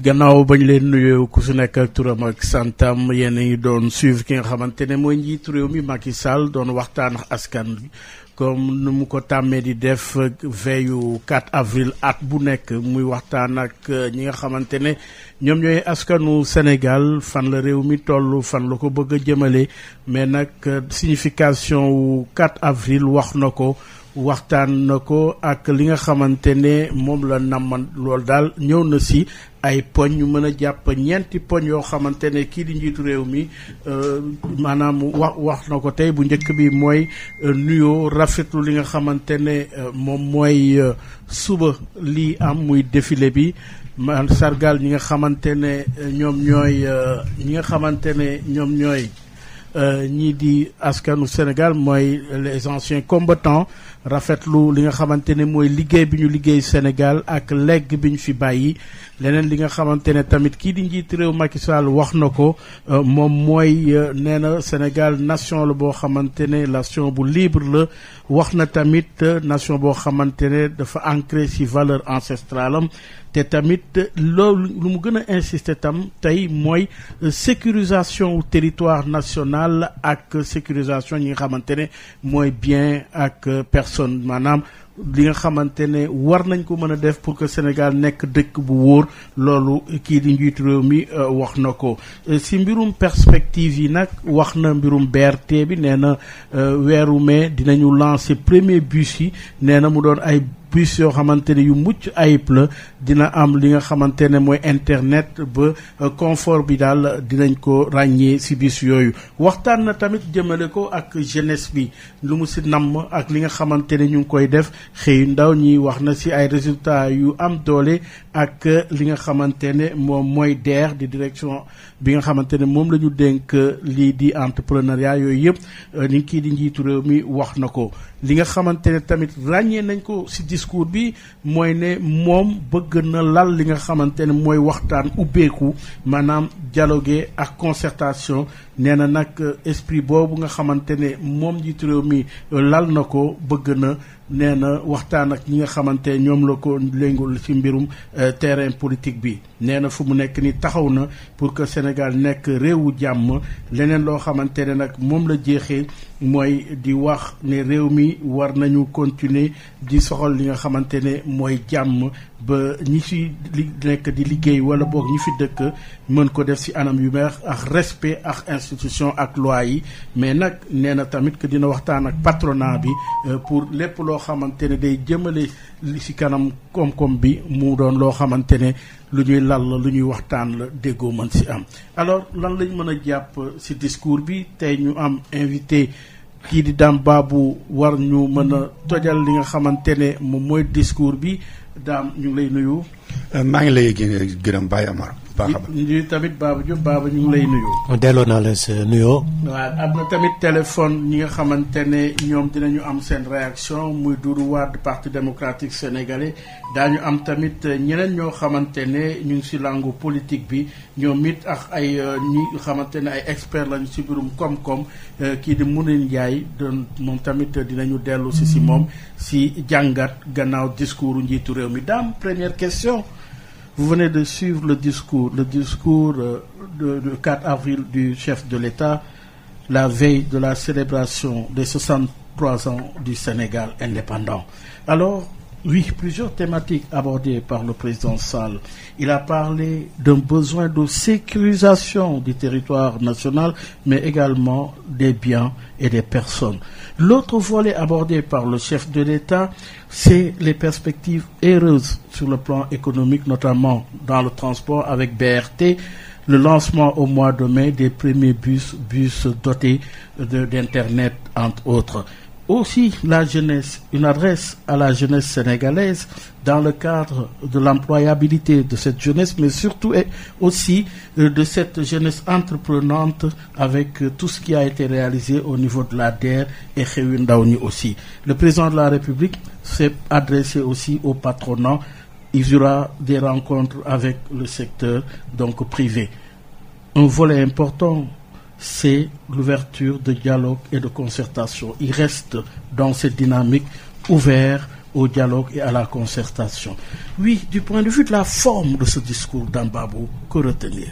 gannaaw bañ leen nuyoo ku su nekk ak turam ak santam yéen a ngi doon suivre ki nga xamante ne mooy njiitu réew mi Macky Sall doon waxtaan ak askan bi comme nu mu ko tàmmee di def veillu 4 avril at bu nekk muy waxtaan ak ñi nga xamante ne ñoom ñooy askanu Sénégal fan la réew mi toll fan la ko bëgg a jëmale mais nag signification wu 4 avril wax na ko. waxtaan na ko ak li nga xamante ne moom la namman loolu daal ñëw na si ay poñ ñu mën a jàpp ñeenti poñ yoo xamante ne kii di njiitu réew mi maanaam wax na ko tey bu njëkk bi mooy nuyoo rafetlu li nga xamante ne moom mooy suba lii am muy défilé bi man sargal ñi nga xamante ne ñoom ñooy ñii di askanu Sénégal mooy les anciens combattants rafetlu li nga xamante ne mooy liggéey bi ñu liggéey Sénégal ak legg bi ñu fi bàyyi leneen li nga xamante ne tamit kii di njiit réew Macky Sall wax na ko moom mooy nee na Sénégal nation la boo xamante ne nation bu libre la wax na tamit nation boo xamante ne dafa ancré ci valeur ancestrale am te tamit loolu lu mu gën a insister tam tey mooy sécurisation wu territoire national ak sécurisation ñi nga xamante ne mooy bien ak personne maanaam li nga xamante ne war nañ ko mën a def pour que Sénégal nekk dëkk bu wóor loolu kii di njiitu réew mi wax na ko si mbirum perspective yi nag wax na mbirum BRT bi nee na weeru mai dinañu lancer premier bus yi nee na mu doon ay bus yoo xamante ne yu mucc ayib la dina am li nga xamante ne mooy internet ba confort bi daal dinañ ko ràññee ci bus yooyu waxtaan na tamit jëmale ko ak jeunesse bi lu mu ci namm ak li nga xamante ne ñu ngi koy def xëyu ndaw ñi wax na ci ay résultats yu am doole ak li nga xamante ne moom mooy DER di direction bi nga xamante ne moom la ñu dénk lii di entrepreneuriat yooyu yëpp ni kii di njiitu réew mi wax na ko li nga xamante ne tamit ràññee nañ ko ci discours bi mooy ne moom bëgg na lal li nga xamante ne mooy waxtaan ubbeeku maanaam dialogue ak concertation nee na nag esprit boobu nga xamante ne moom njiitu réew mi lal na ko bëgg na nee na waxtaan ak ñi nga xamante ñoom la ko léngul ci mbirum terrain politique bi nee na fu mu nekk ni taxaw na pour que Sénégal nekk réewu jàmm leneen loo xamante ne nag moom la jeexee mooy di wax ne réew mi war nañu continuer di soxal li nga xamante ne mooy jàmm ba ñi fi nekk di liggéey wala boog ñi fi dëkk mën ko def ci anam yu meex ak respect ak institution ak loi yi mais nag nee na tamit que dina waxtaan ak patronat bi pour lépp loo xamante ne day jëmale li ci kanam koom-koom bi mu doon loo xamante ne lu ñuy lal la lu ñuy waxtaan la déggoo mën ci am alors lan lañ mën a jàpp ci discours bi tey ñu am invité kii di Dame Babou war ñu mën a tojal li nga xamante ne moom mooy discours bi Dame ñu ngi lay nuyu. maa ngi lay gërëm Baye Amar. baax a baax ñu tamit Baba Diop Baba ñu ngi lay nuyu. delloo naa la sa nuyoo. waaw am na tamit téléphone ñi nga xamante ne ñoom dinañu am seen réaction muy Doudou Wade parti démocratique sénégalais daañu am tamit ñeneen ñoo xamante ne ñu ngi ci langue politique bi ñoom it ak ay ñi xamante ne ay experts lañu ci mbirum koom-koom kii di Mounine Ndiaye doon moom tamit dinañu dellu ci moom ci jàngat gannaaw discours njiitu réew mi daam première question. Vous venez de suivre le discours de 4 avril du chef de l'État, la veille de la célébration des 63 ans du Sénégal indépendant. Alors, oui, plusieurs thématiques abordées par le président Sall. Il a parlé d'un besoin de sécurisation du territoire national, mais également des biens et des personnes. L'autre volet abordé par le chef de l'État, c'est les perspectives heureuses sur le plan économique, notamment dans le transport avec BRT, le lancement au mois de mai des premiers bus dotés d'Internet, entre autres. Aussi la jeunesse, une adresse à la jeunesse sénégalaise dans le cadre de l'employabilité de cette jeunesse, mais surtout et aussi de cette jeunesse entreprenante avec tout ce qui a été réalisé au niveau de la DER et Xëyu Ndaw ñi aussi. Le président de la République s'est adressé aussi au patronat. Il y aura des rencontres avec le secteur donc privé. Un volet important, c'est l'ouverture de dialogue et de concertation. Il reste dans cette dynamique ouvert au dialogue et à la concertation. Oui, du point de vue de la forme de ce discours d'Ambabou, que retenir?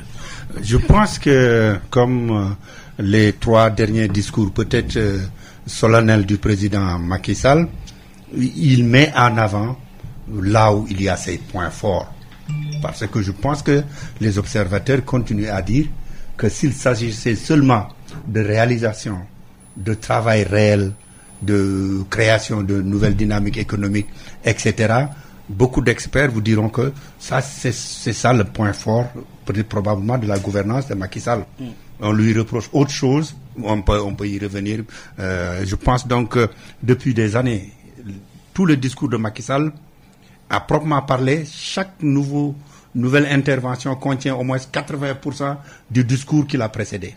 Je pense que, comme les 3 derniers discours peut-être solennels du président Macky Sall, il met en avant là où il y a ses points forts. Parce que je pense que les observateurs continuent à dire que s'il s'agissait seulement de réalisation, de travail réel, de création de nouvelles dynamiques économiques, etc., beaucoup d'experts vous diront que ça, c'est ça le point fort, probablement, de la gouvernance de Macky Sall. On lui reproche autre chose, on peut y revenir. Je pense donc que depuis des années, tout le discours de Macky Sall, à proprement parler, chaque nouvelle intervention contient au moins 80% du discours qui l'a précédé.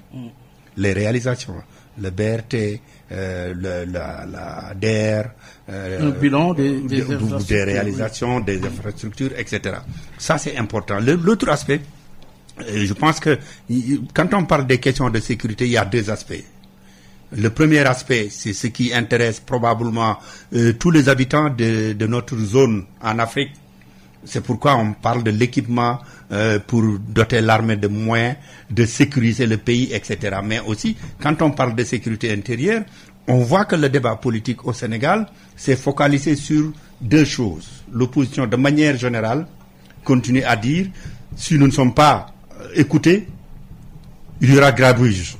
Les réalisations, le BRT, la DER, un bilan des réalisations, des infrastructures, etc. Ça, c'est important. L'autre aspect, je pense que quand on parle des questions de sécurité, il y a 2 aspects. Le premier aspect, c'est ce qui intéresse probablement tous les habitants de notre zone en Afrique. C'est pourquoi on parle de l'équipement pour doter l'armée de moyens de sécuriser le pays, etc. Mais aussi, quand on parle de sécurité intérieure, on voit que le débat politique au Sénégal s'est focalisé sur 2 choses. L'opposition, de manière générale, continue à dire, si nous ne sommes pas écoutés, il y aura grabuge.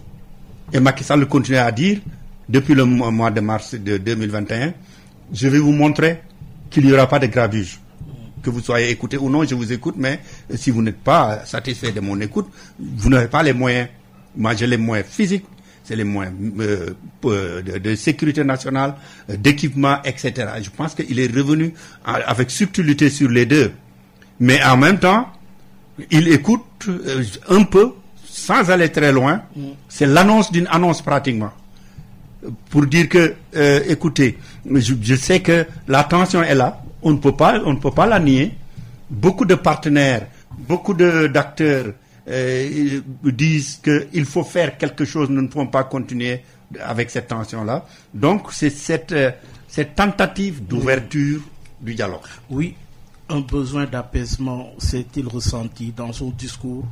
Et Macky Sall continue à dire, depuis le mois de mars de 2021, je vais vous montrer qu'il n'y aura pas de grabuge. Que vous soyez écouté ou non, je vous écoute, mais si vous n'êtes pas satisfait de mon écoute, vous n'avez pas les moyens. Moi, j'ai les moyens physiques, c'est les moyens de sécurité nationale, d'équipement, etc. Je pense qu'il est revenu avec subtilité sur les 2. Mais en même temps, il écoute un peu, sans aller très loin. C'est l'annonce d'une annonce pratiquement. Pour dire que, écoutez, je sais que la tension est là. On ne peut pas la nier. Beaucoup de partenaires, beaucoup d'acteurs disent qu'il faut faire quelque chose. Nous ne pouvons pas continuer avec cette tension-là. Donc, c'est cette tentative d'ouverture du dialogue. Oui, un besoin d'apaisement s'est-il ressenti dans son discours?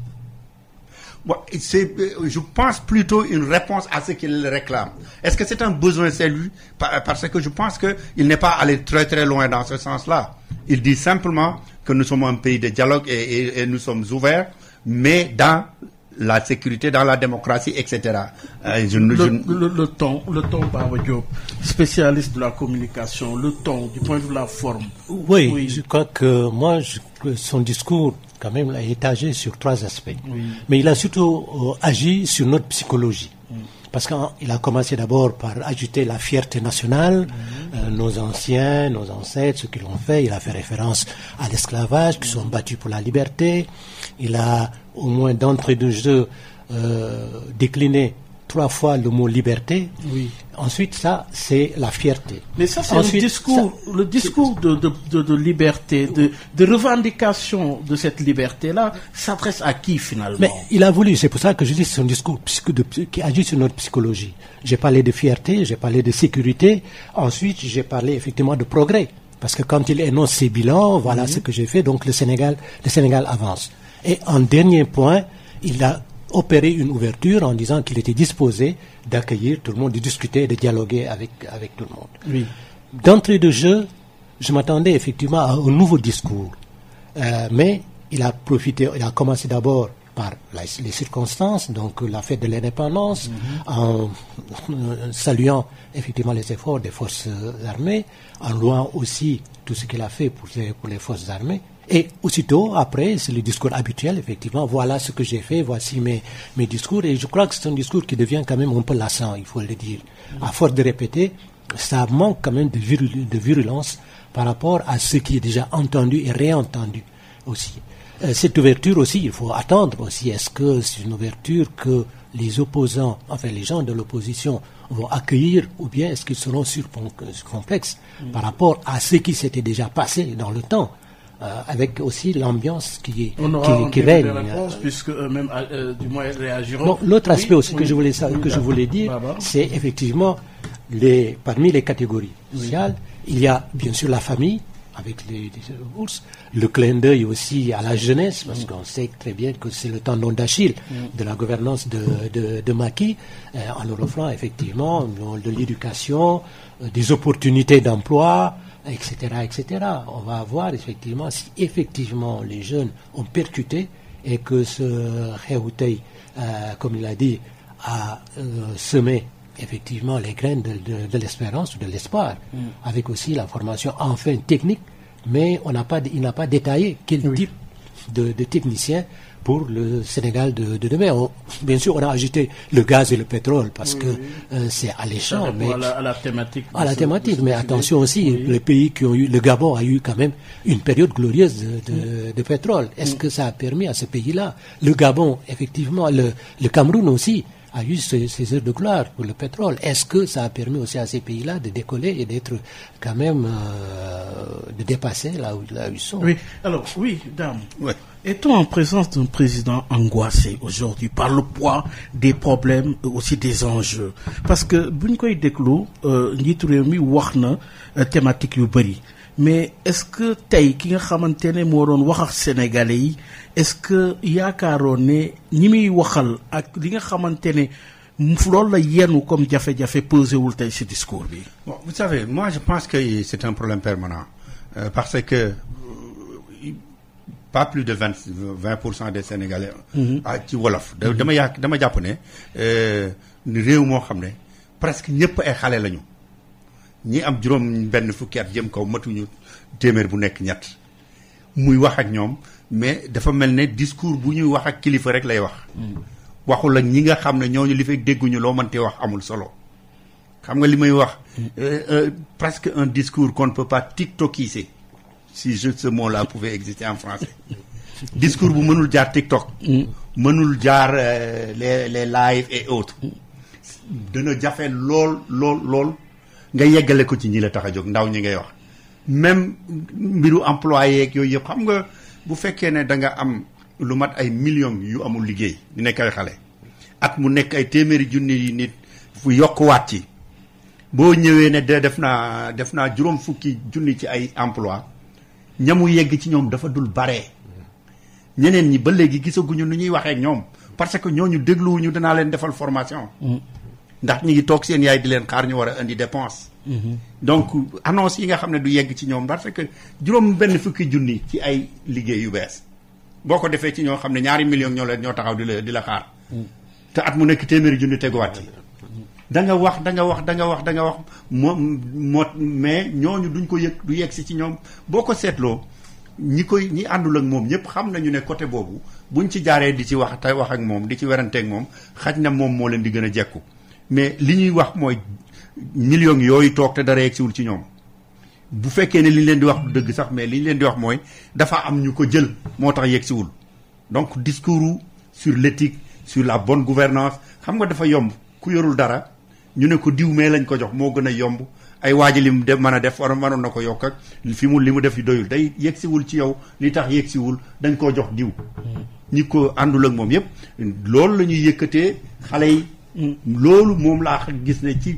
Je pense plutôt une réponse à ce qu'il réclame. Est-ce que c'est un besoin, c'est lui? Parce que je pense qu'il n'est pas allé très très loin dans ce sens-là. Il dit simplement que nous sommes un pays de dialogue et nous sommes ouverts, mais dans la sécurité, dans la démocratie, etc. Le ton, Baba Diop, spécialiste de la communication, le ton, du point de vue de la forme. Oui. Je crois que son discours, quand même, a étagé sur 3 aspects. Oui. Mais il a surtout agi sur notre psychologie. Parce qu'il a commencé d'abord par ajouter la fierté nationale, nos anciens, nos ancêtres, ce qu'ils ont fait. Il a fait référence à l'esclavage, qui sont battus pour la liberté. Il a, au moins d'entrée de jeu, décliné 3 fois le mot liberté. Oui. Ensuite, ça, c'est la fierté. Mais ça, c'est le discours de liberté, de revendication de cette liberté-là, s'adresse à qui finalement? Mais il a voulu, c'est pour ça que je dis que c'est un discours qui agit sur notre psychologie. J'ai parlé de fierté, j'ai parlé de sécurité, ensuite j'ai parlé effectivement de progrès. Parce que quand il énonce ses bilans, voilà ce que j'ai fait, donc le Sénégal avance. Et en dernier point, il a opérer une ouverture en disant qu'il était disposé d'accueillir tout le monde, de discuter, de dialoguer avec tout le monde. Oui. D'entrée de jeu, je m'attendais effectivement à un nouveau discours. Mais il a commencé d'abord par les circonstances, donc la fête de l'indépendance, en saluant effectivement les efforts des forces armées, en louant aussi tout ce qu'il a fait pour les forces armées. Et aussitôt, après, c'est le discours habituel, effectivement, voilà ce que j'ai fait, voici mes discours. Et je crois que c'est un discours qui devient quand même un peu lassant, il faut le dire. À force de répéter, ça manque quand même de virulence par rapport à ce qui est déjà entendu et réentendu aussi. Cette ouverture aussi, il faut attendre aussi. Est-ce que c'est une ouverture que les opposants, enfin les gens de l'opposition vont accueillir, ou bien est-ce qu'ils seront complexes par rapport à ce qui s'était déjà passé dans le temps? Avec aussi l'ambiance qui règne. Réponses, puisque eux-mêmes, du moins, réagiront. Donc, l'autre aspect aussi que je voulais dire, c'est effectivement parmi les catégories sociales, il y a bien sûr la famille avec les bourses, le clin d'œil aussi à la jeunesse, parce qu'on sait très bien que c'est le tendon d'Achille de la gouvernance de Macky, en leur offrant effectivement de l'éducation, des opportunités d'emploi, etc., etc. On va voir effectivement si effectivement les jeunes ont percuté et que ce Réhouteil, comme il a dit, a semé effectivement les graines de l'espérance ou de l'espoir, avec aussi la formation enfin technique, mais il n'a pas détaillé quel type de technicien pour le Sénégal de demain. Bien sûr, on a ajouté le gaz et le pétrole parce que c'est alléchant. Mais à la thématique. À la thématique, mais attention aussi, les pays qui ont eu, le Gabon a eu quand même une période glorieuse de pétrole. Est-ce que ça a permis à ce pays-là, le Gabon, effectivement, le Cameroun aussi, a eu ces heures de gloire pour le pétrole. Est-ce que ça a permis aussi à ces pays-là de décoller et d'être quand même, de dépasser là où ils sont? Oui, alors, oui, dame. Ouais. Est-on en présence d'un président angoissé aujourd'hui par le poids des problèmes et aussi des enjeux? Parce que, buñ koy déglu, njiitu réew mi wax na thématique yu bari. Mais est-ce que tey ki nga xamante ne moo doon wax ak sénégalais yi est-ce que yaakaaroon ne ñi muy waxal ak li nga xamante ne loolu la yenu comme jafe-jafe posé wul tey ci discours bi? Bon, vous savez, moi je pense que c'est un problème permanent parce que pas plus de 20% des Sénégalais. ci wolof. dama jàpp ne réew moo xam ne presque ñëpp ay xale lañu. ñi am juróom benn fukki at jëm kaw matuñu téeméer bu nekk ñett muy wax ak ñoom mais dafa mel ne discours bu ñuy wax ak kilifa rek lay wax. waxul ak ñi nga xam ne ñooñu li fay dégguñu loo mënti wax amul solo. xam nga li may wax. presque un discours qu'on ne peut pas tiktokiser si juste ce mot-là pouvait exister en français. discours bu mënul jaar TikTok. mënul jaar les live et autres. dana jafe lool. nga yeggale ko ci ñi la tax a jóg ndaw ñi ngay wax même mbiru employé ak yooyu yëpp xam nga bu fekkee ne da nga am lu mat ay millions yu amul liggéey ñu nekk ay xale at mu nekk ay téeméeri junni yi nit fu yokkuwaat ci boo ñëwee ne def naa juróom fukki junni ci ay emploi ñamu yegg ci ñoom dafa dul bare ñeneen ñi ba léegi gisaguñu nu ñuy waxee ak ñoom parce que ñooñu dégluwuñu danaa leen defal formation. ndax ñi ngi toog seen yaay di leen xaar ñu war a indi dépense. donc annonce yi nga xam ne du yegg ci ñoom parce que juróom benn fukki junni ci ay liggéey yu bees boo ko defee ci ñoo xam ne ñaari millions ñoo taxaw di la xaar. te at mu nekk téeméeri junni teguwaat ci. da nga wax moo mais ñooñu duñ ko yëg du yegg si ci ñoom boo ko seetloo ñi àndul ak moom ñëpp xam nañu ne côté boobu buñ ci jaaree di ci wax te wax ak moom di ci weranteeg moom xaj na moom moo leen di gën a jekku. mais li ñuy wax mooy millions yooyu toog te dara yegsiwul ci ñoom bu fekkee ne li ñu leen di wax du dëgg sax mais li ñu leen di wax mooy dafa am ñu ko jël moo tax yegsiwul donc discours sur l'éthique sur la bonne gouvernance xam nga dafa yomb ku yorul dara ñu ne ko diw mee lañ ko jox moo gën a yomb ay waaji li mu def mën a def war mënoon na ko yokk ak li mu def yi doyul day yegsiwul ci yow li tax yegsiwul dañ koo jox diw ñi ko àndul ak moom yépp loolu la ñuy yëkkatee xale yi. loolu moom laa gis ne ci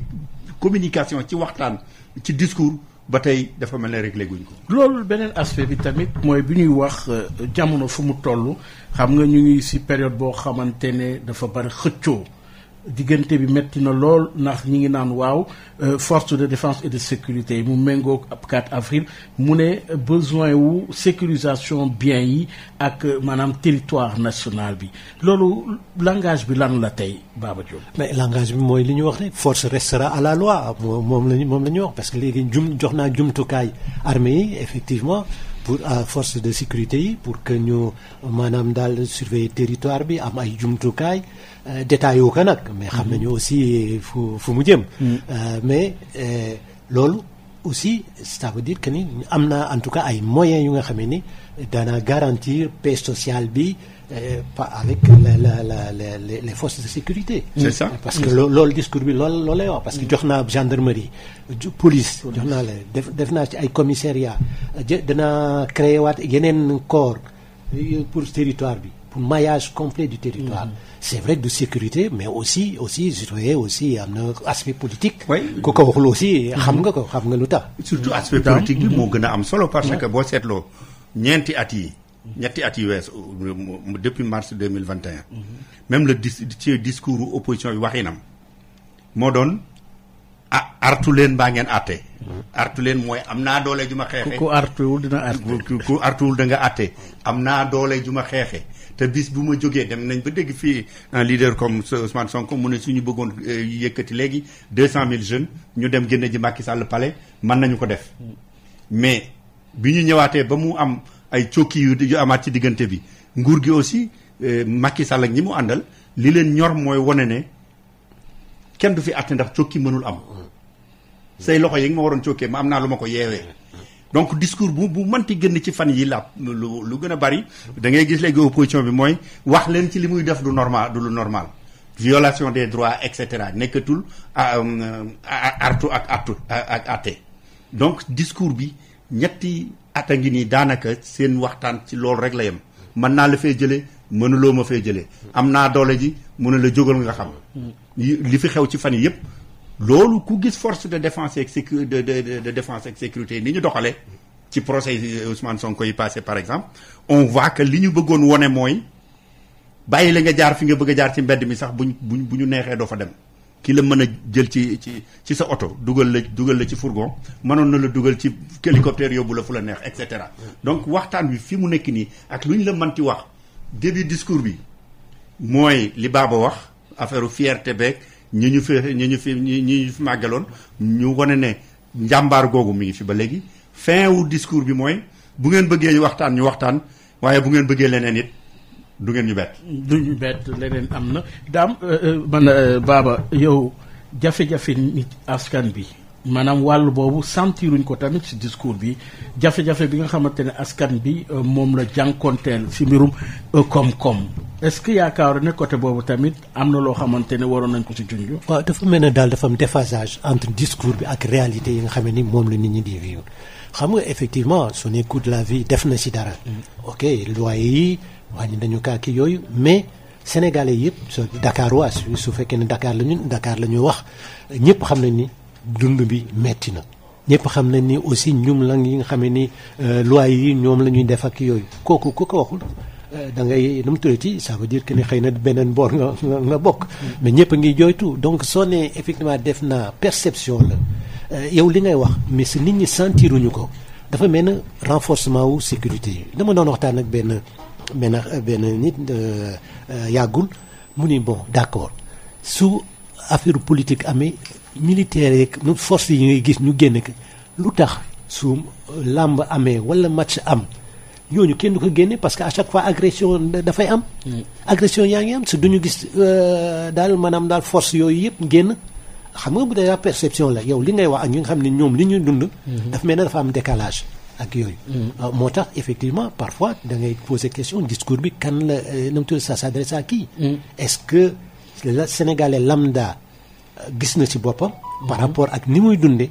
communication ci waxtaan ci discours ba tey dafa mel ne réglé guñ ko. loolu beneen aspect bi tamit mooy bi ñuy wax jamono fu mu toll xam nga ñu ngi ci période boo xamante ne dafa bari xëccoo diggante bi metti na lool ndax ñi ngi naan waaw force de défense et de sécurité yi mu méngoo ab 4 avril mu ne besoin wu sécurisation biens yi ak maanaam territoire national bi loolu langage bi lan la tey Baba Diop. mais langage bi mooy li ñu wax rek force restera à la loi moom la ñu wax parce que léegi jox naa jumtukaay armée yi effectivement pour force de sécurité yi pour que ñu maanaam daal surveiller territoire bi am ay jumtukaay détaillé wu ko nag mais xam nañu aussi fu mu jëm. mais loolu aussi ça veut dire que ni am na en tout cas ay moyens yu nga xam ni dana garantir paix sociale bi avec les forces de sécurité. C'est ça. parce que loolu discours bi loolu lay wax parce que jox naa gendarmerie police jox naa la def naa ci ay commissariat dana créé waat yeneen corps pour territoire bi pour maillage complet du territoire. C'est vrai que de sécurité, mais aussi je trouvais aussi am na aspect politique. ku ko waxul aussi xam nga lu tax. surtout aspect politique bi moo gën a am solo parce que boo seetloo ñetti at yi wees depuis mars 2021. même le discours opposition bi waxinam moo doon artu leen baa ngeen àtte. artu leen mooy am naa doole ju ma xeexe. ku artuwul dina àtte. ku artuwul da nga àtte am naa doole ju ma xeexe te bis bu ma jógee dem nañ ba dégg fii un leader comme Ousmane Sonko mu ne suñu bëggoon yëkkati léegi 200,000 jeunes ñu dem génne ji Macky Sall palais mën nañu ko def mais bi ñu ñëwaatee ba mu am ay cokki yu amaat ci diggante bi nguur gi aussi Macky Sall ak ñi mu àndal li leen ñor mooy wane ne kenn du fi àtte ndax cokki mënul am say loxo yi nga ma waroon cokkee ma am naa lu ma ko yeewee donc discours bu mënti gën ci fan yi la lu gën a bari da ngay gis léegi opposition bi mooy wax leen ci li muy def du normal violation des droits et cetera nekkatul artu ak àtte donc discours bi ñetti at a ngi nii daanaka seen waxtaan ci loolu rek la yem mën naa la fee jëlee mënuloo ma fee jëlee am naa doole ji mu ne la jógal nga xam li fi xew ci fan yi yëpp loolu ku gis force de défense et de défense et sécurité ni ñu doxalee ci procès Ousmane Sonko yi passé par exemple on voit que li ñu bëggoon wone mooy bàyyi la nga jaar fi nga bëgg a jaar ci mbedd mi sax bu ñu neexee doo fa dem ki la mën a jël ci sa oto dugal la ci fourgon mënoon na la dugal ci hélicoptère yóbbu la fu la neex et cetera donc waxtaan bi fi mu nekk nii ak lu ñu la mënti wax début discours bi mooy li Baba wax affaire fierté beeg ñi ñu fi màggaloon ñu wane ne njàmbaar googu mi ngi fi ba léegi fin wu discours bi mooy bu ngeen bëggee waxtaan ñu waxtaan waaye bu ngeen bëggee leneen it du ngeen ñu bett. du ñu bett leneen am na daam Baba yow jafe-jafe nit askan bi maanaam wàll boobu sentiruñ ko tamit ci discours bi jafe-jafe bi nga xamante ne askan bi moom la jànkoonteel ci mbirum koom-koom est-ce que yaakaar ne côté boobu tamit am na loo xamante ne waroon nañ ko ci junj. waaw dafa mel ne daal dafa am déphasage entre discours bi ak réalité yi nga xam ne ni moom la nit ñi di vivre xam nga effectivement son coût de la vie def na ci dara. ok loyer yi wàññi nañu kii yooyu mais sénégalais yëpp Dakar waa su fekkee ne Dakar la ñu wax ñëpp xam nañ ni. dund bi metti na ñëpp xam nañ ni aussi ñum la yi nga xam ne ni loyer yi ñoom la ñuy def ak yooyu kooku ku ko waxul da ngay nu mu tuddati ça veut dire que ni xëy na beneen boor nga bokk. mais ñëpp a ngi jooytu donc soo nee effectivement def naa perception la yow li ngay wax mais si nit ñi sentiruñu ko dafa mel ne renforcement wu sécurité yi dama doon waxtaan ak benn nit yàggul mu ni bon d'accord su affaire politique amee. militaires yeeg force yi ngay gis ñu génn ko lu tax su làmb amee wala match am ñooñu kenn du ko génne parce que à chaque fois agression dafay am. agression yaa ngi am su duñu gis daal maanaam daal force yooyu yëpp génn xam nga bu dee perception la yow li ngay wax ak ñi nga xam ne ñoom li ñuy dund. dafa mel ne dafa am décalage ak yooyu. moo tax effectivement parfois da ngay poser question discours bi kan la nu mu tudd ça s'adresse à qui. est-ce que le Sénégalais lambda. gis na ci boppam par rapport ak ni muy dundee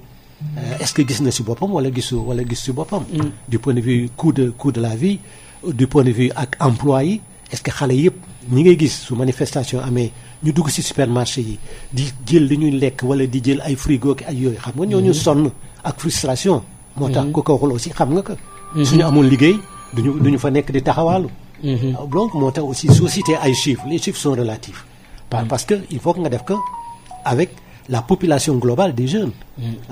est-ce que gis na ci boppam wala gisu ci boppam du point de vue coût de la vie du point de vue ak emploi yi est-ce que xale yëpp ñi ngay gis su manifestation amee ñu dugg ci supermarché yi di jël li ñuy lekk wala di jël ay frigo ak ay yooyu xam nga ñooñu sonn ak frustration moo tax ku ko waxul aussi xam nga que suñu amoon liggéey duñu fa nekk di taxawaalu donc moo tax aussi soo cité ay chiffres les chiffres sont relatifs parce que il faut que nga def ko avec la population globale des jeunes.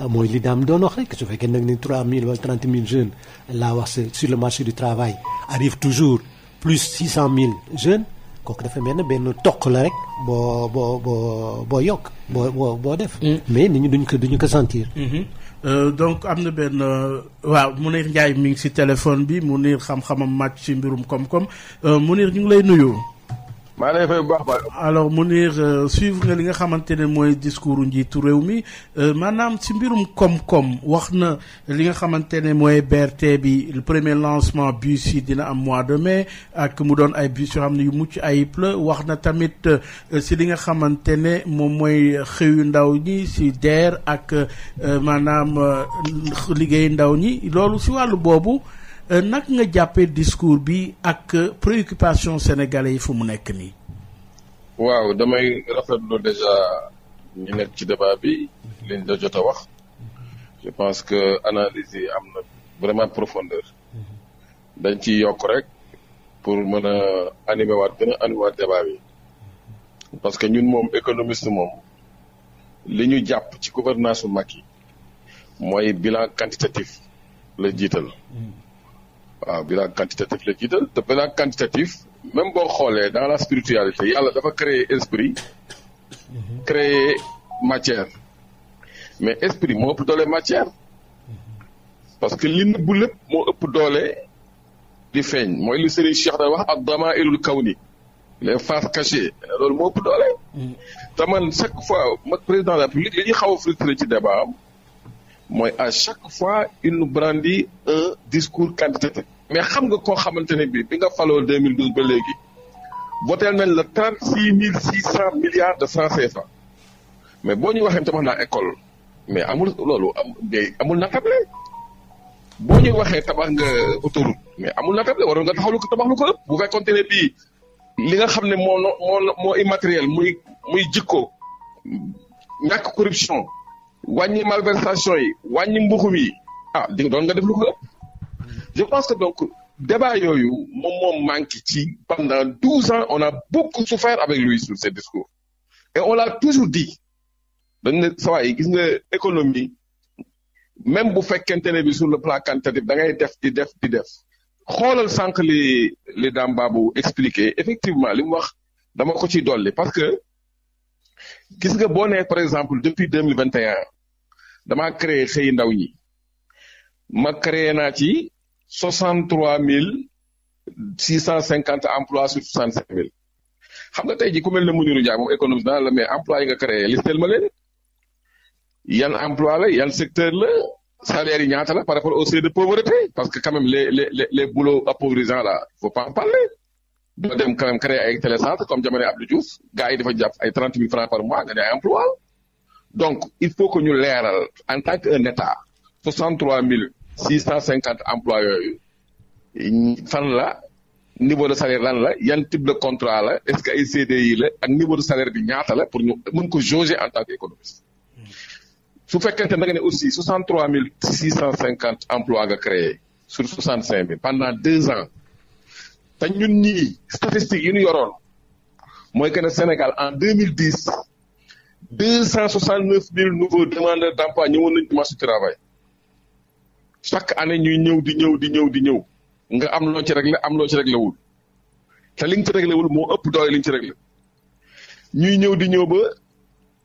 mooy li daam doon wax rek su fekkee nag ni 3 000 wala 30 000 jeunes laa wax sur le marché du travail arrive toujours plus 600 000 jeunes kooku dafa mel ne benn toq la rek boo yokk boo def. mais nit ñi duñu ko sentir. donc am na benn waaw Mounir Ndiaye mi ngi ci téléphone bi Mounir xam-xamam màcc ci mbirum koom-koom Mounir ñu ngi lay nuyu. maa ngi lay fay bu baax baax. alors Mounir suivre nga li nga xamante ne mooy discours njiitu réew mi maanaam ci mbirum koom-koom wax na li nga xamante ne mooy BRT bi le premier lancement bus yi dina am mois de mai ak mu doon ay bus yoo xam ne yu mucc ayib la wax na tamit ci li nga xamante ne moom mooy xëyu ndaw ñi ci DER ak maanaam liggéey ndaw ñi loolu ci wàllu boobu nag nga jàppee discours bi ak préoccupation sénégalais yi fu mu nekk nii. waaw damay rafetlu déjà ñu nekk ci débat bi liñ la jot a wax je pense que analyse yi am na vraiment profondeur dañ ciy yokk rek pour mën a animer waat gën a animer waat débat bi parce que ñun moom économiste moom li ñu jàpp ci gouvernance bu mag yi mooy bilan quantitatif la jiital waaw bilan quantitatif la jiital te bilan quantitatif même boo xoolee dans la spiritualité yàlla dafa créer esprit créer matière mais esprit moo ëpp doole matière parce que li nëbbu lépp moo ëpp doole di feeñ mooy li Serigne Cheikh da wax ak dama ilul kawni les faces cachées loolu moo ëpp doole te man chaque fois ma président de la République li ñuy xaw a frustré ci débat am mooy à chaque fois il nous brandit un discours quantitatif mais xam nga koo xamante ne bi nga faloo 2012 ba léegi votel nañ la 36 milliards de francs CFA mais boo ñu waxee tabax naa école mais amul loolu amul natable boo ñu waxee tabax nga autoroute mais amul natable waroon nga taxaw lu ko tabax lu ko ëpp bu fekkoonte ne bii li nga xam ne moo immatériel muy jikko ñàkk corruption wàññi malversation yi wàññi mbuxum yi di doon nga def lu ko ëpp je pense que donc débat yooyu moom manqué ci pendant 12 ans on a beaucoup souffert avec lui sur ces discours et on l'a toujours dit dañ ne saa yi gis nga économie même bu fekkente ne bi sur le plan quantitatif da ngay def di def xoolal sànq li Dame Babou expliqué effectivement li mu wax dama ko ciy dolli parce que gis nga boo nee par exemple depuis 2021 damaa créé xëy ndaw ñi ma créé naa ci 63 650 emplois sur 65 000 xam nga tey ji ku mel ne Mounirou Ndiaye moom économiste dana la mais emploi yi nga créé listel ma leen yan emploi la yan secteur la salaire yi ñaata la par rapport au seuil de pauvreté parce que quand même les boulots appauvrissants là il faut pas en parler doo dem quand même créer ay télécentre comme jamono Abdou Diouf gars yi dafa jàpp ay 30 000 francs par mois nga ne ay emploi donc il faut que ñu leeral en tant qu'un état 63 650 emplois yooyu fan la niveau de salaire lan la yan type de contrat la est-ce que ay CDI la ak niveau de salaire bi ñaata la pour ñu mën ko jauger en tant qu'économiste su fekkente da nga ne aussi 63 650 emplois nga créé sur 65 000 pendant 2 ans te ñun ñii statistiques yi ñu yoroon mooy que ne Sénégal en 2010 269 000 nouveaux demandeurs d'emploi ñëwoon nañu ci marché du travail chaque année ñuy ñëw di ñëw nga am loo ci réglé wul te li nga ci réglé wul moo ëpp doole li nga ci réglé ñuy ñëw ba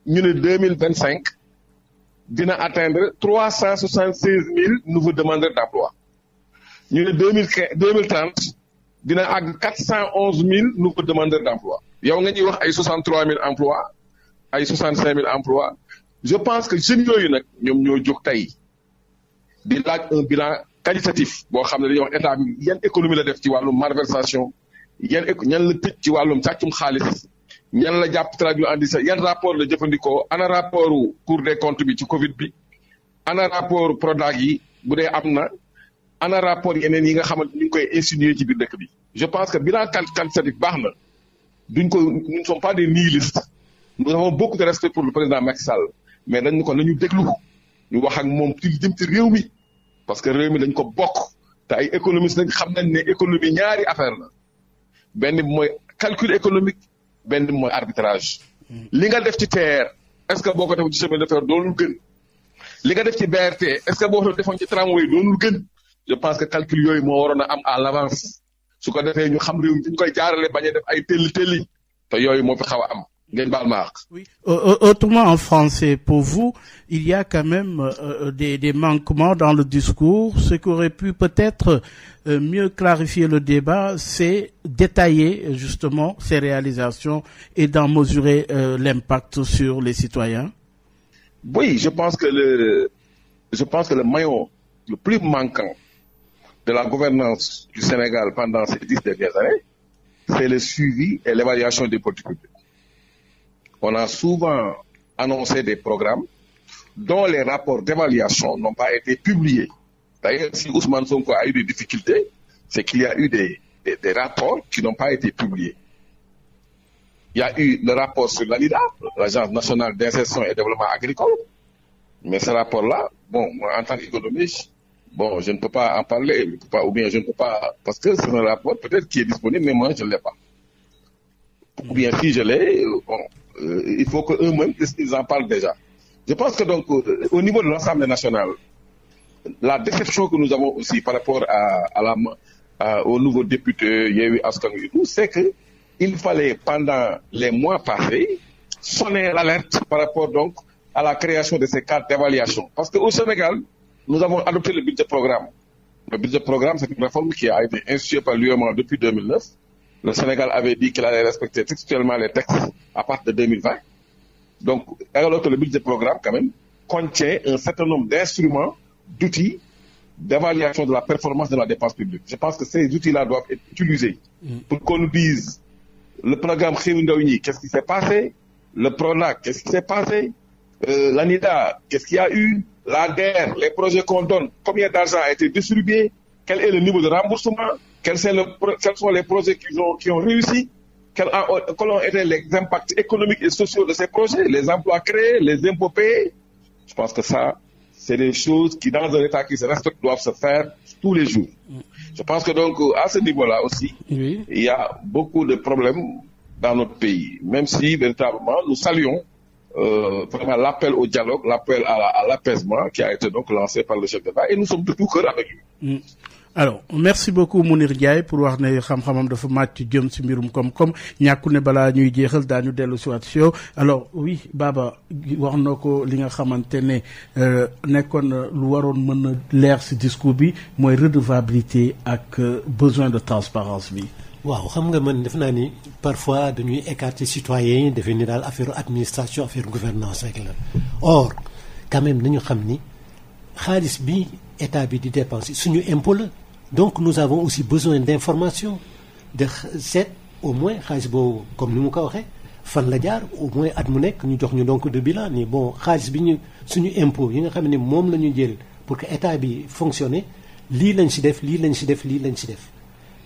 ñu ne 2025 dina atteindre 376 000 nouveaux demandeurs d'emploi ñu ne 2030 dina àgg 411 000 nouveaux demandeurs d'emploi yow nga ñuy wax ay 63 000 emplois ay 65 000 emplois je pense que jeunes yooyu nag ñoom ñoo jóg tey di laaj un bilan qualitatif boo xam ne dañuy wax état bi yan économie la def ci wàllum malversation ñan la tëj ci wàllum càccum xaalis ñan la jàpp traduit en disant yan rapport la jëfandikoo ana rapportu Cour des comptes bi ci Covid bi ana rapport Prodac yi bu dee am na ana rapport yeneen yi nga xamante ñu ngi koy insinuer ci biir dëkk bi je pense que bilan quantitatif baax na nous ne sommes pas des nihilistes nous avons beaucoup de respect pour le président Macky Sall mais dañ ko nañu déglu ñu wax ak moom ci jëm ci réew mi parce que réew mi dañ ko bokk te ay économistes nag xam nañ ne économie ñaari affaire la benn bi mooy calcul économique benn bi mooy arbitrage li nga def ci TER est-ce que boo ko defoon ci chemin de fer doonul gën li nga def ci BRT est-ce que boo ko defoon ci tramway doonul gën je pense que calcul yooyu moo waroon a am à l'avance su ko defee ñu xam réew mi dañ koy jaarale bañ a def ay telli te yooyu moo fi xaw a am ngeen baal ma àq. Oui. Autrement en français, pour vous, il y a quand même des manquements dans le discours. Ce qui aurait pu peut-être mieux clarifier le débat, c'est détailler justement ces réalisations et d'en mesurer l'impact sur les citoyens. Oui, je pense que le maillon le plus manquant de la gouvernance du Sénégal pendant ces 10 dernières années, c'est le suivi et l'évaluation des politiques publiques. On a souvent annoncé des programmes dont les rapports d'évaluation n'ont pas été publiés D'ailleurs, si Ousmane Sonko a eu des difficultés, c'est qu'il y a eu des rapports qui n'ont pas été publiés. Il y a eu le rapport sur l'ANIDA, l'Agence nationale d'insertion et développement agricole. Mais ce rapport-là, bon, moi, en tant qu'économiste, bon, je ne peux pas en parler, ou bien je ne peux pas, parce que c'est un rapport peut-être qui est disponible, mais moi, je ne l'ai pas. Ou bien si je l'ai, bon, il faut qu'eux-mêmes, ils en parlent déjà. Je pense que donc, au niveau de l'Assemblée nationale, la déception que nous avons aussi par rapport aux nouveaux députés, Yewwi Askan Wi, c'est que il fallait, pendant les mois passés, sonner l'alerte par rapport donc à la création de ces cartes d'évaluation. Parce qu'au Sénégal, nous avons adopté le budget programme. Le budget programme, c'est une réforme qui a été instituée par l'UEMOA depuis 2009. Le Sénégal avait dit qu'il allait respecter textuellement les textes à partir de 2020. Donc, alors que le budget programme, quand même, contient un certain nombre d'instruments, d'outils d'évaluation de la performance de la dépense publique. Je pense que ces outils-là doivent être utilisés pour qu'on nous dise le programme Xëyu Ndaw ñi, qu'est-ce qui s'est passé, le PRONAC, qu'est-ce qui s'est passé, l'ANIDA, qu'est-ce qu'il y a eu, la DER, les projets qu'on donne, combien d'argent a été distribué, quel est le niveau de remboursement, quels sont les projets qui ont réussi, quels ont été les impacts économiques et sociaux de ces projets, les emplois créés, les impôts payés. Je pense que ça, c'est des choses qui, dans un État qui se respecte, doivent se faire tous les jours. Je pense que donc, à ce niveau-là aussi, il y a beaucoup de problèmes dans notre pays. Même si, véritablement, nous saluons vraiment l'appel au dialogue, l'appel à l'apaisement qui a été donc lancé par le chef d'État, et nous sommes de tout cœur avec lui. Alors merci beaucoup Mounir Ndiaye pour wax ne xam-xamam dafa màcc jëm ci mbirum koom-koom ñàkku ne balaa ñuy jeexal daañu dellu si waat si yow alors oui Baba wax na ko li nga xamante ne nekkoon lu waroon mën a leer ci discours bi mooy redevabilité ak besoin de transparence bi. waaw xam nga man def naa ni parfois dañuy écarter citoyens yi defe ni daal affaire administration affaire gouvernance rek la or quand même nañu xam ni xaalis bi état bi di dépenser suñu impôt la. Donc nous avons aussi besoin d'informations de seet au moins xaalis boobu comme ni mu ko waxee fan la jaar au moins at mu nekk ñu jox ñu donc de bilan ni bon xaalis bi ñu suñu impôt yi nga xam ne moom la ñu jël pour que état bi fonctionne lii lañ si def lii lañ si def lii lañ si def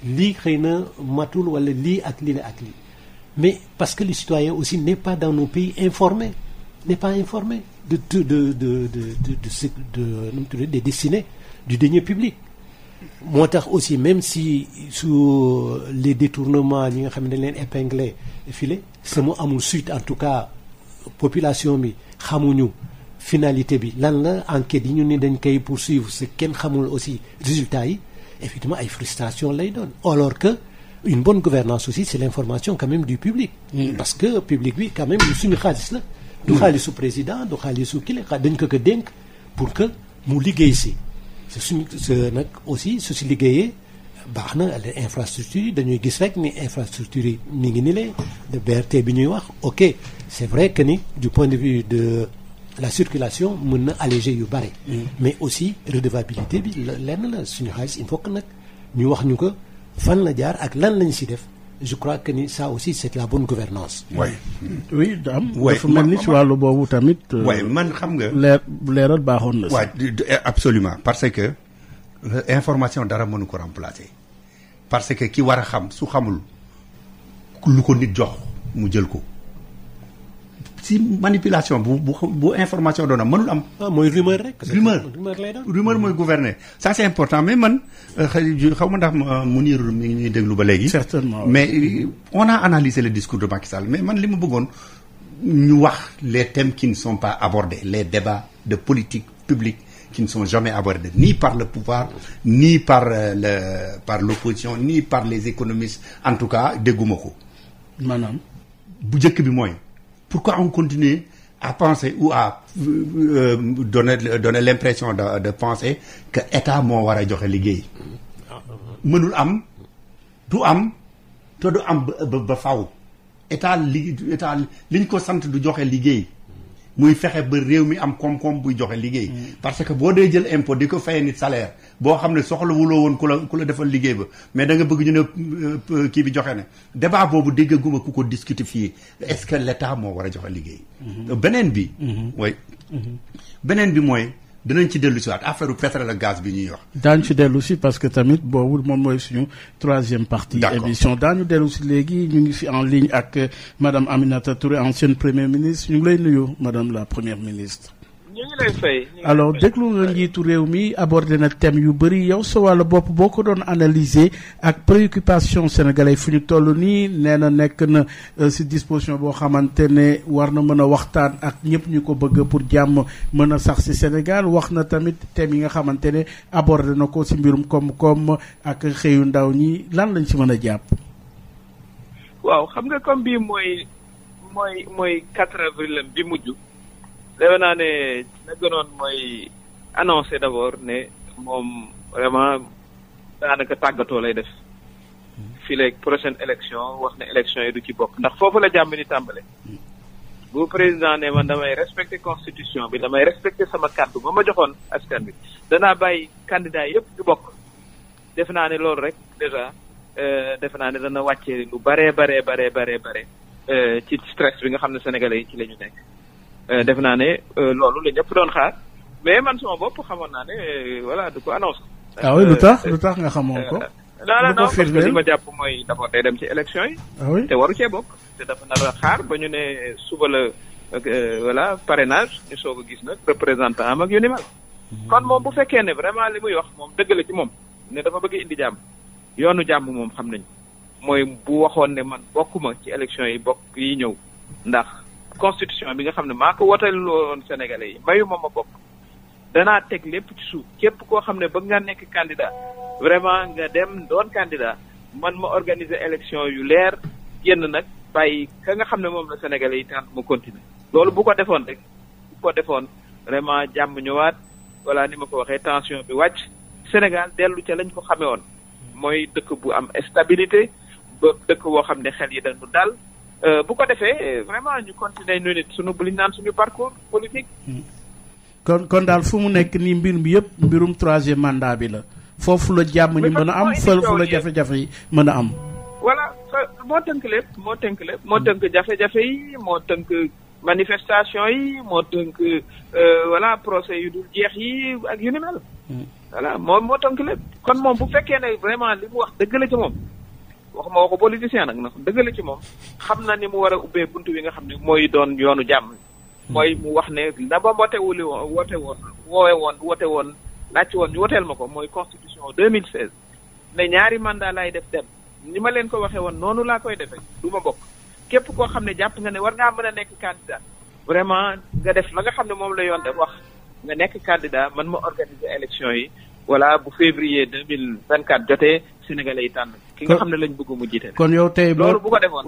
lii xëy na matul wala lii ak lii la ak lii mais parce que le citoyen aussi n'est pas dans nos pays informé n'est pas informé des destinées du denier public. moo tax aussi même si sur les détournements yi nga xam ne dañ leen épinglé filé sama amul suite en tout cas population bi xamuñu finalité bi lan la enquête yi ñu ne dañ koy poursuivre c'est kenn xamul aussi résultats yi effectivement ay frustration lay doon alors que une bonne gouvernance aussi c'est l'information quand même du public parce que public bi quand même suñu xaalis la du xaalisu président du xaalisu kii la dañ ko dénk pour que mu liggéey si suñu nag aussi su si liggéeyee baax na infrastructure yi dañuy gis rek ni infrastructure yi mi ngi ni lee de BRT bi ñuy wax ok c'est vrai que ni du point de vue de la circulation mën na alléger yu bare mais aussi redevabilité bi lenn la suñu xaalis il faut que nag ñu wax ñu ko fan la jaar ak lan lañ si def je crois que ni ça aussi c'est la bonne gouvernance oui dafa mel ni si wàllu boobu tamit man xam nga leeral baaxoon na absolument parce que information dara mënu ko remplacer parce que ki war a xam su xamul lu ko nit jox mu jël ko si manipulation bu information doon am mënul am. mooy rumeur rek. rumeur lay doon. rumeur mooy gouverner ça c'est important mais man xaw ma ndax Mounir mi ngi ñuy déglu ba léegi. certainement mais on a analysé le discours de Macky Sall mais man li ma bëggoon ñu wax les thèmes qui ne sont pas abordés les débats de politique publique qui ne sont jamais abordés ni par le pouvoir ni par l'opposition ni par les économistes en tout cas dégguma ko. maanaam bu njëkk bi mooy. Pourquoi on continue à penser ou à donner l'impression de penser que état moo war a joxe liggéey mënul am du am te du am ba faw état liñ ko sant du joxe liggéey muy fexe ba réew mi am koom-koom buy joxe liggéey parce que boo dee jël impôt di ko fay nit salaire boo xam ne soxlawuloo woon ku la defal liggéey ba mais da nga bëgg ñu ne kii bi joxe ne débat boobu déggaguma ku ko discuter fii est-ce que l'état moo war a joxe liggéey beneen bi mooy beneen bi mooy dinañ ci dellu si waat affaire pétrole ak gaz bi ñuy wax. daañu ci dellu si parce que tamit boobu moom mooy suñu troisième partie. émission daañu dellu si léegi ñu ngi fi en ligne ak madame Aminata Touré ancienne première ministre ñu ngi lay nuyu madame la première ministre. ñu ngi lay fay. alors déglu nga njiitu réew mi abordé na thème yu bëri yow sa wàllu bopp boo ko doon analyser ak préoccupation sénégalais fu ñu toll nii nee na nekk na si disposition boo xamante ne war na mën a waxtaan ak ñëpp ñu ko bëgg pour jàmm mën a sax si Sénégal wax na tamit thème yi nga xamante ne abordé na ko si mbirum koom-koom ak xëyu ndaw ñi lan lañ si mën a jàpp. waaw xam nga comme bii mooy 4 avril bi mujj. defe naa ne la gënoon mooy annoncé d'abord ne moom vraiment daanaka tàggatoo lay def fii léegi prochaine élection wax ne élection yi du ci bokk ndax foofu la jàmm ni tàmbale bu président ne man damay respecter constitution bi damay respecter sama kàddu ba ma joxoon askan bi danaa bàyyi candidat yëpp di bokk defe naa ne loolu rek déjà defe naa ne dana wàccee lu bare ci stress bi nga xam ne sénégalais yi ci la ñu nekk def naa ne loolu la ñëpp doon xaar mais man sama bopp xamoon naa ne voilà du ko annonce. ah oui lu tax nga xamoon ko. non parce que li ma jàpp mooy d'abord day dem ci élection yi. ah oui te waru cee bokk. te dafa nar a xaar ba ñu ne suba la voilà parrainage ñu soog a gis nag représentant am ak yu ni mel. kon moom bu fekkee ne vraiment li muy wax moom dëgg la ci moom ne dafa bëgg indi jàmm yoonu jàmm moom xam nañu mooy bu waxoon ne man bokkuma ci élection yi bokk yi ñëw ndax. constitution bi nga xam ne maa ko wooteel woon Sénégalais yi mayu ma bokk danaa teg lépp ci suuf képp koo xam ne bëgg nga nekk candidat vraiment nga dem doon candidat man ma organiser élection yu leer génn nag bàyyi ka nga xam ne moom la Sénégalais yi tànn mu continuer loolu bu ko defoon rek vraiment jàmm ñëwaat voilà ni ma ko waxee tension bi wàcc Sénégal dellu ca lañ ko xamee woon mooy dëkk bu am stabilité ba dëkk boo xam ne xel yi dañu dal bu ko defee vraiment ñu continuer ñu nit suñu li ñu naan suñu parcours politique. kon daal fu mu nekk nii mbir mi yëpp mbirum troisième mandat bi la foofu la jàmm ñu mën a am foofu la jafe-jafe yi mën a am. voilà moo tënk lépp moo tënk jafe-jafe yi moo tënk manifestation yi moo tënk voilà procès yu dul jeex yi ak yu ni mel. voilà moo tënk lépp kon moom bu fekkee ne vraiment li mu wax dëgg la ci moom. waxuma waxu politicien nag na dëgg la ci moom xam na ni mu war a ubbee buntu bi nga xam ne mooy doon yoonu jàmm mooy mu wax ne la ba woote woon laaj woon ñu woteel ma ko mooy constitution 2016 ne ñaari mandat laay def dem ni ma leen ko waxee woon noonu laa koy defee du ma bokk képp koo xam ne jàpp nga ne war ngaa mën a nekk candidat vraiment nga def la nga xam ne moom la yoon def wax nga nekk candidat man ma organiser élection yi voilà bu février 2024 jotee Sénégalais yi tànn ki nga xam ne lañ bëgg mu jiite. kon yow tey loolu bu ko defoon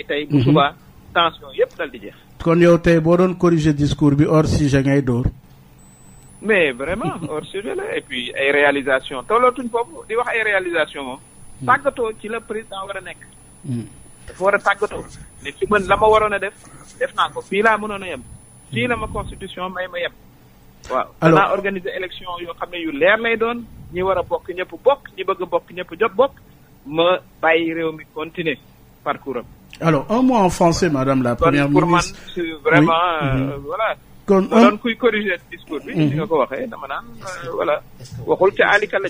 tey bu subaa tension yëpp dal di jeex. kon yow tey boo doon corriger discours bi hors sujet ngay dóor. mais vraiment hors sujet la et puis ay réalisation tollootuñ foofu di wax ay réalisation moom. tàggatoo ci la président war a nekk. dafa war a tàggatoo ne ci mën la ma waroon a def naa ko fii laa mënoon a yem. fii la ma constitution may ma yem. waaw danaa organiser élection yoo xam ne yu leer lay doon ñi war a bokk ñëpp bokk ñi bëgg bokk ñëpp jot bokk ma bàyyi réew mi continuer parcours am. alors un mot en français madame la première ministre. pour man vraiment voilà. kon doon kuy corriger discours bi. ni nga ko waxee dama naan voilà waxul ca alika la.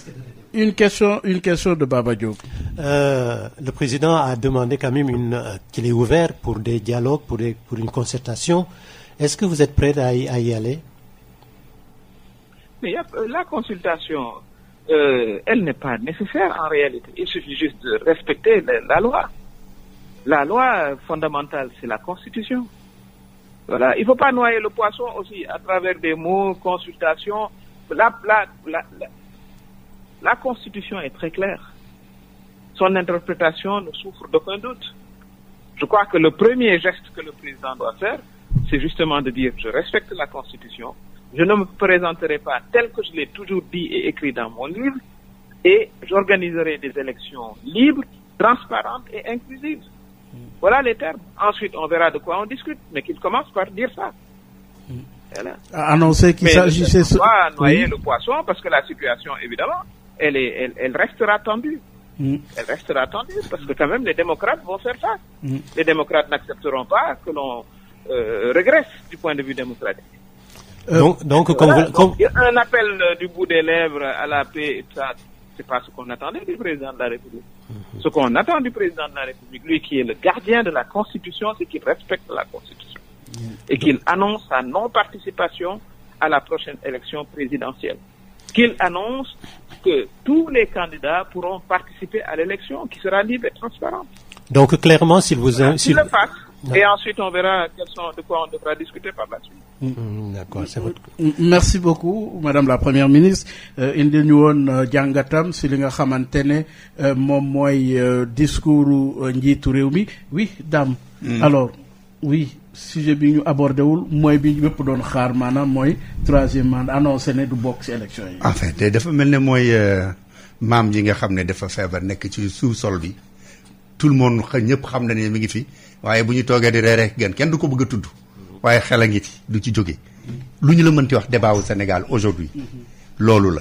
Une question de Baba Diop. Le président a demandé quand même qu'il est ouvert pour des dialogues, pour une concertation. Est-ce que vous êtes prêt à y aller? Mais la consultation, elle n'est pas nécessaire en réalité. Il suffit juste de respecter la loi. La loi fondamentale, c'est la Constitution. Voilà, il ne faut pas noyer le poisson aussi à travers des mots, consultation. La Constitution est très claire. Son interprétation ne souffre d'aucun doute. Je crois que le premier geste que le président doit faire, c'est justement de dire je respecte la Constitution, je ne me présenterai pas tel que je l'ai toujours dit et écrit dans mon livre, et j'organiserai des élections libres, transparentes et inclusives. Voilà les termes. Ensuite, on verra de quoi on discute, mais qu'il commence par dire ça. Voilà. Annoncer qu'il s'agissait... Mais on va noyer le poisson parce que la situation, évidemment, elle restera tendue. Elle restera tendue parce que quand même les démocrates vont faire ça. Les démocrates n'accepteront pas que l'on régresse du point de vue démocratique. Donc voilà, donc un appel du bout des lèvres à la paix, et ça, c'est pas ce qu'on attendait du président de la République. Ce qu'on attend du président de la République, lui qui est le gardien de la Constitution, c'est qu'il respecte la Constitution et qu'il annonce sa non-participation à la prochaine élection présidentielle. Qu'il annonce que tous les candidats pourront participer à l'élection, qui sera libre et transparente. Donc clairement, s'il vous s'il le fasse. Et ensuite, on verra de quoi on devra discuter par la suite. D'accord, c'est votre... Merci beaucoup, Madame la Première ministre. Indi ñu woon jàngatam si li nga xamante ne moom mooy discours njiitu réew mi. Oui, Dame. Alors, oui, sujet bi ñu abordé wul mooy bi ñëpp doon xaar maanaam mooy troisième mandat annoncé ne du bokk si élection yi. En fait dafa mel ne mooy maam ji nga xam ne dafa feebar nekk ci sous-sol bi tout le monde ñëpp xam na ne mi ngi fi. waaye bu ñu toogee di reere gën kenn du ko bëgg a tudd waaye xel a ngi ci du ci jóge lu ñu la mënti wax débat au Sénégal aujourd'hui loolu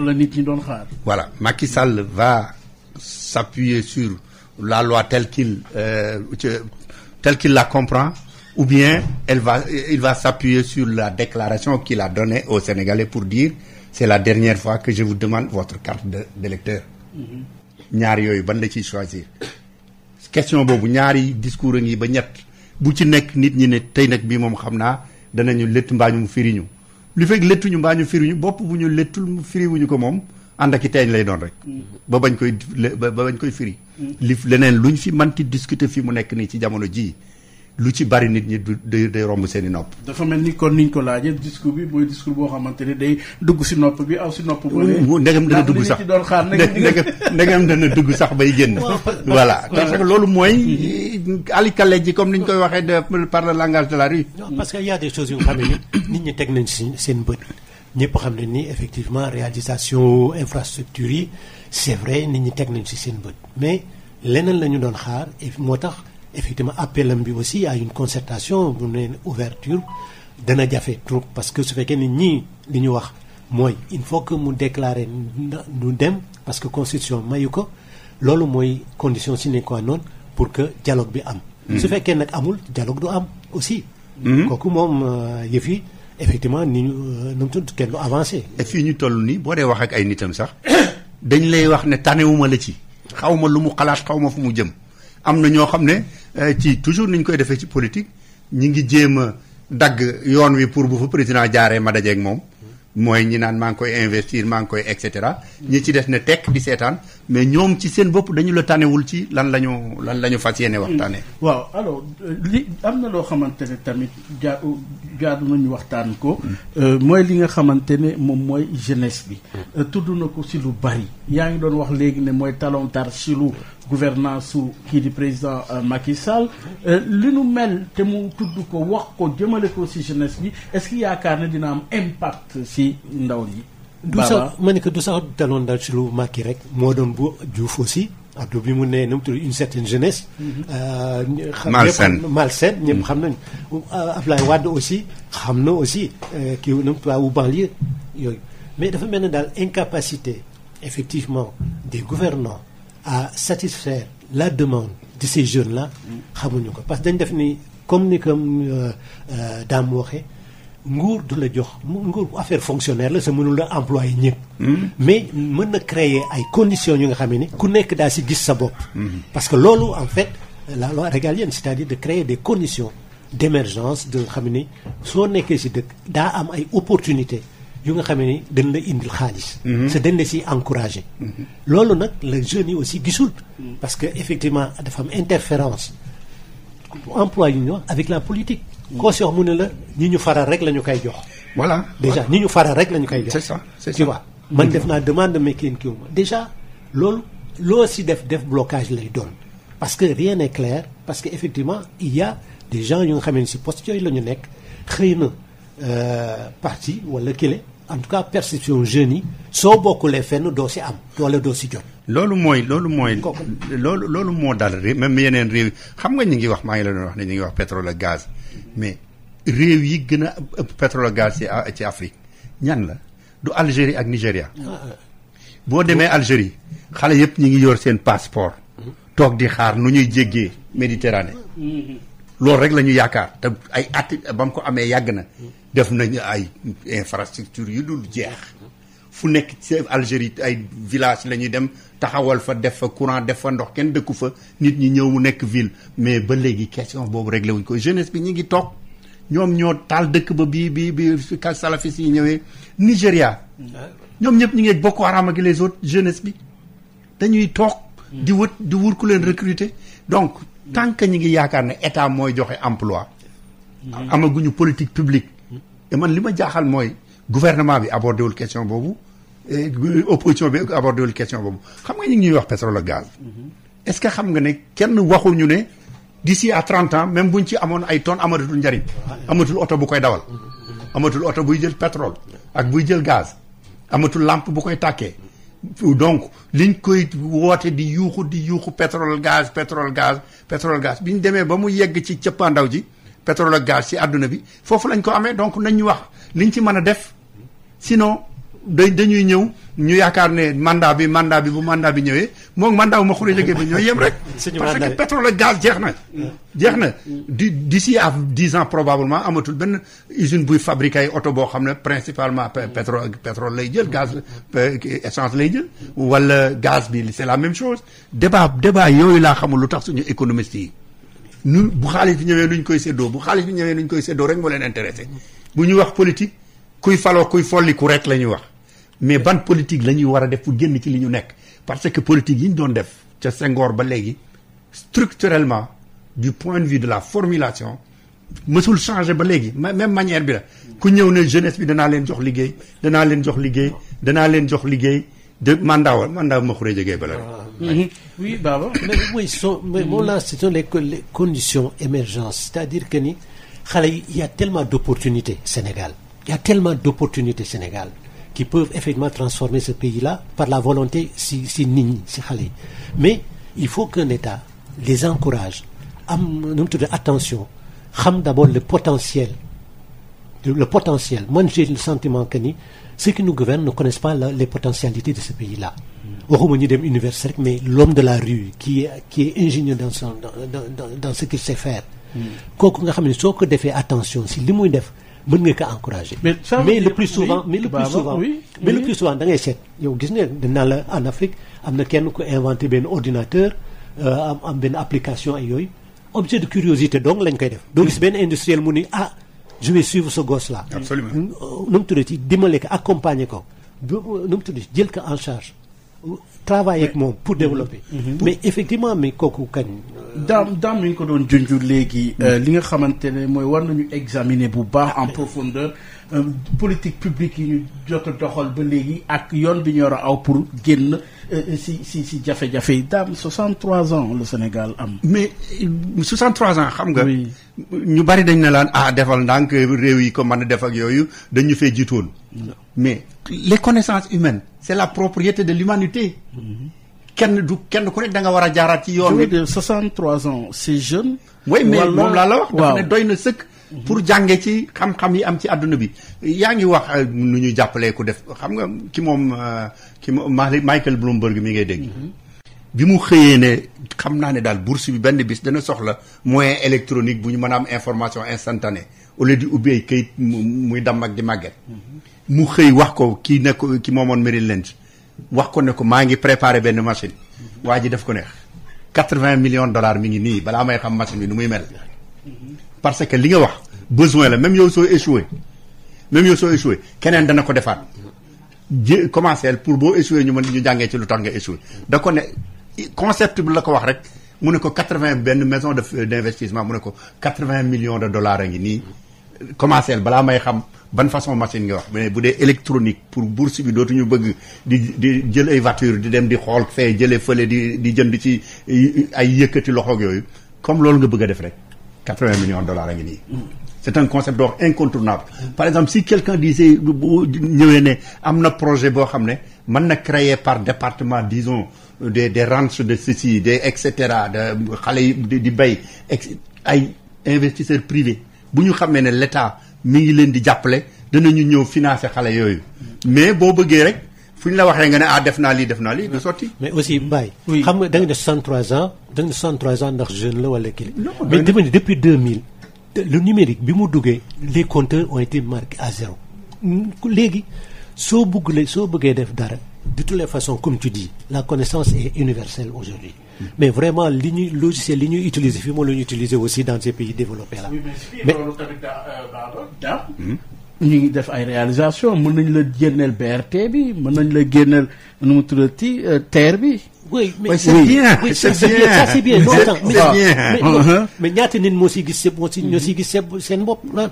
la nit ñi doon xaar. voilà Macky Sall va s'appuyer sur la loi telle qu'il la comprend ou bien il va s'appuyer sur la déclaration qu'il a donnée aux Sénégalais pour dire c'est la dernière fois que je vous demande votre carte d'électeur ñaar yooyu ban la ciy choisir. question boobu ñaari discours a ngi ba ñett bu ci nekk nit ñi ne tey nag bii moom xam naa danañu létt mbaa ñu firiñu lu fekk léttuñu mbaa ñu firiñu bopp bu ñu léttul firiwuñu ko moom ànd ak i teeñ lay doon rek ba bañ koy firi li leneen luñ fi manti discuter fi mu nekk nii ci jamono ji lu ci bari nit ñi day romb seen i nopp. dafa mel ni kon niñ ko laajee discours bi mooy discours boo xamante ne day dugg si nopp bi aw si nopp. ndegam dana dugg sax ndegam dana dugg sax bay génn. voilà parce que loolu mooy alikale ji comme ni ñu koy waxee par le langage de la rue. non parce que y a des choses yu nga xam ne nit ñi teg nañ si seen bët ñëpp xam ne ni effectivement réalisation infrastructure yi c'est vrai nit ñi teg nañ si seen bët mais leneen la ñu doon xaar et moo tax. Effectivement appelam bi aussi à une concertation bu ne ouverture dana jafe trop parce que su fekkee ni ñii li ñu wax mooy il faut que mu déclarer nu dem parce que constitution mayu ko loolu mooy condition sine qua non pour que dialogue bi am. su fekkee nag amul dialogue du am aussi. kooku moom yëf yi effectivement ni ñu nu mu tudd kenn du avancé. et fii ñu toll nii boo dee wax ak ay nitam sax dañ lay wax ne tanewuma la ci xaw ma lu mu xalaat xaw ma fu mu jëm. am na ñoo xam ne ci toujours ni ñu koy defee ci politique ñi ngi jéem a dagg yoon wi pour bu fa président jaaree ma dajeeg moom mooy ñi naan maa ngi koy investir maa ngi koy et cetera ñi ci des ne tekk di seetaan mais ñoom ci seen bopp dañu la tànnewul ci lan la ñu fas yéene waxtaanee. waaw alors li am na loo xamante ne tamit jaadu nañu waxtaan ko. mooy li nga xamante ne moom mooy jeunesse bi. tudd na ko si lu bari yaa ngi doon wax léegi ne mooy talon d'Achille lu gouvernance su kii di président Macky Sall li nu mel te mu tudd ko wax ko jëmale ko si jeunesse bi est-ce que yaakaar ne dina am impact si ndaw yi. du sax ma ne que du sax talon d'Achille lu Macky rek moo doon bu Diouf aussi Abdou bi mu ne nu mu tudd une certaine jeunesse. malsaine ñëpp xam nañu. Ablaye Wade aussi xam na aussi kii nu mu tudd wu banlieue yooyu mais dafa mel ne daal incapacité effectivement des gouvernants à satisfaire la demande de ces jeunes-là xamuñu ko parce que dañ def ni comme ni comme Dame waxee nguur du la jox nguur affaire fonctionnaire la sa mënul la employé ñëpp mais mën na créer ay conditions yu nga xam ne ku nekk daa si gis sa bopp parce que loolu en fait la loi régalienne c'est-à-dire de créer des conditions d'émergence de nga xam ne soo nekkee si dëkk daa am ay opportunités yu nga xam ne dañ la indil xaalis c'est dañ la si encouragé loolu nag les jeunes yi aussi gisul parce que effectivement dafa am interférence emploi yu ñu wax avec la politique koo si wax mu ne la ñi ñu faral rek la ñu koy jox voilà déjà ñi ñu faral rek la ñu koy jox c'est ça tu vois man def naa demande mais kiin kiiw ma déjà loolu loo si def blocage lay doon parce que rien n'est clair parce que effectivement il y a des gens yu nga xam ne si poste yooyu la ñu nekk xëy na parti wala kile en tout cas perception jeunes yi soo bokkulee fenn doo si am wala doo si jot. loolu moo dal réew même yeneen réew xam nga ñu ngi wax maa ngi la doon wax ne ñu ngi wax pétrole ak gaz mais réew yi gën a ëpp pétrole ak gaz ci Afrique ñan la du Algérie ak Nigéria. boo demee Algérie xale yëpp ñu ngi yor seen passeport toog di xaar nu ñuy jéggee Méditerranée loolu rek la ñu yaakaar te ay at ba mu ko amee yàgg na def nañu ay infrastructure yu dul jeex fu nekk ci Algérie ay village la ñuy dem taxawal fa def fa courant def fa ndox kenn dëkku fa nit ñi ñëw mu nekk ville mais ba léegi question boobu réglé wuñ ko jeunesse bi ñu ngi toog ñoom ñoo taal dëkk ba bi salafis yi ñëwee Nigéria ñoom ñëpp ñu ngi Boko Haram ak les autres jeunesse bi dañuy toog di wut ku leen recruter donc tant que ñu ngi yaakaar ne état mooy joxe emploi amaguñu politique publique et man li ma jaaxal mooy gouvernement bi abordé wul question boobu opposition bi abordé wul question boobu xam nga ñu ngi ñuy wax pétrole ak gaz est-ce que xam nga ne kenn waxuñu ne d'ici à 30 ans même buñ ci amoon ay tonnes amatul njariñ amatul oto bu koy dawal amatul oto buy jël pétrole ak buy jël gaz amatul lampe bu koy tàkkee donc liñ koy woote di yuuxu pétrole gaz bi ñu demee ba mu yegg ci cëppaandaw ji pétrole ak gaz ci àdduna bi foofu lañ ko amee donc nañ ñu wax liñ ci mën a def sinon dañuy ñëw ñu yaakaar ne mandat bi bu mandat bi ñëwee moom mandat bu ma xuree jógee ba ñooy yem rek parce que pétrole ak gaz jeex na d'ici à 10 ans probablement amatul benn usine buy fabriquer ay oto boo xam ne principalement pétrole lay jël gaz essence lay jël wala gaz bi c'est la même chose débat yooyu laa xamul lu tax suñu économistes yi bu xaalis bi ñëwee nuñ koy séddoo rek moo leen intéressé bu ñu wax politique kuy faloo kuy folliku rek la ñuy wax mais ban politique la ñuy war a def pour génn ci li ñu nekk parce que politique yi ñu doon def ca Senghor ba léegi structurellement du point de vue de la formulation mësul changé ba léegi même manière bi la ku ñëw ne jeunesse bi danaa leen jox liggéey de mandat ma xuree jógee bala rek. Oui Baba. mais moom là ce sont les conditions émergence c'est-à-dire que ni xale yi il y a tellement d'opportunités Sénégal qui peuvent effectivement transformer ce pays-là par la volonté si nit ñi si xale yi mais il faut qu'un État les encourage am nu mu tudd attention xam d'abord le potentiel moi j'ai le sentiment que ni ceux qui nous gouvernent ne connaissent pas les potentialités de ce pays-là waxuma ñu dem université rek mais l'homme de la rue qui est ingénieux dans ce qu'il sait faire kooku nga xam ne soo ko defee attention si li muy def mën nga ko encourager mais le plus souvent da ngay seet yow gis ne dinaa la en Afrique am na kenn ku inventé benn ordinateur am benn application ay yooyu objet de curiosité donc lañ koy def doo gis benn industriel mu ni je vais suivre ce gosse là absolument nu mu tuddee ci dimbale ko accompagner ko nu mu tuddee jël ko en charge travailler ak moom pour développer mais effectivement mais kooku kañ daam mi ngi ko doon junj léegi li nga xamante ne mooy war nañu examiner bu baax en profondeur politique publique yi ñu jot a doxal ba léegi ak yoon bi ñu war a aw pour génn si jafe-jafe yi daam 63 ans le Sénégal am mais 63 ans xam nga ñu bari dañ ne laan defal ndànk réew yi ko mën a def ak yooyu dañu fee jiitoon mais les connaissances humaines c'est la propriété de l'humanité kenn ku nekk da nga war a jaaraat ci yoon de 63 ans c'est jeune oui mais moom laa la wax dafa ne doy na sëkk pour jànge ci xam-xam yi am ci àdduna bi yaa ngi wax nu ñuy jàppalee ku def xam nga ki moom Michael Bloomberg mi ngay dégg bi mu xëyee ne xam naa ne daal bourse bi benn bis dana soxla moyen électronique bu ñu mën a am information instantanée au lieu di ubbi ay këyit muy damm ak di màgget mu xëy wax ko ki moomoon Merrill Lynch wax ko ne ko maa ngi préparé benn machine waa ji def ko neex 80 millions de dollars mi ngi nii balaa may xam machine bi nu muy mel parce que li nga wax besoin la même yow soo échoué keneen dana ko defaat commencer pour boo échoué ñu jàngee ci lu tax nga échoué da ko ne concept bi la ko wax rek mu ne ko 80 benn maison d'investissement mu ne ko 80 millions de dollars a ngi nii commencer balaa may xam ban façon machine nga wax mais bu dee électronique pour bourse bi dootuñu bëgg di jël ay voiture di dem di xool fee jëlee fële di jënd ci ay yëkkati loxoog yooyu comme loolu nga bëgg a def rek 80 millions de dollars a ngi nii. C'est un concept d'or incontournable. Par exemple si quelqu'un disait bu ñëwee ne am na projet boo xam ne mën na créer par département disons des ranchs de ceci des et cetera de xale yi di bay ay investisseurs privés bu ñu xamee ne l'État mi ngi leen di jàppale danañu ñëw financer xale yooyu mais boo bëggee rek fu ñu la waxee nga ne ah def naa lii du sotti. mais aussi Mbaye. xam nga da nga ne 63 ans da nga ne 63 ans ndax jeune la wala kii. mais depuis 2000 le numérique bi mu duggee les compteurs ont été marqués à 0. léegi soo bëggee def dara de toutes les façons comme tu dis la connaissance est universelle aujourd'hui. mais vraiment logiciel li ñuy utiliser fii moom la ñuy utiliser aussi dans ces pays développés là. mais loolu tamit ñu ngi def ay réalisation mën nañ la génneel BRT bi mën nañ la génneel nu mu tuddati TER bi. oui mais c'est bien ça c'est bien mais ñaata nit ñoo si gis seen bopp naan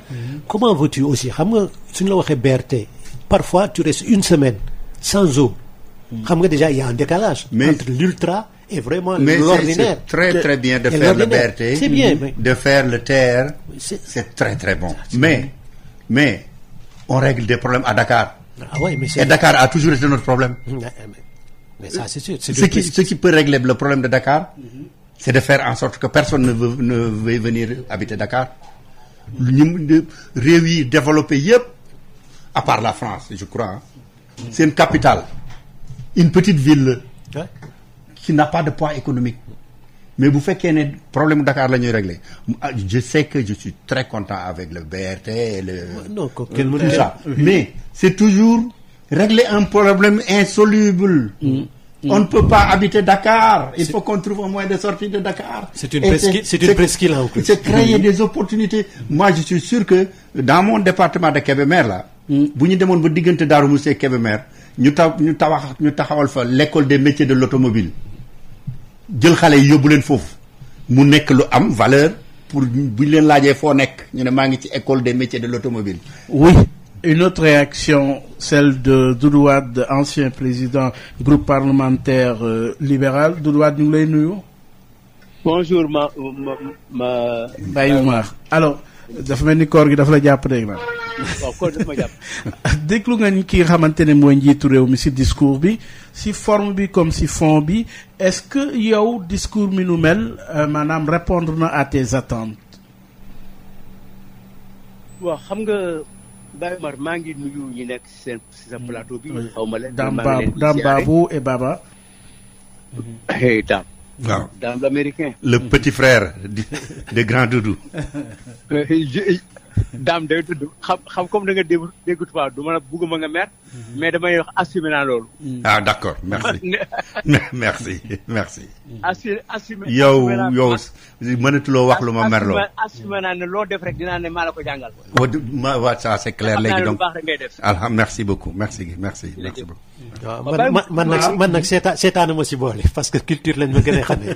comment veux-tu aussi xam nga suñu la waxee BRT parfois tu restes une semaine sans eau. xam nga déjà il y a un décalage entre l'ultra et vraiment l'ordinaire. C'est très très bien de faire le BRT. C'est bien de faire le TER. C'est très très bon. Mais on règle des problèmes à Dakar. Ah ouais, mais et Dakar a toujours été notre problème. Mais ça c'est sûr. Ce qui peut régler le problème de Dakar, c'est de faire en sorte que personne ne veut venir habiter Dakar. ñu réew yi développé yëpp à part la France je crois c'est une capitale une petite ville qui n'a pas de poids économique mais bu fekkee ne problème Dakar la ñuy régler je sais que je suis très content avec le BRT et tout ça mais c'est toujours régler un problème insoluble. On ne peut pas habiter Dakar. Il faut qu'on trouve un moyen de sortir de Dakar. C'est une presqu'île en plus. C'est créer des opportunités. Moi, je suis sûr que dans mon département de Kébémer là, bu ñu demoon ba diggante Darou Moukhty Kébémer, ñu taxawal fa l'école des métiers de l'automobile. Jël xale yi yóbbu leen foofu mu nekk lu am valeur pour bu ñu leen laajee foo nekk ñu ne maa ngi ci école des métiers de l'automobile. Oui. Une autre réaction, celle de Doudou Wade, ancien président groupe parlementaire libéral. Doudou Wade, ñu ngi lay nuyu. Bonjour Baye Oumar. Alors dafa mel ni koor gi dafa la jàpp dégg naa. waaw koor dafa ma jàpp. déglu nga ki nga xamante ne mooy njiitu réew mi ci discours bi ci forme bi comme ci fond bi est-ce que yow discours mi nu mel maanaam répondre na à tes attentes. waaw xam nga. Baye Mar maa ngi nuyu ñi nekk ci sa plateau bi. xaw ma leen Dame Babou et Baba. Dame. waaw Dame l'américain. Le petit frère de grand Doudou. Dame day tudd xam comme da nga dégg tubaab du ma bugguma nga mer. mais damay wax assumé naa loolu. Ah d'accord merci. merci. assumé yow mënatuloo wax lu ma merloo. assumé naa ne loo def rek dinaa ne maa la ko jàngal. waaw ça c'est clair léegi donc baax rek ngay def. merci beaucoup merci beaucoup. waaw man nag seetaanu ma si boole parce que culture lañ ma gën a xamee.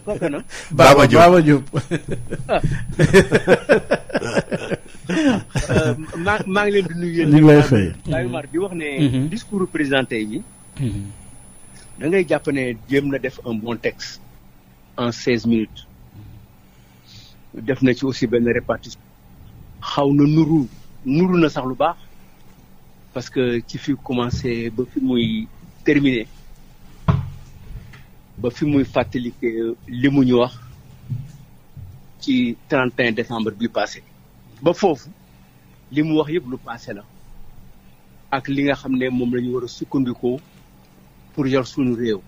kooku nag. Baba Diop maa ngi leen di nuyu yéen. ñu ngi lay fay. Baye Oumar di wax ne. discours président tey ji da ngay jàpp ne jéem na def un bon texte en 16 minutes. def na ci aussi benn répartition. xaw na nuru na sax lu baax. parce que ci fi commencé ba fi muy terminé ba fi muy fàttali li mu ñu wax ci 31 décembre bi passé ba foofu li mu wax yëpp lu passé la ak li nga xam ne moom la ñu war a sukkandikoo pour yor suñu réew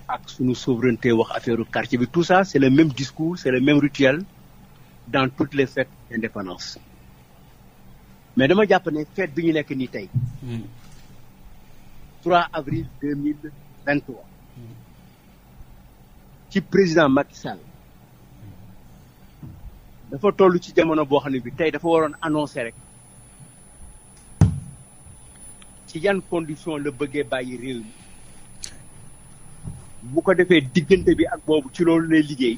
ak suñu souveraineté wax affaire quartier bi tout ça c'est le même discours c'est le même rituel dans toutes les fêtes d'indépendance. mais dama jàpp ne fête bi ñu nekk nii tey 3 avril 2023 ci président Macky Sall dafa toll ci jamono boo xam ne bi tey dafa waroon annoncer rek ci yan condition la bëggee bàyyi réew mi bu ko defee diggante bi ak boobu ci loolu lay liggéey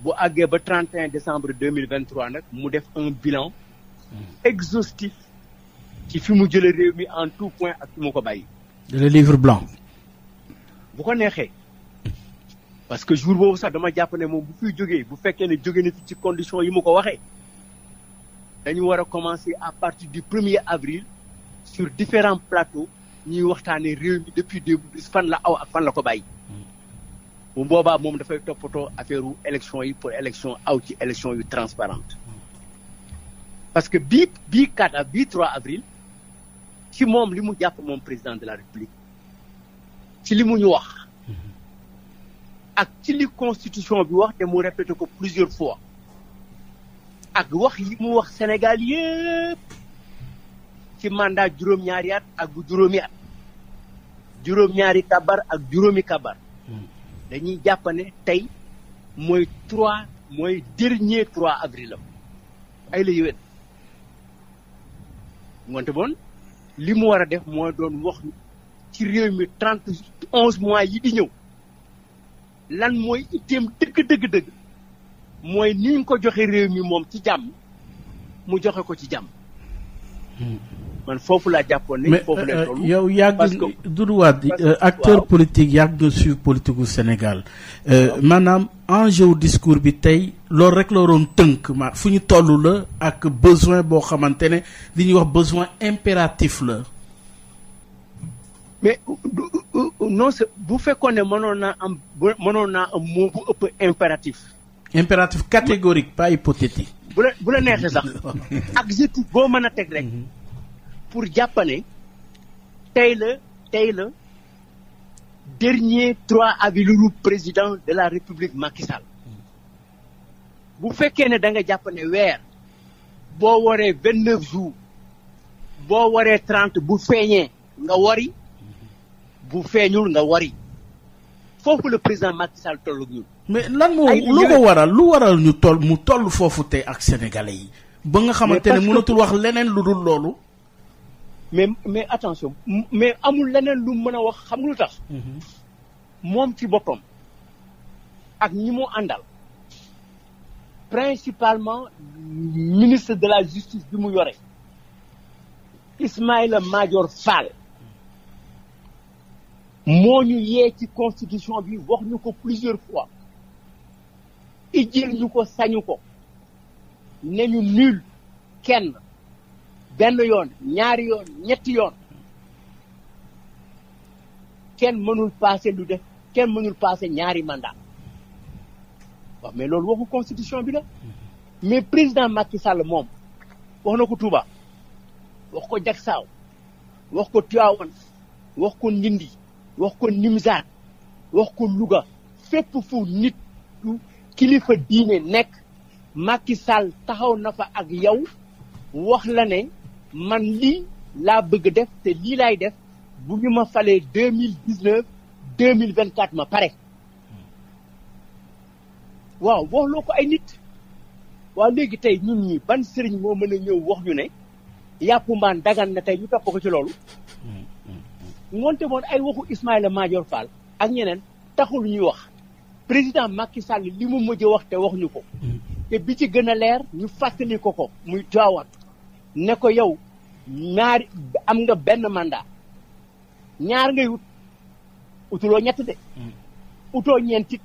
bu àggee ba 31 décembre 2023 nag mu def un bilan exhaustif ci fi mu jëlee réew mi en tout point ak fi mu ko bàyyi. le livre blanc. bu ko neexee parce que jour boobu sax dama jàpp ne moom bu fiy jógee bu fekkee ne jóge na fi ci condition yi mu ko waxee dañu war a commencer à partir du 1er avril sur différents plateaux ñuy waxtaanee réew mi depuis début fan la aw ak fan la ko bàyyi. bu boobaa moom dafay toppatoo affaire élection yi pour élection aw ci élection yu transparente parce que bii 3 avril ci moom li mu jàpp moom président de la République ci li mu ñu wax ak ci li constitution bi wax te mu répété ko plusieurs fois ak wax yi mu wax Sénégal yépp ci mandat juróom-ñaari at ak bu juróomi at juróom-ñaari kabar ak juróomi kabar dañuy jàpp ne tey mooy dernier 3 avril am ay la yowén ngoonte bon li mu war a def mooy doon wax ci réew mi 11 mois yi di ñëw lan mooy itteem dëgg mooy ni ñu ko joxe réew mi moom ci jàmm mu joxe ko ci jàmm man foofu laa jàppoon ne foofu lay toll. yow yàgg Doudou Wade acteur politique yàgg nga suivre politique gu Sénégal maanaam enjeu discours bi tey loolu rek la waroon tënk fu ñu toll la ak besoin boo xamante ne li ñuy wax besoin impératif la. mais non c'est bu fekkoon ne mënoon naa am moo bu ëpp impératif. impératif catégorique pas hypothétique. bu la neexee sax adjectif boo mën a teg rek pour jàppane tey la dernier 3 avril président de la République Macky Sall bu fekkee ne da nga jàpp ne weer boo waree 29 jours boo waree 30 bu feeñee nga wari bu feeñul nga wari foofu le président Macky Sall toll ak ñun. mais lan moo lu ko waral mu toll foofu tey ak sénégalais yi ba nga xamante ne mënatul wax leneen lu dul loolu. mais attention mais amul leneen lu mën a wax xam nga lu tax. moom ci boppam ak ñi mu àndal principalement ministre de la justice bi mu yore Ismaïla Madior Fall moo ñu yee ci constitution bi wax ñu ko plusieurs fois ijjil ñu ko sañu ko ne ñu nul kenn benn yoon ñaari yoon ñetti yoon kenn mënul passé ñaari mandat waaw mais loolu waxu constitution bi la mais président Macky Sall moom wax na ko Touba wax ko Diacksao wax ko Tivaouane wax ko Ndindi wax ko Nimzaat wax ko Louga fépp fu nit kilifa diine nekk Macky Sall taxaw na fa ak yow wax la ne man lii laa bëgg def te lii laay def bu ñu ma falee 2019 2024 ma pare waaw wax loo ko ay nit waaw léegi tey ñun ñi ban sëriñ moo mën a ñëw wax ñu ne yàpp mbaan dagan na tey ñu topp ko ci loolu ngoonte moon ay waxu Ismaïla Madior Fall ak ñeneen taxul ñuy wax président Macky Sall li mu mujj wax te wax ñu ko te bi ci gën a leer ñu fàttali ko muy Tivaouane ne ko yow ñaari am nga benn mandat ñaar ngay utuloo ñett de utoo ñeentit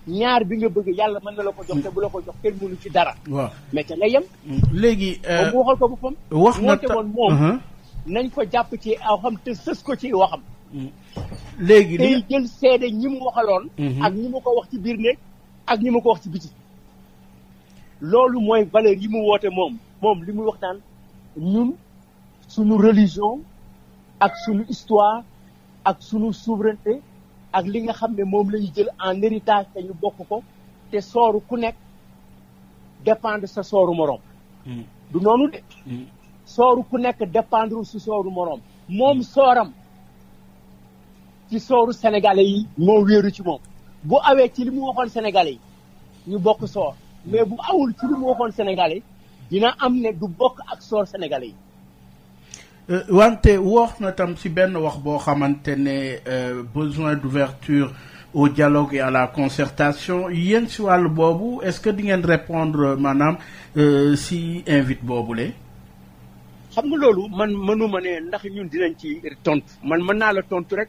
ñaar bi nga bëgg yàlla mën na la ko jox te bu la ko jox kenn mënu ci dara waaw mais ca nga yem léegi mu waxal ko boppam wax na te woon moom nañ ko jàpp ci aw xam te sës ko ci waxam léegi tey jël seede ñi mu waxaloon ak ñi mu ko wax ci biir néeg ak ñi mu ko wax ci biti loolu mooy valeur yi mu woote moom li muy wax naan ñun suñu religion ak suñu histoire ak suñu souveraineté ak li nga xam ne moom la ñu jël en héritage te ñu bokk ko te sooru ku nekk dépendre sa sooru moroom du noonu de sooru ku nekk dépendre si sooru moroom moom sooram ci sooru sénégalais yi moo wéeru ci moom bu awee ci li mu waxoon sénégalais yi ñu bokk soor mais bu awul ci li mu waxoon sénégalais dina am ne du bokk ak soor sénégalais yi wante wax na tam ci benn wax boo xamante ne besoin d'ouverture au dialogue et à la concertation yéen ci wàllu boobu est-ce que di ngeen répondre maanaam ci invite boobule. xam nga loolu man mënuma ne ndax ñun dinañ ci tontu man mën naa la tontu rek.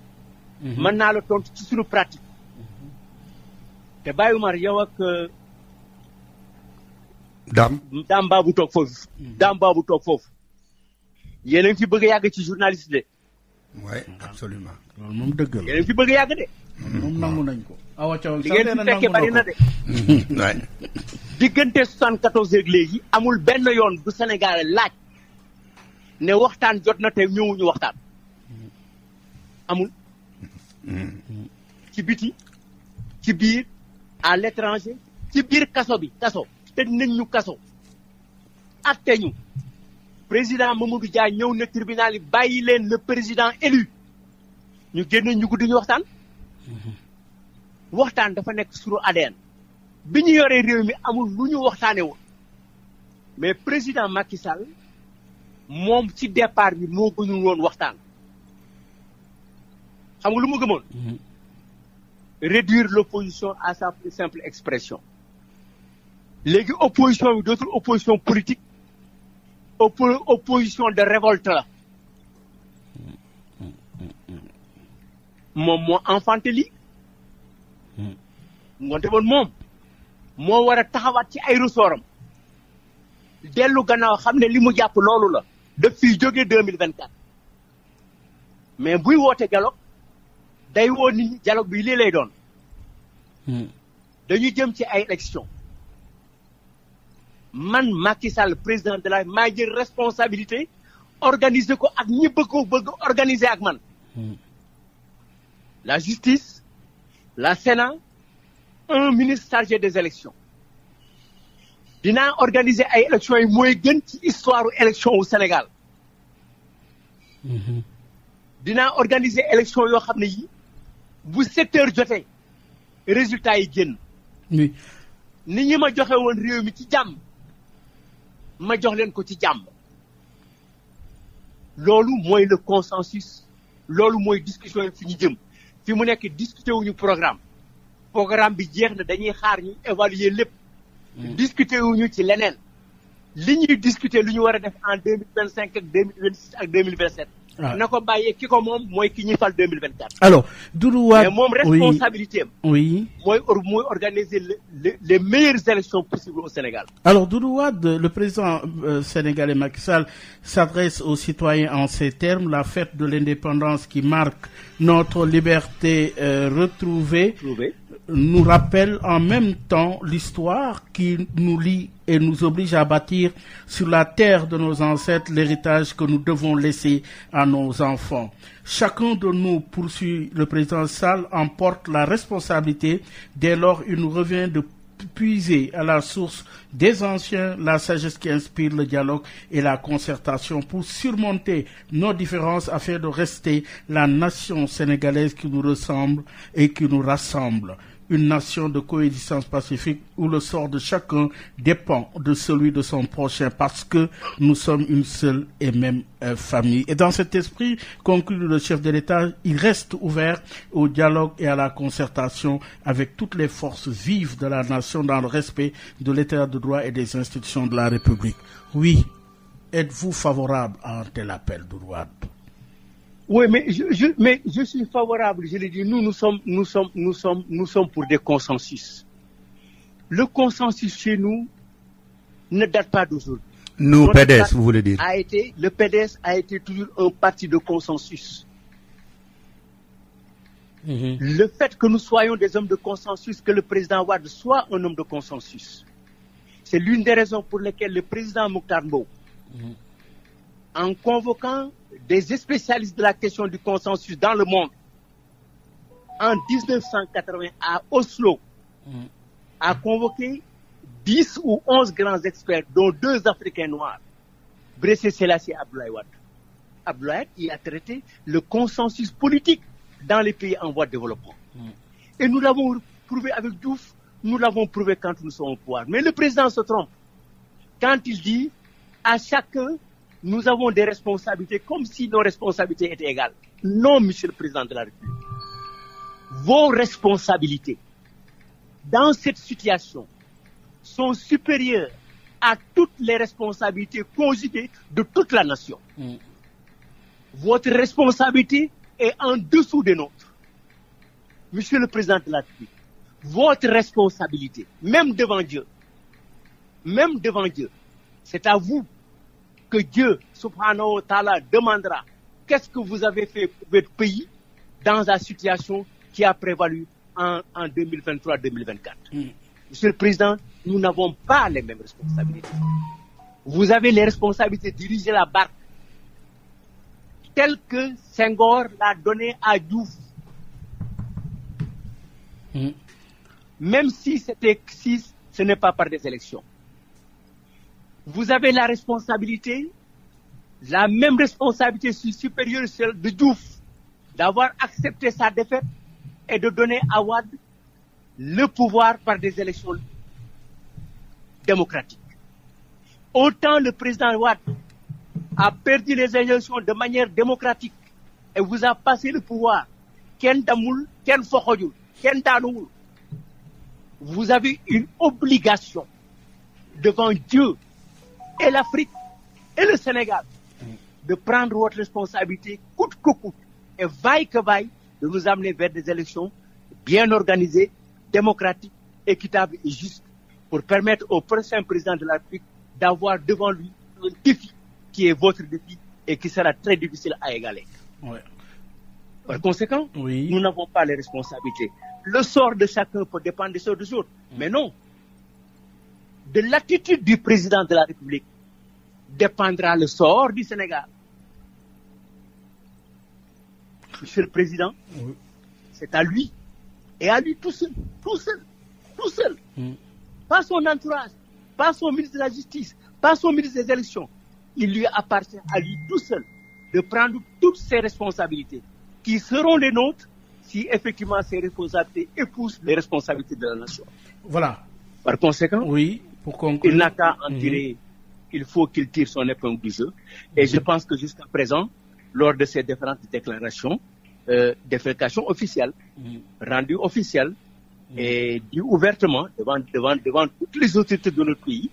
mën naa la tontu ci suñu pratique. te Baye Oumar yow ak. Dame Babou toog foofu. Dame Babou toog foofu. yéen a ngi fi bëgg a yàgg ci journaliste de. oui absolument. loolu moom dëgg la yéen a ngi fi bëgg a yàgg de. moom nangu nañ ko. awa Thiaw li ngeen fi fekkee bari na de. waay. diggante 74 ak léegi amul benn yoon bu Sénégal laaj ne waxtaan jot na te ñëwuñu waxtaan amul ci biti ci biir à l'étranger ci biir kaso te nañ ñu kaso atte ñu président Mamadou Dia ñëw na tribunal yi bàyyi leen le président élu ñu génne ñu guddi ñu waxtaan dafa nekk sur ADN bi ñu yoree réew mi amul lu ñu waxtaane woon mais président Macky Sall moom ci départ bi moo gënul woon waxtaan xam nga lu mu gëmoon réduire l'opposition à sa plus simple expression léegi opposition bi dootul opposition politique opposition de révolte la moom moo enfanté lii ngoonte woon moom moo war a taxawaat ci ay ressortam dellu gannaaw xam ne li mu jàpp loolu la daf fiy jógee 2024 mais buy woote dialogue day woo nit ñi dialogue bi lii lay doon dañuy jëm ci ay élection man Macky Sall président de la maa jël responsabilité organiser ko ak ñi bëgg organiser ak man la justice la Sénat un ministre chargé des élections dinaa organiser ay élections yi mooy gën ci histoire élection au Sénégal dinaa organiser élection yoo xam ne yi bu 7 heures jotee résultat yi génn oui ni ñi ma joxe woon réew mi ci jàmm ma jox leen ko ci jàmm loolu mooy le consensus loolu mooy discussion yi fi ñu jëm fi mu nekk discuter wuñu programme bi jeex na dañuy xaar ñu évaluer lépp discuter wuñu ci leneen li ñuy discuter lu ñu war a def en 2025 ak 2026 ak 2027 na ko bàyyee ki ko moom mooy ki ñuy fal 2024 alors Doudou Wade mais moom responsabilité am oui mooy organiser les meilleures élections possibles au Sénégal. Alors Doudou Wade, le président sénégalais Macky Sall s'adresse aux citoyens en ces termes: la fête de l'indépendance qui marque notre liberté retrouvée nous rappelle en même temps l'histoire qui nous lie et nous oblige à bâtir sur la terre de nos ancêtres l'héritage que nous devons laisser à nos enfants. Chacun de nous, poursuit le président Sall, en porte la responsabilité. Dès lors, il nous revient de puiser à la source des anciens la sagesse qui inspire le dialogue et la concertation pour surmonter nos différences afin de rester la nation sénégalaise qui nous ressemble et qui nous rassemble. Une nation de coexistence pacifique où le sort de chacun dépend de celui de son prochain parce que nous sommes une seule et même famille. Et dans cet esprit, conclut le chef de l'État, il reste ouvert au dialogue et à la concertation avec toutes les forces vives de la nation dans le respect de l'État de droit et des institutions de la République. Oui, êtes-vous favorable à un tel appel, Doudou Wade? Oui, mais je suis favorable. Je l'ai dit, nous sommes pour des consensus. Le consensus chez nous ne date pas d'aujourd'hui. Nous, PDS, vous voulez dire? Le PDS a été toujours un parti de consensus. Le fait que nous soyons des hommes de consensus, que le président Wade soit un homme de consensus, c'est l'une des raisons pour lesquelles le président Mokhtar Mbow, en convoquant des spécialistes de la question du consensus dans le monde, en 1980 à Oslo, a convoqué 10 ou 11 grands experts, dont 2 Africains noirs, Bressé Selassie et Abdoulaye Wade. Abdoulaye Wade y a traité le consensus politique dans les pays en voie de développement. Et nous l'avons prouvé avec Diouf, nous l'avons prouvé quand nous sommes au pouvoir. Mais le président se trompe quand il dit à chacun, nous avons des responsabilités comme si nos responsabilités étaient égales. Non, Monsieur le Président de la République. Vos responsabilités dans cette situation sont supérieures à toutes les responsabilités conjuguées de toute la nation. Votre responsabilité est en dessous des nôtres. Monsieur le Président de la République, votre responsabilité, même devant Dieu, c'est à vous que Dieu, subhanahu wa ta'ala, demandera qu'est-ce que vous avez fait pour votre pays dans la situation qui a prévalu en 2023-2024. Monsieur le Président, nous n'avons pas les mêmes responsabilités. Vous avez les responsabilités de diriger la barque tel que Senghor l'a donné à Diouf. Même si ce n'est pas par des élections. Vous avez la responsabilité, la même responsabilité supérieure à celle de Diouf, d'avoir accepté sa défaite et de donner à Wade le pouvoir par des élections démocratiques. Autant le président Wade a perdu les élections de manière démocratique et vous a passé le pouvoir, Ken Damoul, Ken Fokhojul, Ken Danoul, vous avez une obligation devant Dieu et l'Afrique et le Sénégal de prendre votre responsabilité coûte que coûte et vaille que vaille de nous amener vers des élections bien organisées, démocratiques, équitables et justes pour permettre au prochain président de la République d'avoir devant lui un défi qui est votre défi et qui sera très difficile à égaler. Ouais. Par conséquent, oui. Nous n'avons pas les responsabilités. Le sort de chacun peut dépendre des sorts des autres. Mais non. De l'attitude du président de la République dépendra le sort du Sénégal. Monsieur le Président, c'est à lui. Et à lui tout seul. Pas son entourage, pas son ministre de la Justice, pas son ministre des Élections. Il lui appartient à lui tout seul de prendre toutes ses responsabilités, qui seront les nôtres si effectivement ces responsabilités épousent les responsabilités de la nation. Voilà. Par conséquent, oui, pour conclure, il n'a qu'à en tirer, il faut qu'il tire son épingle du jeu. Et je pense que jusqu'à présent, lors de ces différentes déclarations officielles, rendues officielles, et dit ouvertement devant toutes les autorités de notre pays,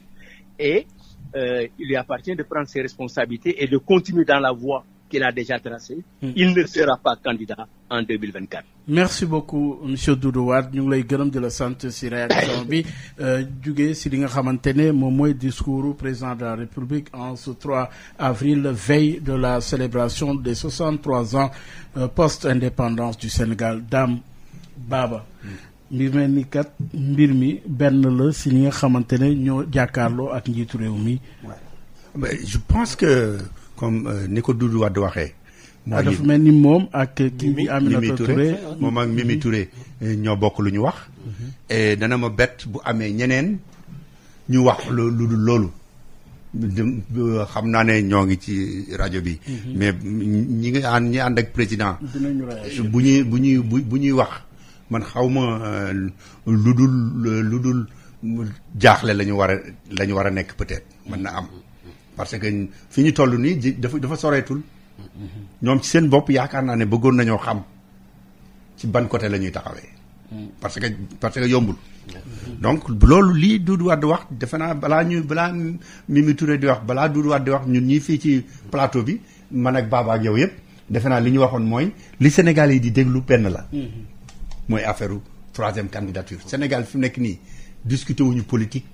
et il lui appartient de prendre ses responsabilités et de continuer dans la voie qu'il a déjà tracée. Il ne sera pas candidat en 2024. Merci beaucoup monsieur Doudou Wade ñu ngi lay gërëm di la sant ci réaction bi jugee ci li nga xamante ne moom mooy discours président de la République en ce 3 avril veille de la célébration des 63 ans post-indépendance du Sénégal. Dame Baba mbir mel ni kat mbir mi benn la ci ñi nga xamante ne ñoo jàkkaarloo ak njiitu réew mi. Je pense que comme ni ko Doudou Wade waxee. dafa mel ni moom ak kii di Aminata Touré moom ak Mimi Touré ñoo bokk lu ñu wax. et dana ma bett bu amee ñeneen ñu wax lu dul loolu. xam naa ne ñoo ngi ci rajo bi. mais ñi ànd ak président. bu ñuy wax man xaw ma lu dul jaaxle la ñu war a nekk peut-être mën na am. parce que fi ñu toll nii dafa soreetul. ñoom ci seen bopp yaakaar naa ne bëggoon nañoo xam ci ban côté la ñuy taxawee. parce que yombul. donc loolu lii Doudou Wade wax defe naa balaa Mimi Touré di wax balaa Doudou Wade di wax ñun ñii fii ci plateau bi man ak Baba ak yow yëpp defe naa li ñu waxoon mooy li Sénégal yi di déglu benn la. mooy affaire troisième candidature. Sénégal fi mu nekk nii discuter wuñu politique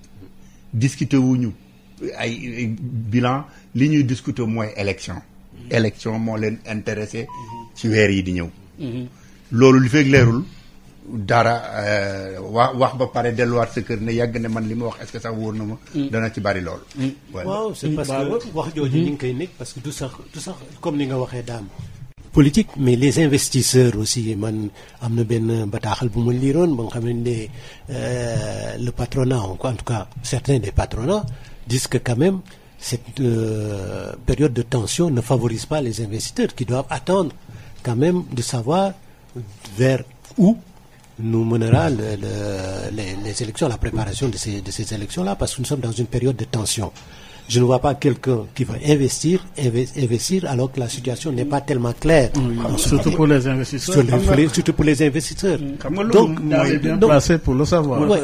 discuter wuñu ay bilan li ñuy discuter mooy élection moo leen intéressé ci weer yi di ñëw. loolu li fekk leerul dara wax ba pare delluwaat sa kër ne yàgg ne man li ma wax est-ce que sax wóor na ma. dana ci bari lool. waaw c'est parce que wax jooju ñu ngi koy nekk parce que du sax comme ni nga waxee daam politique mais les investisseurs aussi man am na benn bataaxal bu ma liiroon ba nga xam ne le patronat en tout cas certains des patronats disent que quand même cette période de tension ne favorise pas les investisseurs qui doivent attendre quand même de savoir vers où nous mènera les élections, la préparation de ces élections-là, parce que nous sommes dans une période de tension. Je ne vois pas quelqu'un qui va investir alors que la situation n'est pas tellement claire. Surtout pour les investisseurs. Surtout pour les investisseurs. Donc, bien placé pour le savoir. Ouais.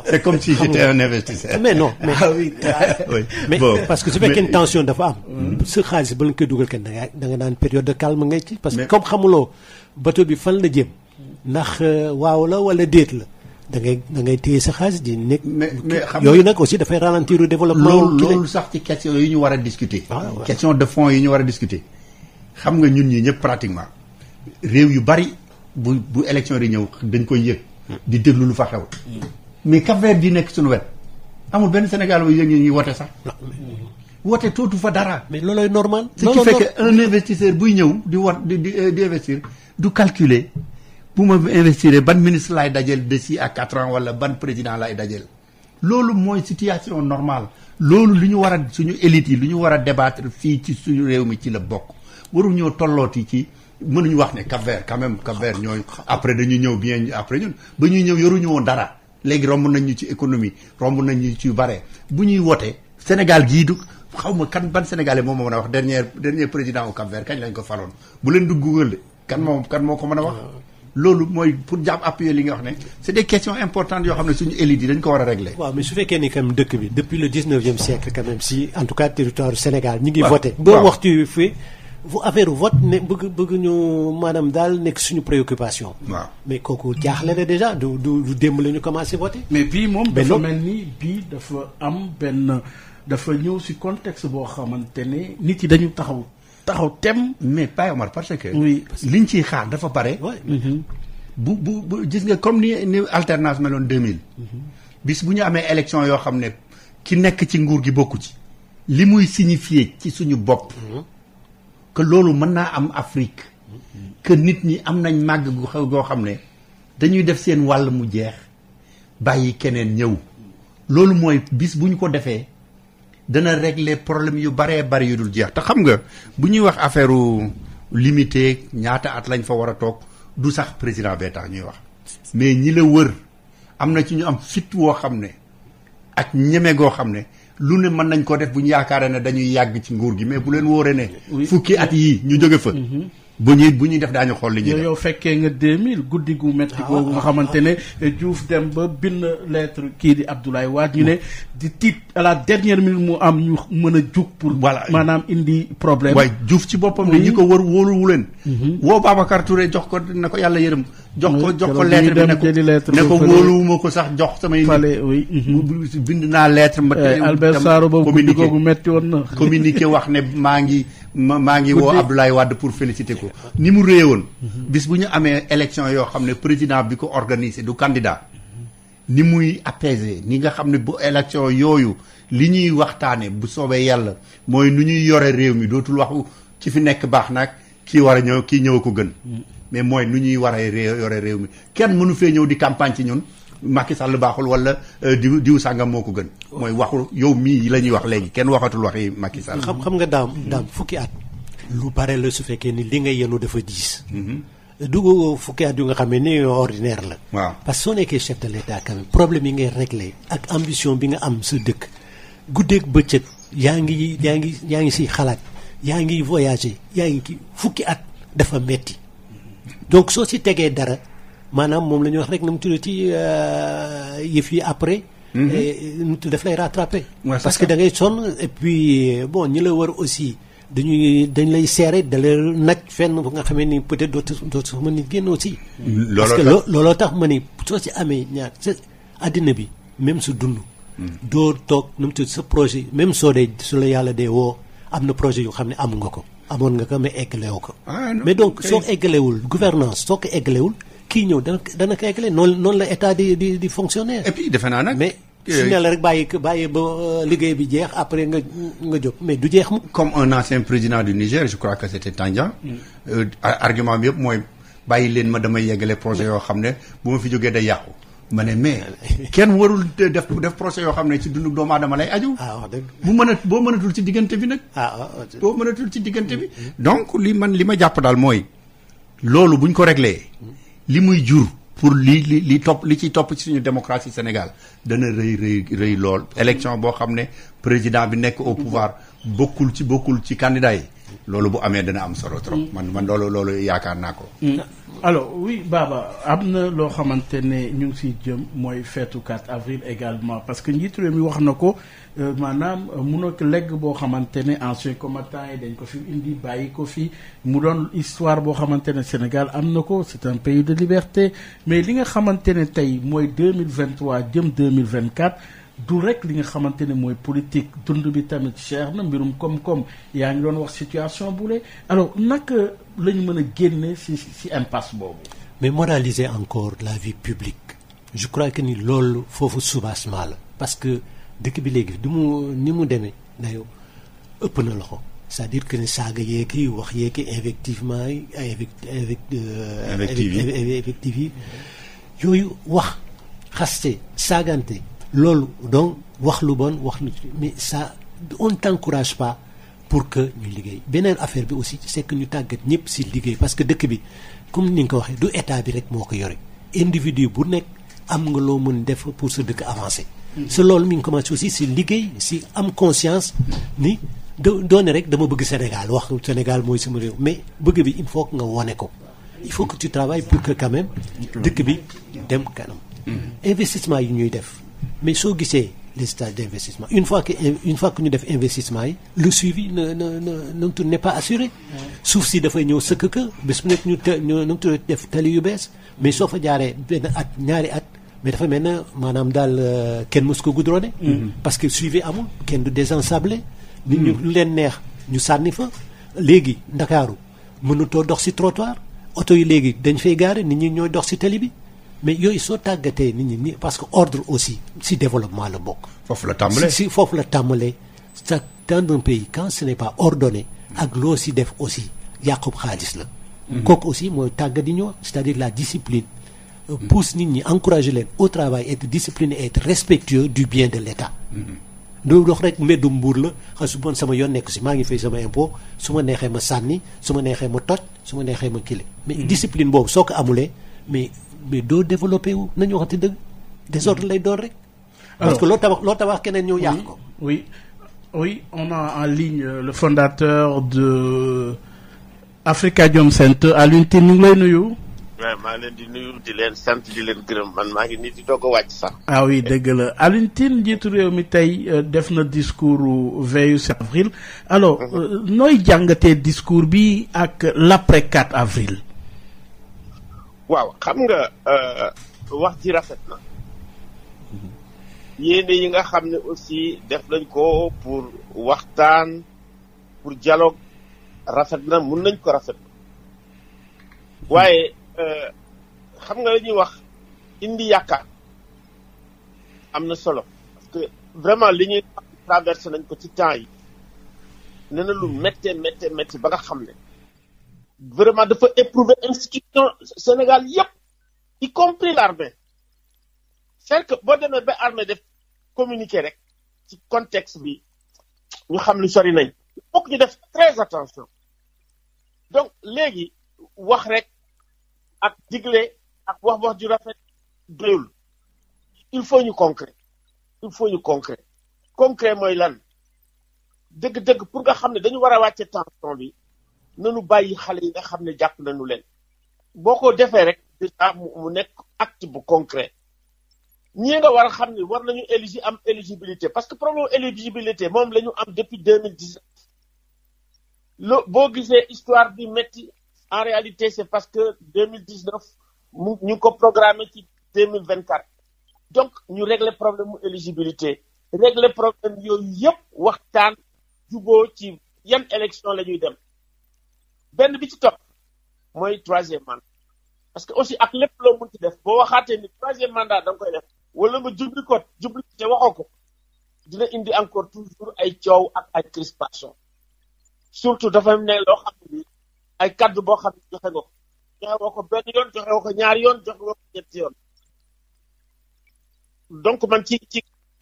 C'est comme si j'étais un investisseur. Mais non. Oui. Mais bon, parce que su fekkee tension dafa am. sa xaalis ba la koy dugal kenn da nga naan période de calme ngay ci. parce que comme xamuloo bateau bi fan la jëm. ndax waaw la wala déet la. da ngay téye sa xaalis di nekk. mais yooyu nag aussi dafay ralentir le développement. loolu sax ci question yi ñu war a discuter. question de fond yi ñu war a discuter. xam nga ñun ñi ñëpp pratiquement réew yu bari bu élection di ñëw dañ koy yëg. di déglu lu fa xew. mais Cap-Vert di nekk suñu wet amul benn Sénégal bu yëg ñi ñuy wote sax. wote tootu fa dara. mais loolooy normal. ce qui fait que un investisseur buy ñëw di investir du calculer bu ma investir ban ministre laay dajel d'ici à 4 ans wala ban président laay dajel. loolu mooy situation normale loolu lu ñu war a suñu élite yi lu ñu war a débattre fii ci suñu réew mi ci la bokk waru ñoo tollooti ci mënuñu wax ne Cap-Vert quand même Cap-Vert ñooy après dañu ñëw bien après ñun ba ñuy ñëw yoruñu woon dara léegi romb nañ ñu ci économie romb nañ ñu ci yu bare bu ñuy wote Sénégal gii du xaw ma kan ban Sénégalais moom moo mën a wax dernier président au Cap-Vert kañ lañ ko faloon bu leen dugg Google de kan moo ko mën a wax. loolu mooy pour jàpp appuyer li nga wax ne c'est des questions importantes yoo xam ne suñu élite yi dañ ko war a régler. waaw mais su fekkee ni quand même dëkk bi depuis le 19e siècle quand même si en tout cas territoire du Sénégal ñi ngi voté. boo waxtu fii affaire vote ne bëgg ñu maanaam daal nekk suñu préoccupation. waaw mais kooku jaaxle na déjà du démb la ñu commencé voté. mais bii moom dafa mel ni bii dafa am benn dafa ñëw si contexte boo xamante ne nit yi dañu taxaw tem. mais Baye Omar parce que. oui liñ ciy xaar dafa bare. bu gis nga comme ni alternance meloon 2000. bis bu ñu amee élection yoo xam ne ki nekk ci nguur gi bokku ci. li muy signifier ci suñu bopp. que loolu mën naa am Afrique. que nit ñi am nañ màgg gu xew goo xam ne dañuy def seen wàll mu jeex bàyyi keneen ñëw. loolu mooy bis bu ñu ko defee. dana régler problème yu baree bari yu dul jeex te xam nga bu ñuy wax affaire limité ñaata at lañ fa war a toog du sax président bee tax ñuy wax mais ñi la wër am na ci ñu am fit woo xam ne ak ñeme goo xam ne lu ne mën nañ ko def bu ñu yaakaaree ne dañuy yàgg ci nguur gi mais bu leen wóoree ne fukki at yii ñu jóge fa bu ñuy def daañu xool li ñuy def. yow fekkee nga 2000 guddi gu métti googu nga xamante ne Diouf dem ba bind lettre kii di Abdoulaye Wade ñu ne di tiit à la dernière minute mu am ñu mën a jug pour. voilà maanaam indi problème. waaye Diouf ci boppam ne ñi ko wër wóoluwu leen. woo Babacar Touré jox ko na ko yàlla yërëm. jox ko lettre bi ne ko wóoluwuma ko sax jox samay. bind naa lettre. Albert Sarr boobu guddi googu métti woon na. communiqué wax ne maa ngi woo Abdoulaye Wade pour féliciter ko. ni mu réye woon bis bu ñu amee élection yoo xam ne président bi ko organisé du candidat ni muy apaisé ni nga xam ne bu élection yooyu li ñuy waxtaane bu soobee yàlla mooy nu ñuy yore réew mi dootul waxu ci fi nekk baax nag kii war a ñëw kii ñëw ko gën mais mooy nu ñuy war a yore réew mi kenn mënu fee ñëw di campagne ci ñun Macky Sall baaxul wala diw sàngam moo ko gën mooy waxu yow mii la ñuy wax léegi kenn waxatul waxi Macky Sall. xam nga daam fukki at lu bare la su fekkee ni li nga yenu dafa diis. dugg fukki at yu nga xam ne ni ordinaire la. waaw parce que soo nekkee chef de l'État quand même problème yi ngay réglé ak ambition bi nga am sa dëkk guddeeg bëccëg yaa ngi siy xalaat yaa ngi voyager yaa ngi kii fukki at dafa metti donc soo si tegee dara maanaam moom la ñuy wax rek na mu tuddati yëf yi après. nu tu def lay rattraper. parce que da ngay sonn et puis bon ñi la war aussi. dañ lay seere da lay naj fenn bu nga xamee ni peut-être dootu mën ni génn aussi. parce que looloo tax ma ni soo ci amee ñaar sa àddina bi même su dund. doo toog nu mu tudd sa projet même su la yàlla dee woo am na projet yu xam ne amoon nga ko mais eggalewu ko. mais donc soo eggalewul gouvernance soo ko eggalewul kii ñëw dana ko eggale noonu la état di fonctionner. et puis defe naa nag mais. su ne la rek bàyyi ba liggéey bi jeex après nga jóg mais du jeex mu. comme un ancien président du Niger je crois que c'était Tandian. argument bi yëpp mooy bàyyi leen ma damay yeggale projet yoo xam ne bu ma fi jógee day yàqu. ma ne mais kenn warul def projet yoo xam ne ci dundu doomu aadama lay aju. wax dëgg boo mënatul ci diggante bi nag. boo mënatul ci diggante bi. donc li ma jàpp daal mooy loolu buñ ko réglé li muy jur. pour li ciy topp ci suñu démocratie Sénégal dana rëy lool élection boo xam ne président bi nekk au pouvoir bokkul ci candidat yi loolu bu amee dana am solo trop man loolu yaakaar naa ko. alors oui Baba am na loo xamante ne ñu ngi siy jëm mooy feetu 4 avril également parce que njiitu réew mi wax na ko maanaam munoo ko legg boo xamante ne anciens combattants yi dañ ko fi indi bàyyi ko fi mu doon histoire boo xamante ne Sénégal am na ko c'est un pays de liberté mais li nga xamante ne tey mooy 2023 jëm 2024 du rek li nga xamante ne mooy politique dund bi tamit cher na mbirum koom-koom yaa ngi doon wax situation bu le alors naka la ñu mën a génne ci impasse boobu. mais moraliser encore la vie publique je crois que ni loolu foofu soubassement la parce que dëkk bi léegi ni mu demee dayo ëpp na loxo c'est-à-dire que ne saaga yeeki wax yeeki invectivement yi invective yi yooyu wax xaste saagante loolu donc wax lu bon wax lu mais ça on ne t'encourage pas pour que ñu liggéey beneen affaire bi aussi c'est que ñu tàggat ñëpp si liggéey parce que dëkk bi comme ni nga ko waxee du état bi rek moo ko yore individu bu nekk am nga loo mën def pour sa dëkk avancer. si loolu mi ngi commencé aussi si liggéey si am conscience ni doone rek dama bëgg Sénégal wax Sénégal mooy sama réew mais bëgg bi il faut que nga wone ko il faut que tu travailles pour que quand même dëkk bi dem kanam. investissement yi ñuy def mais soo gisee les stages d'investissement une fois que ñu def investissement yi le suivi n'est pas assuré. suuf si dafay ñëw sëkk ka bés bu nekk ñu def tali yu bees mais soo fa jaaree benn at ñaari at mais dafa mel ne maanaam daal kenn mës ko goudronné. parce que suivi amul kenn du désensablé. nit ñu lu leen neex ñu sànni fa léegi Ndakaaru mënutoo dox ci trottoir oto yi léegi dañ fay gaare nit ñi ñooy dox ci tali bi mais yooyu soo tàggatee nit ñi parce que ordre aussi ci développement la bokk. foofu la tàmbalee si foofu la tàmbalee dans un pays quand ce n'est pas ordonné ak loo ci def aussi yàqub xaalis la. kooku aussi mooy tàggat di ñu wax c'est-à-dire la discipline. pousse nit ñi encourager leen au travail être discipliné et être respectueux du bien de l'État. doo dox rek mbeddum mbuur la xam su bon sama yoon nekk si maa ngi fay sama impôt su ma neexee ma sànni su ma neexee ma toj su ma neexee ma kile mais discipline boobu soo ko amulee mais doo développé wu nañu waxati dëgg désordre lay doon rek. parce que loo tabax keneen ñëw yàq ko. oui on a en ligne le fondateur de Afrikajom Center Alioune Tine ñu ngi lay nuyu. waaw maa leen di nuyu di leen sant di leen gërëm man maa ngi nii di doog a wàcc sax. ah oui dëgg la Alioune Tine njiitu réew mi tey def na discours veille 7 avril alors nooy jàngatee discours bi ak l'après 4 avril. waaw xam nga wax ji rafet na yéene yi nga xam ne aussi def nañ ko pour waxtaan pour dialogue rafet na mun nañ ko rafet waaye. xam nga la ñuy wax indi yaakaar am na solo parce que vraiment li ñuy traversé nañ ko ci temps yi nee na lu métti ba nga xam ne vraiment dafa éprouver institution Sénégal yëpp y compris l'armée c'est que boo demee ba armée def communiquer rek ci contexte bi ñu xam lu sori nañ fokk ñu def très attention donc léegi wax rek ak digle ak wax ju rafet doyul il faut ñu concret concret mooy lan dëgg-dëgg pour nga xam ne dañu war a wàcce tension bi nanu bàyyi xale yi nga xam ne jàpp nañu leen boo ko defee rek déjà mu nekk acte bu concret ñii nga war a xam ne war nañu am éligibilité parce que problème éligibilité moom la ñu am depuis 2019 boo gisee histoire bi métti en réalité c'est parce que 2019 ñu ngi ko programmé ci 2024 donc ñu régler problème mu éligibilité régler problème yooyu yëpp waxtaan juboo ci yan élection la ñuy dem benn bi ci topp mooy troisième mandat parce que aussi ak lépp loo mën ci def boo waxaatee ni troisième mandat da nga koy def wala nga jubli te waxoo ko dina indi encore toujours ay coow ak ay crispation surtout dafa ne loo xam ne ay kaddu boo xam ne joxe nga ko benn yoon joxe nga ko ñaari yoon joxe nga ko ñetti yoon donc man ci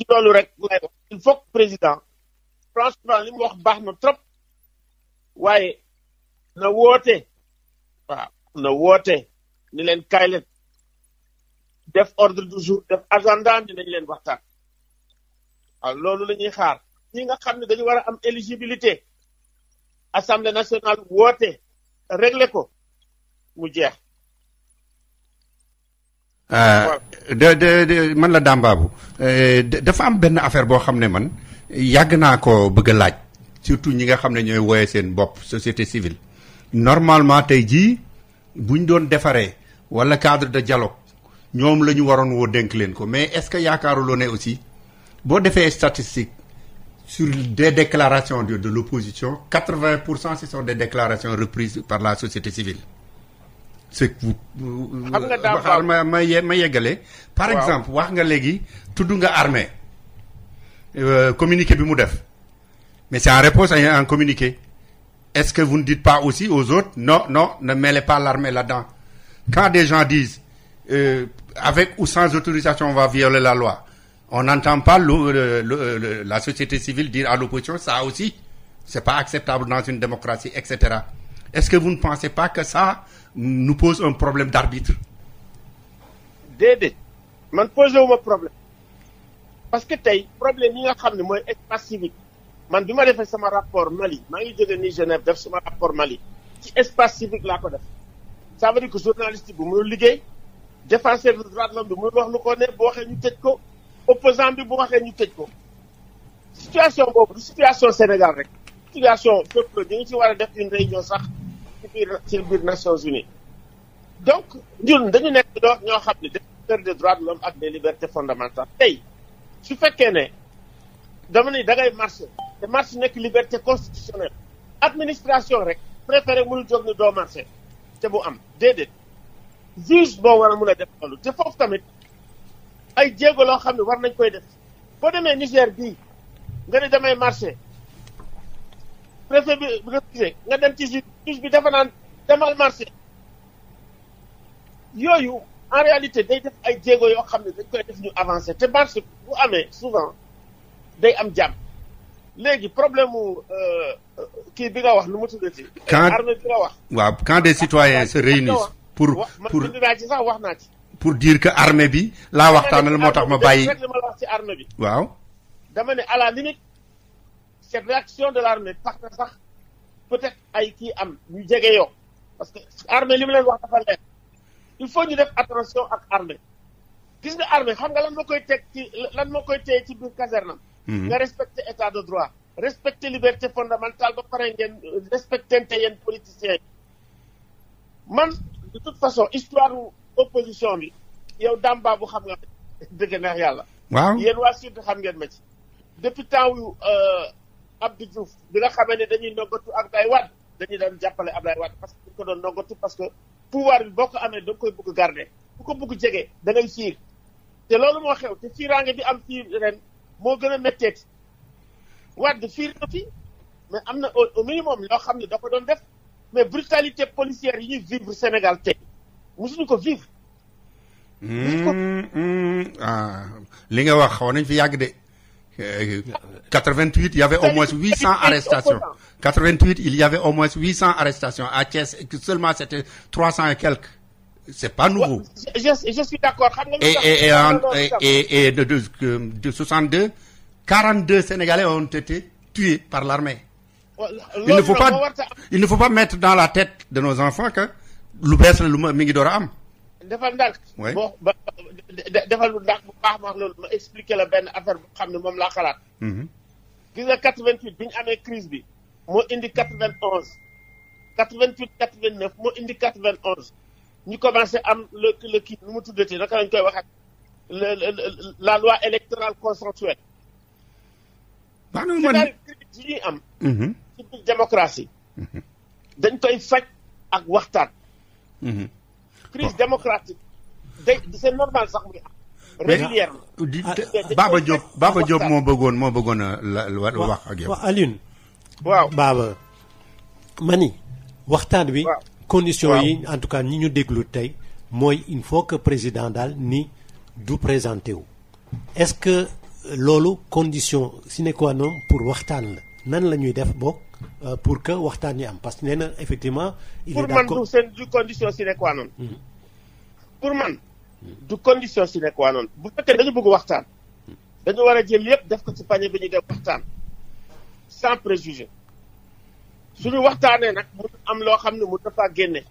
loolu rek lay wax il faut que président franchement li mu wax baax na trop waaye na woote ni leen kaay leen def ordre du jour def agenda ni nañ leen waxtaan waaw loolu la ñuy xaar ñi nga xam ne dañu war a am éligibilité Assemblée nationale woote réglé ko mu jeex. man la Dambabou dafa am benn affaire boo xam ne man yàgg naa ko bëgg a laaj surtout ñi nga xam ne ñooy wooye seen bopp société civile normalement tey jii buñ doon defaree wala cadre de dialogue ñoom la ñu waroon woo dénk leen ko mais est-ce que yaakaaruloo ne aussi boo defee statistique sur des déclarations de l'opposition 80% ce sont des déclarations reprises par la société civile. c'est xam nga daaw ma yeggale par exemple wax nga léegi tudd nga armée communiqué bi mu def Mais c'est en réponse à un communiqué. Est-ce que vous ne dites pas aussi aux autres, non, ne mêlez pas l'armée là-dedans? Quand des gens disent, avec ou sans autorisation, on va violer la loi, on n'entend pas la société civile dire à l'opposition, ça aussi, c'est pas acceptable dans une démocratie, etc. Est-ce que vous ne pensez pas que ça nous pose un problème d'arbitre? déedéet man posé wu ma problème parce que tey problème yi nga xam ne mooy espace civique man bi ma defee sama rapport Mali maa ngi jóge ni Genève def sama rapport Mali ci espace civique laa ko def ça veut dire que journaliste bi mënul liggéey défenseur des droits de l'homme bi mënul wax lu ko ne bu waxee ñu tëj ko opposant bi bu waxee ñu tëj ko situation boobu du situation Sénégal rek situation fépp la ñu ngi ci war a def une réunion sax ci biir Nations Unies donc ñun dañu nekk ñoo xam ne défenseur des droits de l'homme ak des libertés fondamentales tey su fekkee ne dama ne da ngay marché te marché nekk liberté constitutionnelle administration rek préféré mënul jóg ni doo marché te bu am déedéet juge boo war a mun a def loolu te foofu tamit ay jéego loo xam ne war nañ koy def boo demee Niger bii nga ne damay marché préfet bi refusé nga dem ci juge bi dafa naan demal marché yooyu en réalité day def ay jéego yoo xam ne dañ koy def ñu avancé te marché bu amee souvent day am jàmm léegi problème mu kii bi nga wax nu mu tuddati. armée bi nga wax. waaw quand des citoyens se réunissent pour ci sax wax naa ci. pour dire que armée bi laa waxtaanal moo tax ma bàyyi. rek li ma la wax ci armée bi. waaw. dama ne à la limite cette réaction de l'armée tax na sax peut-être ay kii am ñu jege yoo parce que armée li mu leen wax dafa leer il faut ñu def attention ak armée gis nga armée xam nga lan moo koy teg ci lan moo koy téye ci biir caserne am. nga respecter état de droit respecter liberté fondamentale ba pare ngeen respecter te yéen politiciens yi man de toute façon histoire opposition bi yow Damba bu xam nga dëgg neex yàlla. waaw yéen waa Sud xam ngeen ma ci. depuis temps wu Abdou Diouf bi nga xamee ne dañuy noggatu ak Abdoulaye Wade dañuy doon jàppale Abdoulaye Wade parce que dañ ko doon noggatu parce que pouvoir bi boo ko amee da nga koy bëgg garder bu ko bëgg jege da ngay fiir te loolu moo xew te fiiraange bi am fii ren moo gën a métteeti Wade fiir na fi mais am na au minimum loo xam ne da ko doon def mais brutalité policière yi ñuy vivre Sénégal tey mosuñu ko vivre. li nga wax xaw nañ fi yàgg de. 88 il y avait au moins 800 arrestations 88 il y avait au moins 800 arrestations à Thiès et que seulement c'était 300 et quelques. C'est pas nouveau. Je suis d'accord. Et de 62, 42 Sénégalais ont été tués par l'armée. Il ne faut pas mettre dans la tête de nos enfants que lu bees la lu mi ngi door a am. defal ndànk. oui bon defal ndànk bu baax ma wax loolu ma expliquer la benn affaire bu xam ne moom laa xalaat. gis nga 88 bi ñu amee crise bi moo indi 91 88 89 moo indi 91 ñu commencé am le kii nu mu tuddati naka lañ koy waxat la loi électorale consensuelle. c'est-à-dire crise yi ñuy am. ci biir démocratie. dañ koy faj ak waxtaan. crise démocratique c'est normal sax muy am. régulièrement. Baba Diop moo bëggoon a wax ak yow. waaw Alioune. waaw Baba mani waxtaan wi. conditions yi en tout cas ñi ñu déglu tey mooy il faut que président daal ni du présenté wu. est-ce que loolu condition sine qua non pour waxtaan la nan la ñuy def boog pour que waxtaan yi am parce que nee na effectivement. il est d'accord pour man du condition sine qua non. pour man du condition sine qua non bu fekkee dañu bëgg waxtaan dañu war a jël yépp def ko ci panier bi ñu def waxtaan sans préjugé suñu waxtaanee nag mu am loo xam ne mu dafa génne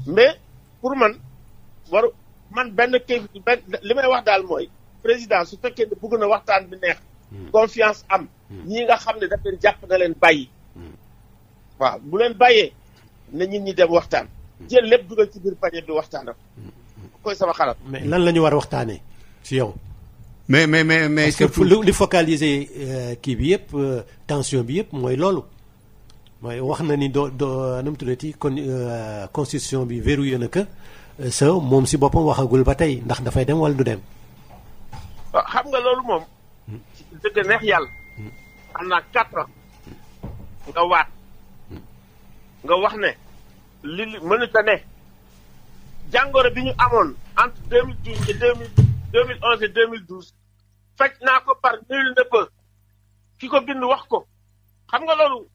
mais pour man benn kii li may wax daal mooy président su fekkee ne bëgg na waxtaan bi neex confiance am ñii nga xam ne daf leen jàpp na leen bàyyi waaw bu leen bàyyee na nit ñi dem waxtaan jël lépp dugal ci biir panier bi waxtaanam koy sama xalaat. mais lan la ñu war a waxtaanee ci yow. mais surtout li focaliser kii bi yëpp tension bi yëpp mooy loolu mooy wax na ni doo nu mu tuddati kon constitution bi verrouillé na que sa moom si boppam waxagul ba tey ndax dafay dem wala du dem. waaw xam nga loolu moom. dëgg neex yàlla. am naa 4 ans nga waat nga wax ne li mënuta ne jàngoro bi ñu amoon entre 2012 et 2011 et 2012 faj naa ko par nul ne peut ki ko bind wax ko xam nga loolu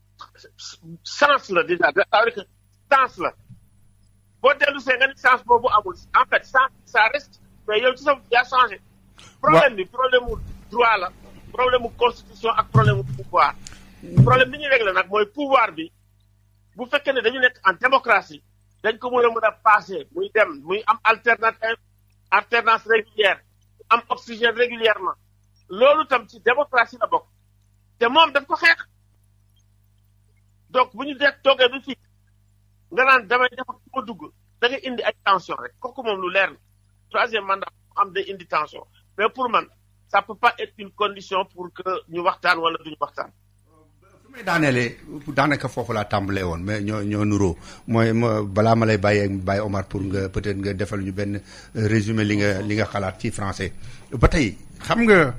sens la déjà ça veut dire que sens la boo dellu see nga ni sens boobu amul en fait sens ça reste mais yow ci sa yaa changé problème bi problème mu droit la problème mu constitution ak problème mu pouvoir problème bi ñu réglé nag mooy pouvoir bi bu fekkee ne dañu nekk en démocratie dañ ko mën a passer muy dem muy am alternance régulière am oxygène régulièrement loolu tam ci démocratie la bokk te moom daf ko xeex donc bu ñu toogee ba fii nga naan damay def ak ma dugg da nga indi ay tension rek kooku moom lu leer na troisième mandat am day indi tension mais pour man ça peut pas être une condition pour que ñu waxtaan wala duñu waxtaan. fu may daanelee daanaka foofu laa tàmbalee woon mais ñoo nuroo mooy balaa ma lay bàyyi Omar pour nga peut-être nga defal ñu benn résumé li nga xalaat ci français. ba tey xam nga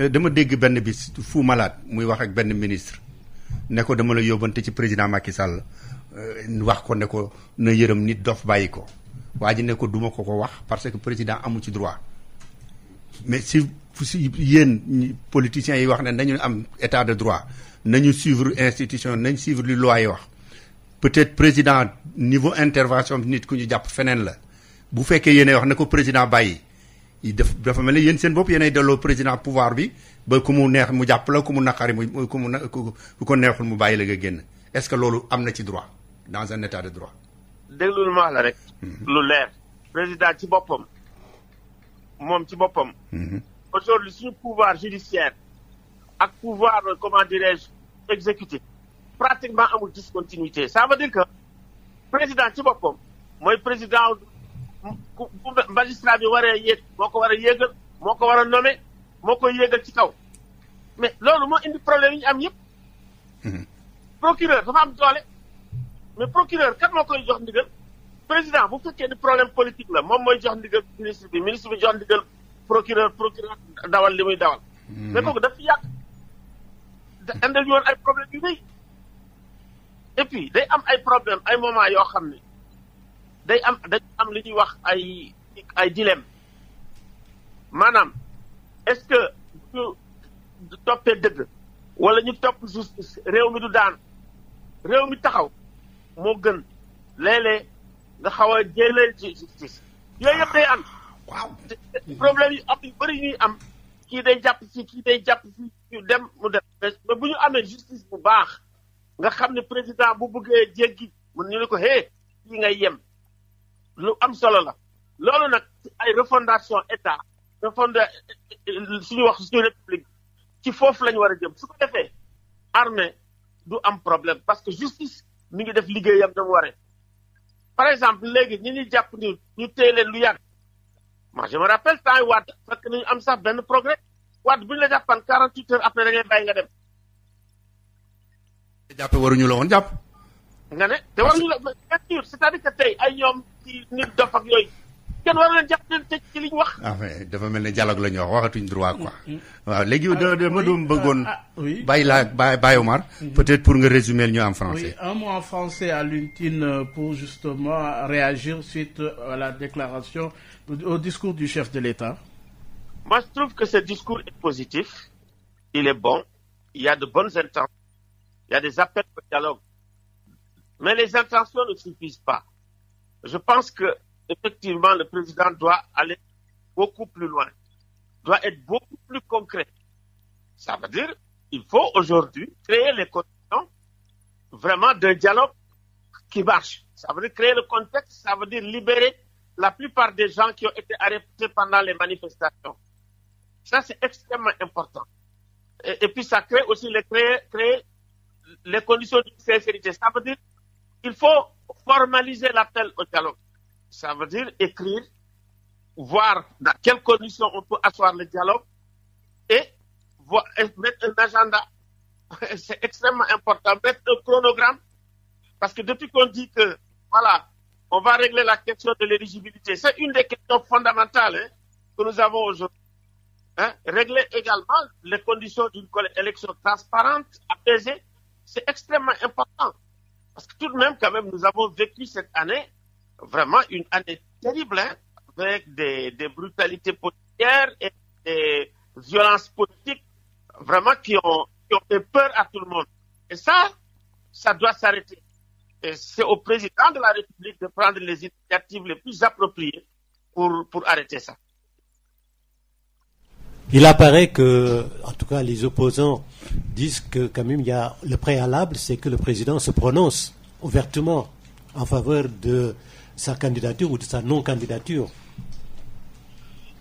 dama dégg benn bis Fou Malade muy wax ak benn ministre ne ko dama la yóbbante ci président Macky Sall wax ko ne ko na yërëm nit dof bàyyi ko waa ji ne ko duma ko wax parce que président amu ci droit mais si yéen politiciens yi wax ne nañu am état de droit nañu suivre institution nañ suivre li loi yi wax peut-être président niveau intervention nit ku ñu jàpp feneen la bu fekkee yéenay wax ne ko président bàyyi dafa mel ni yéen seen bopp yéenay delloo président pouvoir bi ba ku mu neex mu jàpp la ku mu naqari ku ko neexul mu bàyyi la nga génn est-ce que loolu am na ci droit dans un état de droit. déglul ma wax la rek. lu leer président ci boppam moom ci boppam. aujourd'hui suñu pouvoir judiciaire ak pouvoir comment dirais-je exécutif pratiquement amul discontinuité ça veut dire que président ci boppam mooy président bu magistrat bi waree yéeg moo ko war a yéegal moo ko war a nommer moo koy yéegal ci kaw mais loolu moo indi problème yi ñu am yëpp. procureur dafa am doole mais procureur kat moo koy jox ndigal président bu fekkee ni problème politique la moom mooy jox ndigal ministre bi jox ndigal procureur dawal li muy dawal. mais kooku daf fi yàgg indil ñu woon ay problème yu rëy et puis day am ay problème ay moment yoo xam ne dañ am li ñuy wax ay dilemme maanaam est-ce que ñu toppee dëgg wala ñu topp justice réew mi du daan réew mi taxaw moo gën léeg-léeg nga xaw a jëlee ci justice yooyu yëpp day am. waaw problème yu am yu bëri ñuy am kii day jàpp fii kii day jàpp fii ñu dem mu dem mais bu ñu amee justice bu baax nga xam ne président bu bëggee jéggi mun ñu ne ko hé fii ngay yem lu am solo la loolu nag ay refondation état suñu wax suñu république ci foofu la ñu war a jëm su ko defee armée du am problème parce que justice mi ngi def liggéeyam na mu waree par exemple léegi ñi ñuy jàpp ni ñu téye leen lu yàgg moi je me rappelle temps yi Wade fekk nañu am sax benn progrès Wade bu ñu la jàppan 48 heures après da ngay bàyyi nga dem. jàppe waruñu la woon jàpp. nga ne te waruñu la bien sûr c'est-à-dire que tey ay ñoom ci nit dof ak yooyu kenn waru leen jàpp leen tëj ci li ñu wax. ah mais dafa mel ne dialogue la ñu wax waxatuñ droit quoi. waaw léegi dama doon bëggoon. bàyyi Omar. peut-être pour nga résumer ñu en français. Oui, un mot en français à Luntine pour justement réagir suite à la déclaration, au discours du chef de l'État. Moi, je trouve que ce discours est positif, il est bon, il y a de bonnes intentions, il y a des appels au dialogue. Mais les intentions ne suffisent pas. Je pense que effectivement, le président doit aller beaucoup plus loin, doit être beaucoup plus concret. Ça veut dire qu'il faut aujourd'hui créer les conditions vraiment d'un dialogue qui marche. Ça veut dire créer le contexte, ça veut dire libérer la plupart des gens qui ont été arrêtés pendant les manifestations. Ça, c'est extrêmement important. Et puis, ça crée aussi créer les conditions de sincérité. Ça veut dire qu'il faut formaliser l'appel au dialogue. Ça veut dire écrire, voir dans quelles conditions on peut asseoir le dialogue et mettre un agenda. C'est extrêmement important. Mettre un chronogramme. Parce que depuis qu'on dit que, voilà, on va régler la question de l'éligibilité, c'est une des questions fondamentales que nous avons aujourd'hui. Régler également les conditions d'une élection transparente, apaisée. c'est extrêmement important. Parce que tout de même, quand même, nous avons vécu cette année, vraiment une année terrible, hein, avec des brutalités policières et des violences politiques, vraiment qui ont fait peur à tout le monde. Et ça doit s'arrêter. Et c'est au président de la République de prendre les initiatives les plus appropriées pour arrêter ça. Il apparaît que, en tout cas, les opposants disent que quand même il y a le préalable, c'est que le président se prononce ouvertement en faveur de sa candidature ou de sa non-candidature.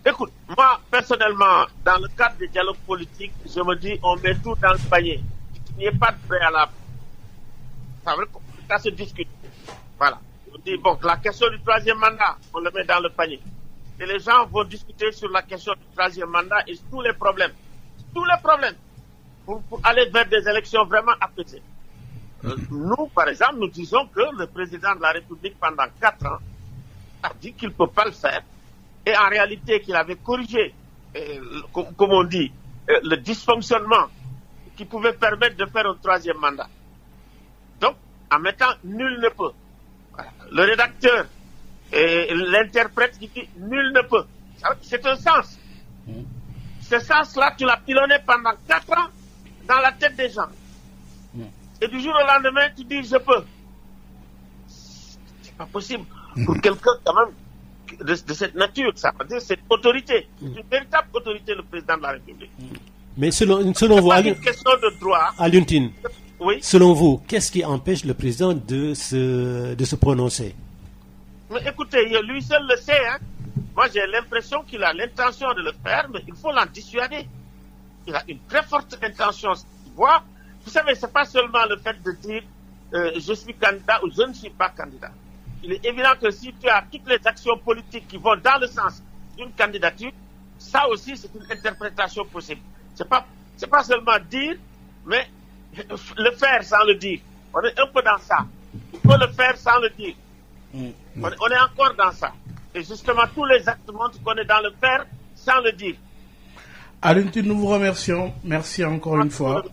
Écoute, moi, personnellement, dans le cadre du dialogue politique, je me dis, on met tout dans le panier. Il n'y a pas de préalable. Ça se discute. Voilà. On dit, bon, la question du troisième mandat, on le met dans le panier. Et les gens vont discuter sur la question du troisième mandat et tous les problèmes. Tous les problèmes. Pour aller vers des élections vraiment apaisées. Nous, par exemple, nous disons que le président de la République, pendant 4 ans, a dit qu'il ne peut pas le faire. Et en réalité, qu'il avait corrigé, comme on dit, le dysfonctionnement qui pouvait permettre de faire un troisième mandat. Donc, en mettant nul ne peut. Voilà. Le rédacteur et l'interprète qui dit nul ne peut. C'est un sens. Ce sens-là, tu l'as pilonné pendant 4 ans dans la tête des gens. Et du jour au lendemain, tu dis je peux. C'est pas possible pour quelqu'un quand même de cette nature. Ça veut dire cette autorité. C'est une véritable autorité, le président de la République. Mais selon vous, c'est une question de droit. Aluntine, oui. Selon vous, qu'est-ce qui empêche le président de se prononcer? Mais écoutez, lui seul le sait. Hein. Moi, j'ai l'impression qu'il a l'intention de le faire, mais il faut l'en dissuader. Il a une très forte intention. Vous savez, c'est pas seulement le fait de dire je suis candidat ou je ne suis pas candidat. Il est évident que si tu as toutes les actions politiques qui vont dans le sens d'une candidature, ça aussi c'est une interprétation possible. C'est pas seulement dire, mais le faire sans le dire. On est un peu dans ça. Il faut le faire sans le dire. On est encore dans ça. Et justement, tous les actes montrent qu'on est dans le faire sans le dire. Aluntine, nous vous remercions. Merci encore une fois.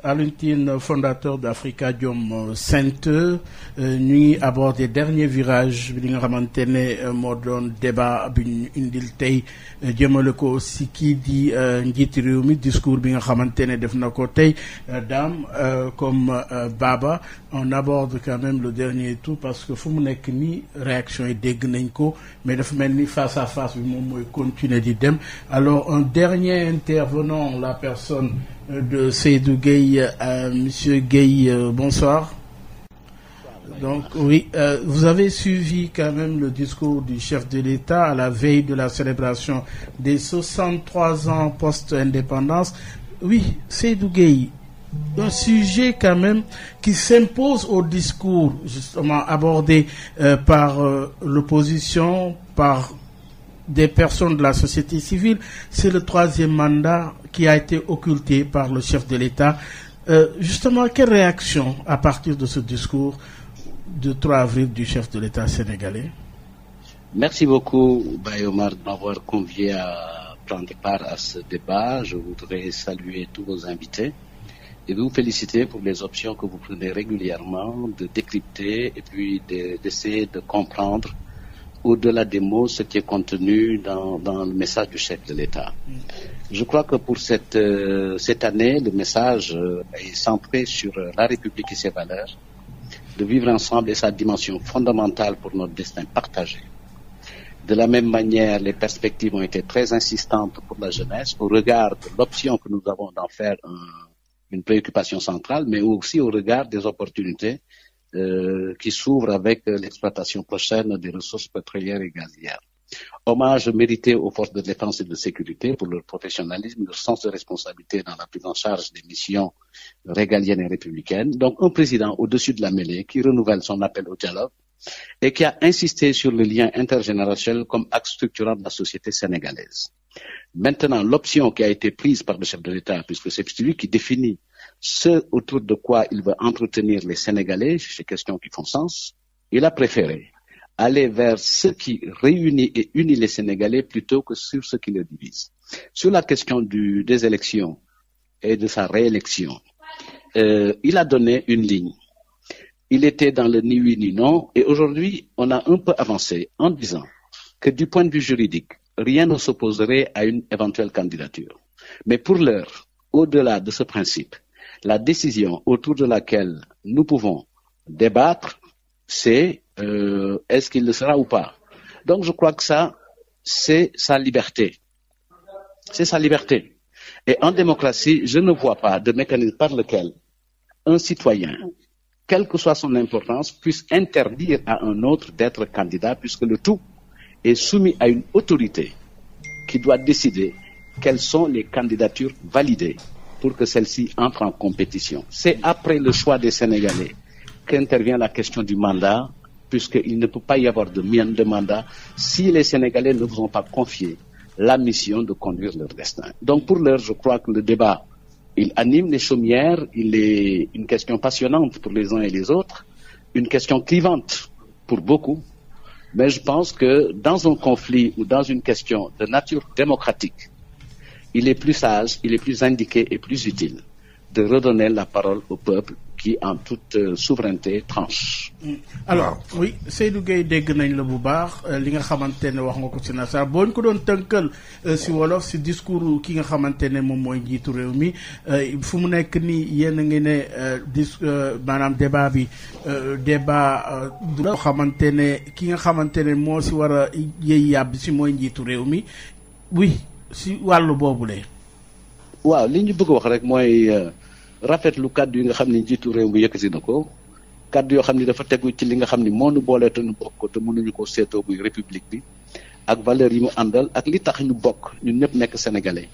Aluntine, fondateur d'Africadium Center, ñu ngi aborder dernier virage bi nga xamante ne moo doon débat bi ñu indil tey jëmale ko si kii di njiiti réew mi discours bi nga xamante ne def na ko tey Dame comme Baba on aborde quand même le dernier tour parce que fu mu nekk nii réaction yi dégg nañ ko mais dafa mel ni face à face bi moom mooy continuer di dem. Alors un dernier intervenant, la personne de Seydou Gueye, Monsieur Gueye, bonsoir. Donc oui, vous avez suivi quand même le discours du chef de l'État à la veille de la célébration des 63 ans post-indépendance. Oui, Seydou Gueye, un sujet quand même qui s'impose au discours justement abordé par l'opposition, par des personnes de la société civile, c'est le troisième mandat qui a été occulté par le chef de l'État. Justement, quelle réaction à partir de ce discours du 3 avril du chef de l'État sénégalais? Merci beaucoup, Bayomar, de m'avoir convié à prendre part à ce débat. Je voudrais saluer tous vos invités et vous féliciter pour les options que vous prenez régulièrement de décrypter et puis d'essayer de comprendre au-delà des mots, ce qui est contenu dans le message du chef de l'État. Je crois que pour cette année, le message est centré sur la République et ses valeurs, de vivre ensemble et sa dimension fondamentale pour notre destin partagé. De la même manière, les perspectives ont été très insistantes pour la jeunesse, au regard de l'option que nous avons d'en faire une préoccupation centrale, mais aussi au regard des opportunités qui s'ouvre avec l'exploitation prochaine des ressources pétrolières et gazières. Hommage mérité aux forces de défense et de sécurité pour leur professionnalisme, leur sens de responsabilité dans la prise en charge des missions régaliennes et républicaines. Donc un président au-dessus de la mêlée qui renouvelle son appel au dialogue et qui a insisté sur le lien intergénérationnel comme axe structurant de la société sénégalaise. Maintenant, l'option qui a été prise par le chef de l'État, puisque c'est lui qui définit ce autour de quoi il veut entretenir les Sénégalais, ces questions qui font sens, il a préféré aller vers ce qui réunit et unit les Sénégalais plutôt que sur ce qui les divise. Sur la question des élections et de sa réélection, il a donné une ligne. Il était dans le ni oui ni non, et aujourd'hui, on a un peu avancé en disant que du point de vue juridique, rien ne s'opposerait à une éventuelle candidature. Mais pour l'heure, au-delà de ce principe, la décision autour de laquelle nous pouvons débattre, c'est est-ce qu'il le sera ou pas. Donc je crois que ça, c'est sa liberté. C'est sa liberté. Et en démocratie, je ne vois pas de mécanisme par lequel un citoyen, quelle que soit son importance, puisse interdire à un autre d'être candidat, puisque le tout est soumis à une autorité qui doit décider quelles sont les candidatures validées pour que celles-ci entrent en compétition. C'est après le choix des Sénégalais qu'intervient la question du mandat, puisqu'il ne peut pas y avoir de mandat si les Sénégalais ne vous ont pas confié la mission de conduire leur destin. Donc pour l'heure, je crois que le débat, il anime les chaumières, il est une question passionnante pour les uns et les autres, une question clivante pour beaucoup, mais je pense que dans un conflit ou dans une question de nature démocratique, il est plus sage, il est plus indiqué et plus utile de redonner la parole au peuple qui, en toute souveraineté, tranche. Alors oui Seydou Gueye dégg nañ la bu baax li nga xamante ne wax nga ko ci nasar boo ñu ko doon tënkal si wolof si discours ki nga xamante ne moom mooy njiitu réew mi fu mu nekk nii yéen a ngi ne maanaam débat bi débat du la xamante ne ki nga xamante ne moo si war a yëy yàbb si mooy njiitu réew mi oui si wàllu boobule. waaw li ñu bëgg wax rek mooy rafetlu kàddu yi nga xam ne njiitu réew mi yëkkati na ko kàddu yoo xam ne dafa tegu ci li nga xam ne moo nu boole te nu bokk ko te mënuñu ko seetoo buy république bi ak valeur yi mu àndal ak li tax ñu bokk ñun ñëpp nekk sénégalais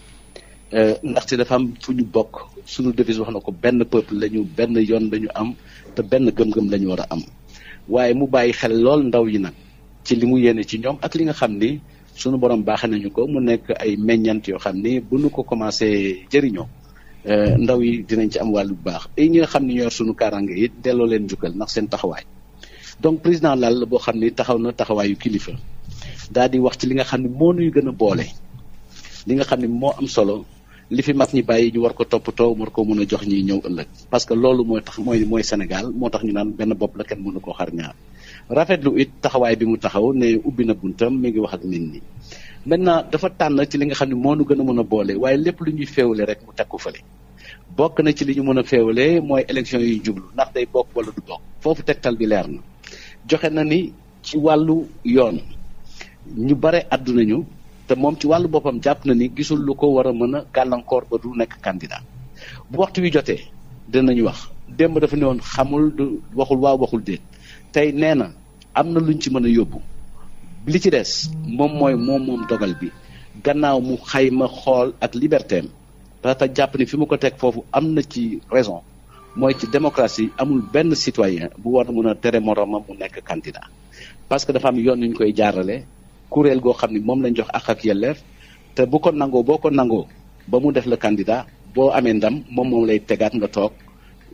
ndaxte dafa am fu ñu bokk suñu devise wax na ko benn peuple lañu benn yoon lañu am te benn gëm-gëm lañu war a am waaye mu bàyyi xel lool ndaw yi nag ci li mu yéene ci ñoom ak li nga xam ni suñu borom baaxe nañu ko mu nekk ay meññant yoo xam ni bu nu ko commencé jëriñoo ndaw yi dinañ ci am wàllu bu baax et ñi nga xam ne ñoo yor suñu kaaraange it delloo leen njukkal ndax seen taxawaay donc président Lal boo xam ni taxaw na taxawaayu kilifa daal di wax ci li nga xam ne moo nuy gën a boole li nga xam ne moo am solo li fi mag ñi bàyyi ñu war ko toppatoo war ko mën a jox ñiy ñëw ëllëg parce que loolu mooy tax mooy Sénégal moo tax ñu naan benn bopp la kenn mënu koo xar ñaar rafetlu it taxawaay bi mu taxaw ne ubbi na buntam mi ngi wax ak nit ñi maintenant dafa tànn ci li nga xam ne moo nu gën a mën a boole waaye lépp lu ñuy féewale rek mu teg ko fële bokk na ci li ñu mën a féewale mooy élection yi jublu ndax day bokk wala du bokk foofu tegtal bi leer na joxe na ni ci wàllu yoon ñu bare addu nañu te moom ci wàllu boppam jàpp na ni gisul lu ko war a mën a gàllankoor ba du nekk candidat bu waxtu wi jotee dinañu wax démb dafa ne woon xamul du waxul waaw waxul déet tey nee na am na luñ ci mën a yóbbu li ci des moom mooy moom dogal bi gannaaw mu xayma xool ak libertéem parce que jàpp ni fi mu ko teg foofu am na ci raison mooy ci démocratie amul benn citoyen bu war a mën a tere moromam mu nekk candidat parce que dafa am yoon yu ñu koy jaarale kuréel goo xam ni moom lañ jox ak yelleef te bu ko nangoo boo ko nangoo ba mu def la candidat boo amee ndam moom lay tegaat nga toog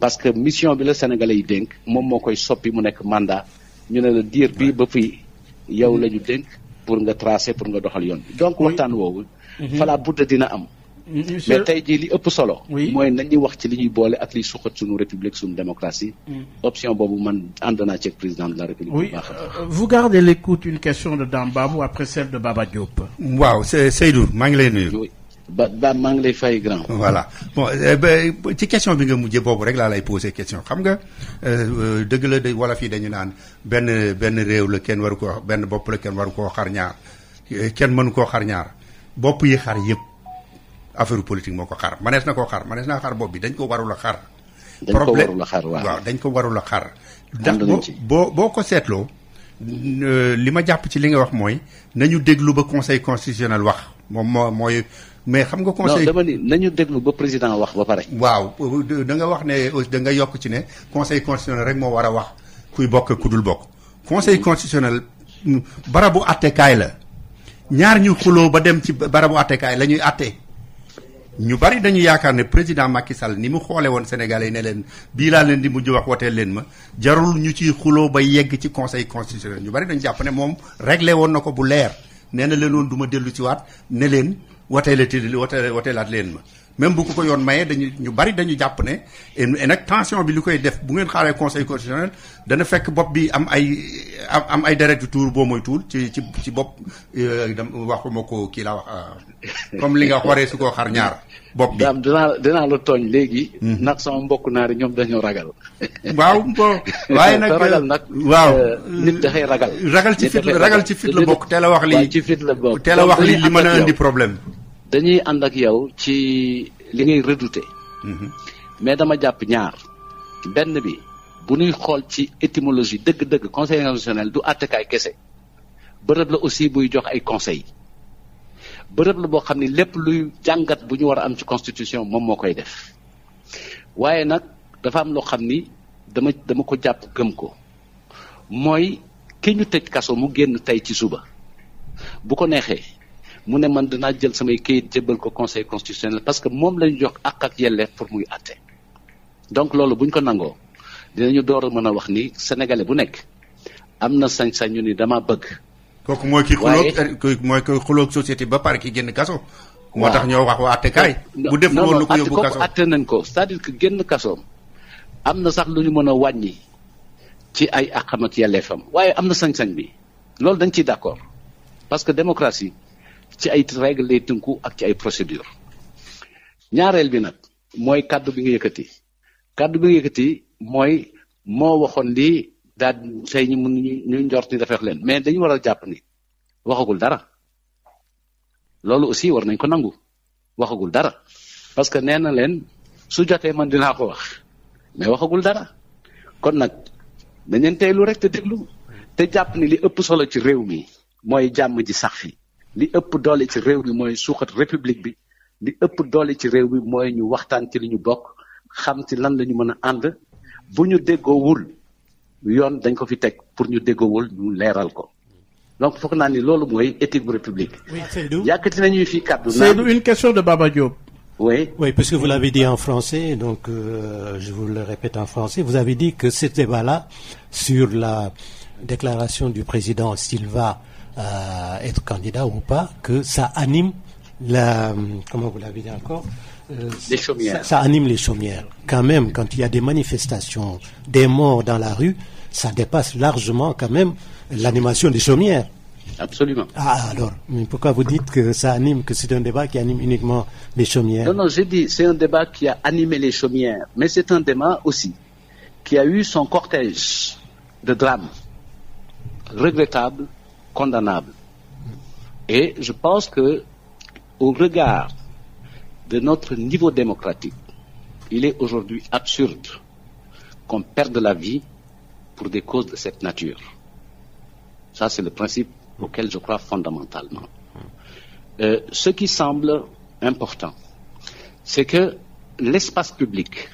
parce que mission bi la Sénégalais yi dénk moom moo koy soppi mu nekk mandat ñu ne la diir bi ba fii yow la ñu dénk pour nga tracer pour nga doxal yoon bi donc waxtaan woowu fala budda dina am mais tey jii li ëpp solo mooy nañuy wax ci li ñuy boole ak liy suqat suñu république suñu démocratie option boobu man ànd naa ci président de la république oui vous gardez l'écoute une question de Dambabou après celle de Baba Diop waaw Seydou maa ngi lay nuyu ba maa ngi lay fay grand voilà bon ci question bi nga mujjee boobu rek laa lay poser question xam nga dëgg la de wala fii dañu naan benn réew la kenn waru ko benn bopp la kenn waru koo xar ñaar kenn mënu koo xar ñaar bopp yi xar yëpp affaire politique moo ko xar manees na koo xar manees naa xar bopp bi dañ ko warul a xar problème waaw dañ ko warul a xar ndax boo ko seetloo li ma jàpp ci li nga wax mooy nañu déglu ba conseil constitutionnel wax moom mooy mais xam nga conseil non dama ni nañu déglu ba président wax ba pare waaw da nga wax ne da nga yokk ci ne conseil constitutionnel rek moo war a wax kuy bokk ku dul bokk conseil constitutionnel barabu attekaay la ñaar ñu xuloo ba dem ci barabu attekaay la ñuy atte ñu bari dañu yaakaar ne président Macky Sall ni mu xoole woon Sénégalais yi ne leen bii laa leen di mujj wax woteel leen ma jarul ñu ciy xuloo ba yegg ci conseil constitutionnel ñu bari dañu jàpp ne moom réglé woon na ko bu leer nee na leen woon du ma dellu ci waat ne leen woteelaat leen ma même bu ko yoon mayee ñu bari dañu jàpp ne et nag tension bi li koy def bu ngeen xaaree conseil constitutionnel dana fekk bopp bi am ay deret yu tuur boo mooy tuur ci bopp waxuma ko kii laa wax comme li nga waree su koo xar ñaar bopp bi. dinaa la tooñ léegi. nag sama mbokk naari ñoom dañoo ragal. waaw waaye nag ragal nag. waaw nit dafay ragal. ragal ci fit la bokk teel a wax lii. ci fit la bokk teel a wax lii li mën a indi problème. dañuy ànd ak yow ci li ngay redouter. mais dama jàpp ñaar. benn bi bu ñuy xool ci étymologie dëgg-dëgg conseil constitutionnel du àttekaay kese. bërëb la aussi buy jox ay conseils. bërëb la boo xam ni lépp luy jàngat bu ñu war a am ci constitution moom moo koy def. waaye nag dafa am loo xam ni dama ko jàpp gëm ko. mooy ki ñu tëj kaso mu génn tey ci suba. bu ko neexee. mu ne man dinaa jël samay kayit jébbal ko conseil constitutionnel parce que moom lañu jox ak yelleef pour muy àtte donc loolu buñ ko nangoo dinañu door a mën a wax ni sénégalais bu nekk am na sañ-sañu ni dama bëgg. kooku mooy ki xuloog société ba pare ki génn kaso. moo tax ñoo wax waa àttekaay. bu def woon lu ko yóbbu kaso àtte nañ ko c'est-à-dire que génn kasoom am na sax lu ñu mën a wàññi ci ay àqam ak yelleefam waaye am na sañ-sañ bi loolu dañ ciy d'accord parce que démocratie. ci ay règles lay tënku ak ci ay procédures ñaareel bi nag mooy kàddu bi nga yëkkati mooy moo waxoon lii daal tey ñu njort ni dafa wax leen mais dañu war a jàpp ni waxagul dara loolu aussi war nañ ko nangu waxagul dara parce que nee na leen su jotee man dinaa ko wax mais waxagul dara kon nag dañ leen teylu rek te déglu te jàpp ni li ëpp solo ci réew mi mooy jàmm ji sax fi. li ëpp doole ci réew mi mooy suuxat république bi li ëpp doole ci réew mi mooy ñu waxtaan ci li ñu bokk xam ci lan la ñu mën a ànd bu ñu déggoowul yoon dañ ko fi teg pour ñu déggoowul ñu leeral ko donc foog naa ni loolu mooy éthique bu république. Oui, Seydou. yàkkati nañuy fii kàddu. Seydou, une question de Baba Diop. Oui. Oui, puisque vous l'avez dit en français, donc je vous le répète en français, vous avez dit que ce débat-là sur la déclaration du président s'il va être candidat ou pas, que ça anime comment vous l'avez dit encore, les chaumières. Ça anime les chaumières. Quand même, quand il y a des manifestations, des morts dans la rue, ça dépasse largement quand même l'animation des chaumières. Absolument. Ah, alors, mais pourquoi vous dites que ça anime, que c'est un débat qui anime uniquement les chaumières? Non, j'ai dit c'est un débat qui a animé les chaumières, mais c'est un débat aussi qui a eu son cortège de drames regrettables, condamnable. Et je pense que, au regard de notre niveau démocratique, il est aujourd'hui absurde qu'on perde la vie pour des causes de cette nature. Ça, c'est le principe auquel je crois fondamentalement. Ce qui semble important, c'est que l'espace public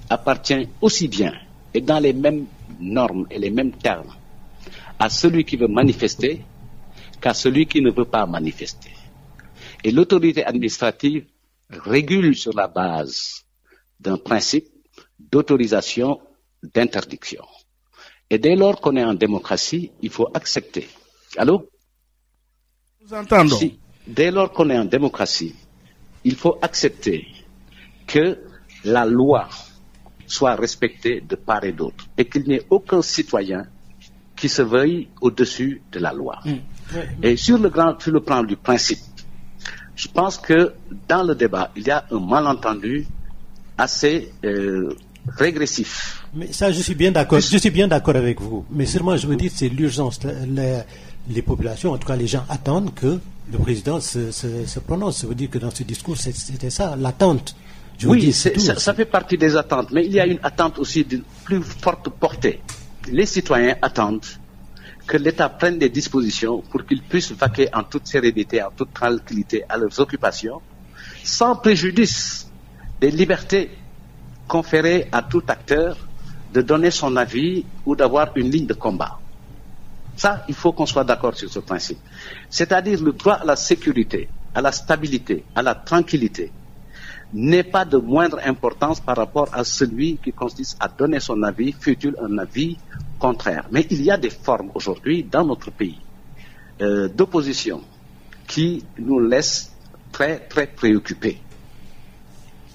appartient aussi bien et dans les mêmes normes et les mêmes termes à celui qui veut manifester qu'à celui qui ne veut pas manifester. Et l'autorité administrative régule sur la base d'un principe d'autorisation, d'interdiction. Et dès lors qu'on est en démocratie, il faut accepter. Allô? Nous entendons. Dès lors qu'on est en démocratie, il faut accepter que la loi soit respectée de part et d'autre et qu'il n'y ait aucun citoyen qui se veuille au-dessus de la loi. Et sur le plan du principe, je pense que dans le débat, il y a un malentendu assez régressif. Mais ça, je suis bien d'accord. Je suis bien d'accord avec vous. Mais seulement, je veux dire, c'est l'urgence. Les populations, en tout cas, les gens attendent que le président se prononce. Ça veut dire que dans ce discours, c'était ça, l'attente. Oui, ça fait partie des attentes. Mais il y a une attente aussi d'une plus forte portée. Les citoyens attendent que l'État prenne des dispositions pour qu'ils puissent vaquer en toute sérénité, en toute tranquillité à leurs occupations, sans préjudice des libertés conférées à tout acteur de donner son avis ou d'avoir une ligne de combat. Ça, il faut qu'on soit d'accord sur ce principe. C'est-à-dire le droit à la sécurité, à la stabilité, à la tranquillité n'est pas de moindre importance par rapport à celui qui consiste à donner son avis, fût-il un avis contraire. Mais il y a des formes aujourd'hui dans notre pays d'opposition qui nous laissent très, très préoccupé.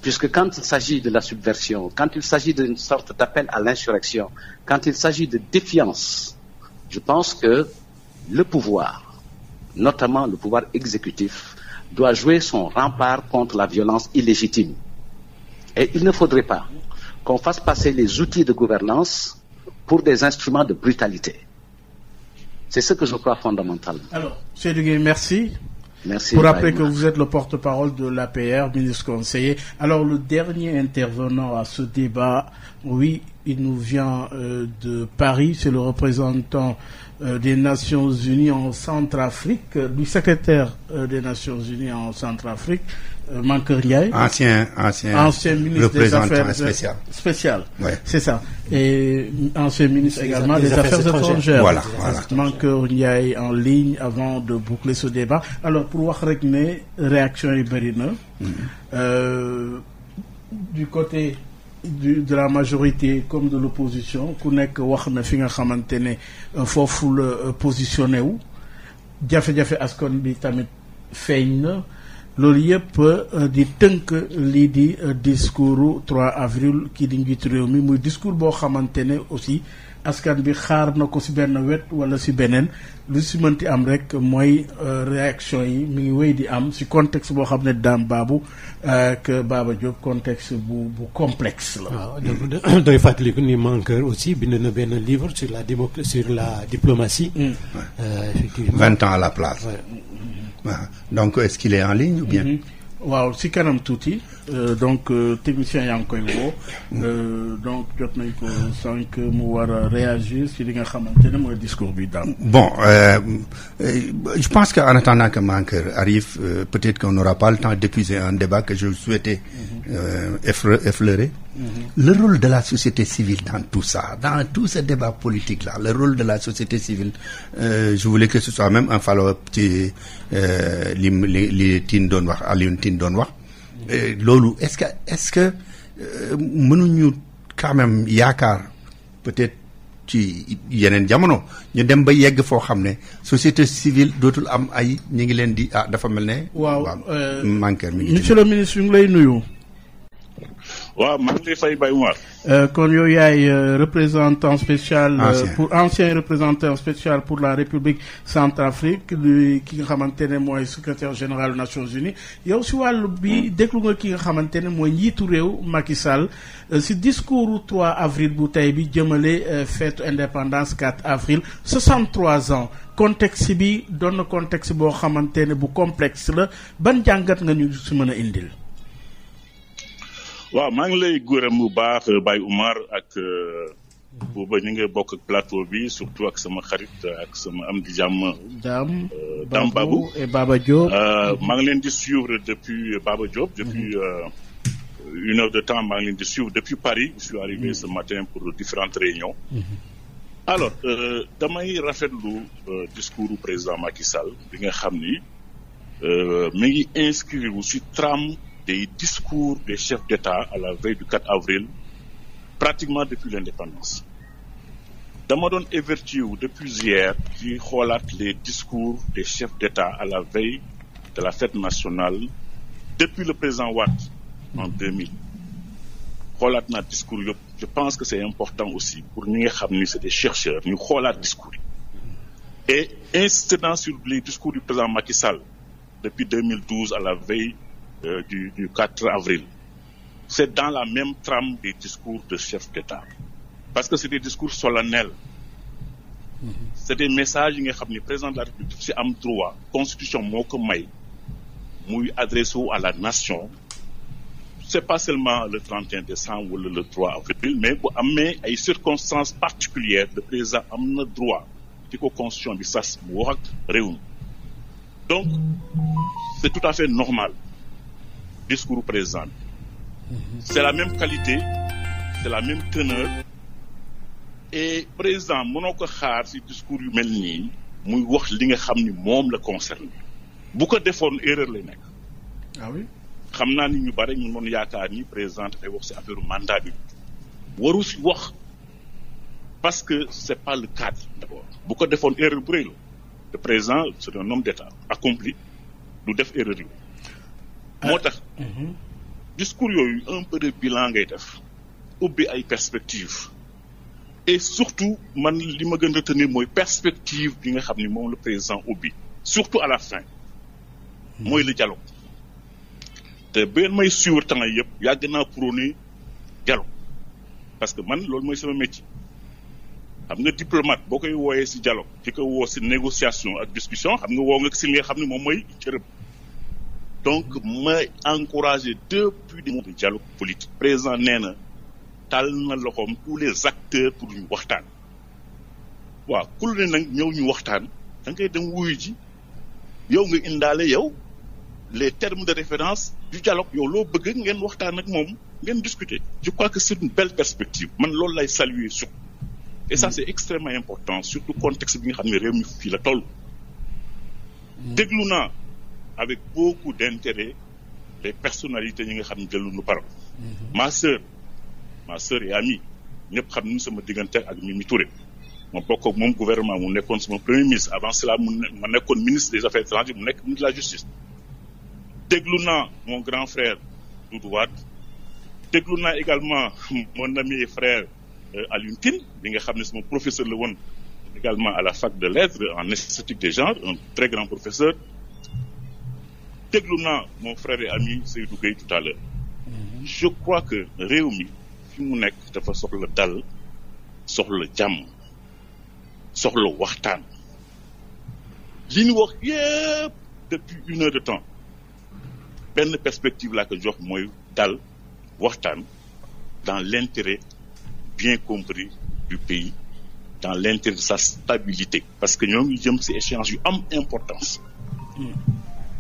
Puisque quand il s'agit de la subversion, quand il s'agit d'une sorte d'appel à l'insurrection, quand il s'agit de défiance, je pense que le pouvoir, notamment le pouvoir exécutif, doit jouer son rempart contre la violence illégitime. Et il ne faudrait pas qu'on fasse passer les outils de gouvernance pour des instruments de brutalité. C'est ce que je crois fondamentalement. Alors, M. Duguay, merci. Merci. Pour rappeler que vous êtes le porte-parole de l'APR, ministre conseiller. Alors, le dernier intervenant à ce débat, oui, il nous vient de Paris, c'est le représentant des Nations Unies en Centrafrique, du secrétaire des Nations Unies en Centrafrique, Mankeur Ndiaye. Ancien ministre des Affaires spécial. Ouais. C'est ça. Et ancien ministre également des Affaires étrangères. Voilà. Mankeur Ndiaye en ligne avant de boucler ce débat. Alors, pour wax rek ne réaction yi bëri na. Du côté de la majorité comme de l'opposition ku nekk wax na fi nga xamante ne foofu la positionné wu jafe-jafe askan bi tamit feeñ na loolu yëpp di tënk lii di discours 3 avril kii di njiitu réew mi muy discours boo xamante ne aussi askan bi xaar na ko ci benn wet wala ci beneen lu ci mënti am rek mooy réaction yi mi ngi wéy di am ci contexte boo xam ne Dame Babou que Baba Diop contexte bu complexe la. waaw doy fàttaliku ni Mankeur aussi bind na benn livre sur la diplomatie. Effectivement 20 ans à la place. Donc est-ce qu'il est en ligne ou bien? waaw ci kanam tuuti donc technicien yaa ngi koy woo donc jot nañ ko sànq mu war a réagir ci li nga xamante ne mooy discours bi daal. Bon, je pense qu'en attendant que Mankeur arrive, peut-être qu'on n'aura pas le temps d'épuiser un débat que je souhaitais effleurer. Le rôle de la société civile dans tout ça, dans tout ce débat politique-là, le rôle de la société civile, je voulais que ce soit même un follow-up ci li Tine doon wax Alioune Tine doon wax. Loolu est-ce que mënuñu quand même yaakaar peut-être ci yeneen jamono ñu dem ba yegg foo xam ne société civile dootul am ay ñu ngi leen di dafa mel ne. waaw Mankeur mi ngi. monsieur le ministre ñu ngi lay nuyu. waaw maa ngi lay fay Baye Oumar. kon yow yaay représentant spécial ancien représentant spécial pour la République Centrafrique ki nga xamante ne mooy secrétaire général des Nations Unies yow si wàllu bi déglu nga ki nga xamante ne mooy njiitu réew Macky Sall si discours 3 avril bu tey bi jëmale fête indépendance 4 avril 63 ans contexte bi doon na contexte boo xamante ne bu complexe la ban jàngat nga ñu si mën a indil. waaw maa ngi lay gërëm bu baax Baye Oumar ak booba ñu ngi bokk ak plateau bi surtout ak sama xarit ak sama am di jàmm. Dame Babou et Baba Diop. maa ngi leen di suivre depuis Baba Diop depuis 1 heure de temps maa ngi leen di suivre depuis Paris. Je suis arrivé ce matin pour différentes réunions. Alors damay rafetlu discours du président Macky Sall bi nga xam ni mi ngi inscrire ci trame des discours des chefs d'État à la veille du 4 avril, pratiquement depuis l'indépendance. Dama doon avertir depuis hier ci xoolaat les discours des chefs d'État à la veille de la fête nationale depuis le président Wade en 2000. xoolaat naa discours yëpp. Je pense que c'est important aussi pour ñi nga xam ni c'est des chercheurs ñu xoolaat discours yi. Et insistant sur les discours du président Macky Sall depuis 2012 à la veille du 4 avril. C'est dans la même trame des discours de chefs d'État. Parce que c'est des discours solennels. C'est des messages yi nga xam ni président de la République ci am droit constitution moo ko may muy adressé à la nation. C'est pas seulement le 31 décembre ou le 3 avril, mais bu amee ay circonstances particulières le président am na droit ci ko constitution bi sas mu wax ak réew mi. Donc c'est tout à fait normal. Discours président. C'est la même qualité, c'est la même teneur. Et président mënoo ko xaar ci discours yu mel nii muy wax li nga xam ni moom la concerné. Bu ko defoon erreur lay nekk. Ah oui. xam naa ni ñu bari ñu doon yaakaar ni président dafay wax ci affaire mandat bi waru ci wax parce que c'est pas le cadre d'abord. Bu ko defoon erreur bu rëy la. Le président c'est un homme d'État accompli du def erreur yi. moo tax discours yooyu un peu de bilan ngay def ubbi ay perspectives et surtout man li ma gën a retenir mooy perspective bi nga xam ni moom le président ubbi surtout à la fin mooy le dialogue te benn may suivre temps yëpp yàgg naa prôné dialogue parce que man loolu mooy sama métier xam nga diplomate boo koy wooyee ci dialogue di ko woo ci négociation ak discussion xam nga woo nga ci li nga xam ne moom mooy cërëb donc may encouragé depuis des mois de dialogue politique président nee na tal na loxoom tous les acteurs pour ñu waxtaan waaw ku ne nag ñëw ñu waxtaan da ngay dem wuyu ji yow nga indaale yow les termes de référence du dialogue yow loo bëgg ngeen waxtaan ak moom ngeen discuter je crois que c'est une belle perspective man loolu lay saluer surtout et ça c'est extrêmement important surtout contexte bi nga xam ne réew mi fii la toll déglu naa avec beaucoup d'intérêt les personnalités ñi nga xam ne jëlu nu parole ma sœur et amie ñëpp xam ni sama diggante ak Mimi Touré ma bokk ak moom gouvernement mu nekkoon sama premier ministre avant cela ma nekkoon ministre des affaires étrangères mu nekk ministre de la justice déglu naa mon grand frère Doudou Wade déglu naa également mon ami et frère Alioune Tine bi nga xam ne sama professeur la woon également à la fac de lettres en esthétique des genres un très grand professeur déglu naa mon frère et ami Seydou Gueye tout à l'heure je crois que réew mi fi mu nekk dafa soxla dal soxla jàmm soxla waxtaan li ñu wax yépp depuis 1 heure de temps benn perspective laa ko jox mooy dal waxtaan dans l'intérêt bien compris du pays dans l'intérêt de sa stabilité parce que ñoo ngi jëm ci échéance yu am importance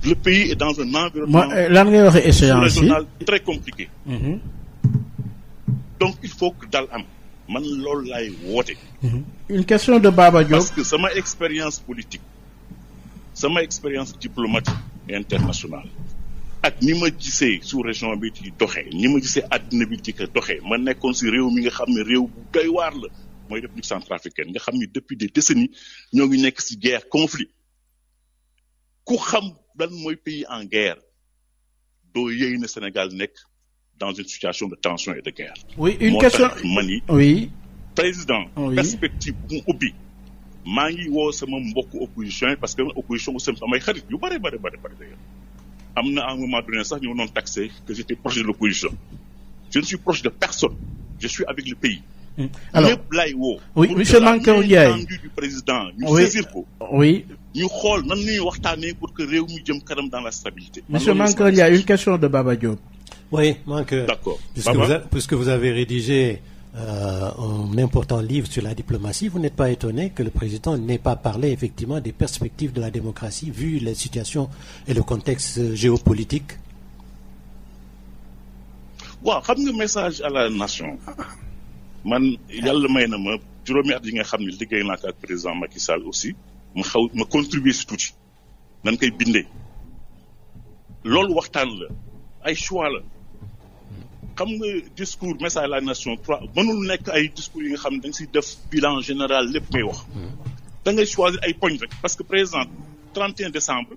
le pays est dans un environnement lan ngay waxe échéance régional très compliqué donc il faut que dal am man loolu laay woote une question de Baba Diop parce que sama expérience politique sama expérience diplomatique internationale ak ni ma gisee sous région bi di doxee ni ma gisee àddina bi di ko doxee ma nekkoon ci réew mi nga xam ne réew bu doy waar la mooy République centrafricaine nga xam ni depuis des décennies ñoo ngi nekk ci guerre conflit ku xam lan mooy pays en guerre doo yëy na Sénégal nekk dans une situation de tension et de guerre. Oui, une question. Mani. Oui. Président. Oui. Perspective bu ubbi maa ngi woo sama mbokku opposition yi parce que opposition aussi samay xarit yu bare d'ailleurs am na à un moment donné sax ñu ma doon taxé que j'étais proche de l'opposition je ne suis proche de personne je suis avec le pays. Alors ñëpp laay woo. Oui, monsieur Mankeur Ndiaye. du président ñu Oui. saisir ko. Oui. ñu xool nan ñuy waxtaanee pour que réew mi jëm kanam dans la stabilité. Monsieur Mankeur Ndiaye, une question de Baba Diop. Oui, Mankeur. D'accord. Puisque vous avez rédigé un important livre sur la diplomatie, vous n'êtes pas étonné que le président n'ait pas parlé effectivement des perspectives de la démocratie vu la situation et le contexte géopolitique? waaw xam nga message à la nation man yàlla may na ma juróomi at yi nga xam ne liggéey naa ko ak président Macky Sall aussi ma contribuer si tuuti nan koy bindee loolu waxtaan la ay choix la xam nga discours message à la nation mënul nekk ay discours yi nga xam ne da nga siy def bilan général lépp ngay wax da ngay choisir ay poñ rek parce que président 31 décembre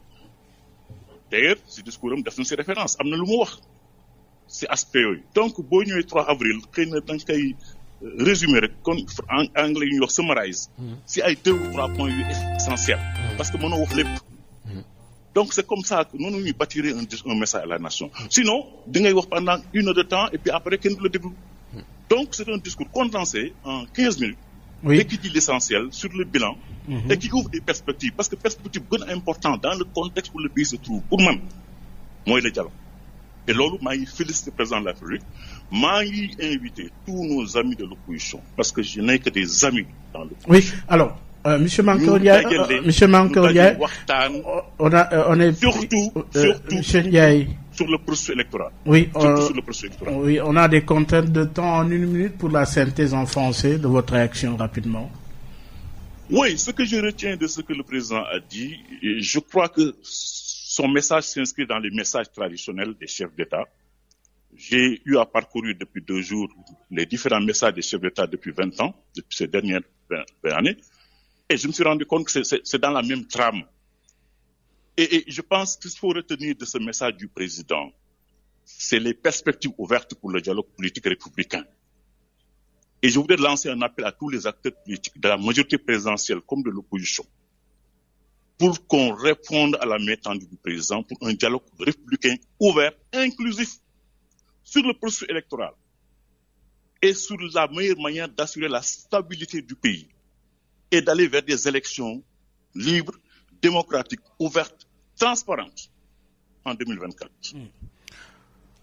d'ailleurs si discours am def na si référence am na lu mu wax si aspect yooyu donc boo ñëwee 3 avril xëy na da nga koy résumé rek kon en anglais yu ñuy wax summarize si ay 2 ou 3 points yu essentiels parce que mënoo wax lépp donc c'est comme ça que noonu ñuy bâtir un message à la nation sinon da ngay wax pendant 1 heure de temps et puis après kenn du la déglu donc c'est un discours condensé en 15 minutes Oui. et qui dit l'essentiel sur le bilan et qui ouvre des perspectives parce que perspective gën a important dans le contexte où le pays se trouve pour man mooy le dialogue et loolu maa ngi féliciter le président de la République maa ngi inviter tous nos amis de l'opposition parce que je n'ai que des amis dans l'opposition. Oui, alors, monsieur Mankeur Ndiaye, monsieur Mankeur Ndiaye, on est surtout monsieur Ndiaye. sur le processus électoral. Oui, surtout sur le processus électoral. Oui, on a des contraintes de temps en 1 minute pour la synthèse en français de votre réaction rapidement. Oui, ce que je retiens de ce que le président a dit, je crois que son message s'inscrit dans les messages traditionnels des chefs d'État. J'ai eu à parcourir depuis 2 jours les différents messages des chefs d'État depuis 20 ans, depuis ces dernières 20 années, et je me suis rendu compte que c'est dans la même trame. Et je pense qu'il faut retenir de ce message du président, c'est les perspectives ouvertes pour le dialogue politique républicain. Et je voudrais lancer un appel à tous les acteurs politiques, de la majorité présidentielle comme de l'opposition, pour qu'on réponde à la main tendue du président pour un dialogue républicain ouvert, inclusif, sur le processus électoral et sur la meilleure manière d'assurer la stabilité du pays et d'aller vers des élections libres, démocratiques, ouvertes, transparentes en 2024.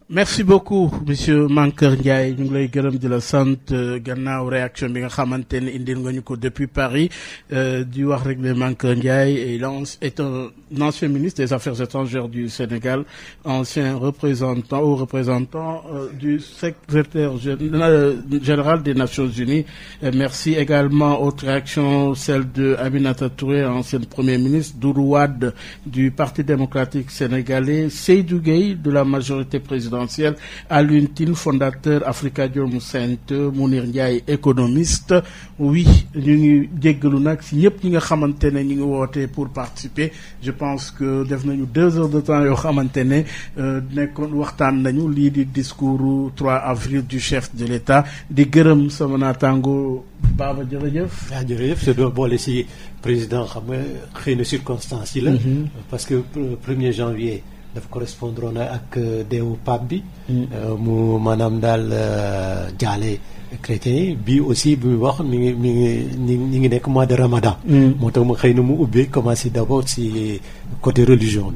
Merci beaucoup monsieur Mankeur Ndiaye ñu ngi lay gërëm di la sant gannaaw réaction bi nga xamante ne indil nga ñu ko depuis Paris di wax rek ne Mankeur Ndiaye est un ancien ministre des Affaires étrangères du Sénégal, ancien représentant du secrétaire général des Nations Unies. Merci également aux réactions, celle de Aminata Touré, ancienne Premier ministre, Doudou Wade du Parti démocratique sénégalais, Seydou Gueye de la majorité présidentielle, Alioune Tine, fondateur Afrikajom Center, Mounir Ndiaye, économiste. Oui, ñu ngi jéggalu nag si ñëpp ñi nga xamante ne ñu ngi woote pour participer. Je pense que def nañu 2 heures de temps yoo xamante ne nekkoon waxtaan nañu lii di discours 3 avril du chef de l'État. Di gërëm sama naataango Baba jërëjëf. Jërëjëf te doo boole si président xam nga xëy na circonstance yi la. Parce que 1er janvier. dafa correspondre na ak deewu pape bi mu maanaam daal jaale chrétien bi aussi bi wax mi ngi nekk mois de Ramadan. moo tax ma xëy na mu ubbee commencé d'abord si côté religion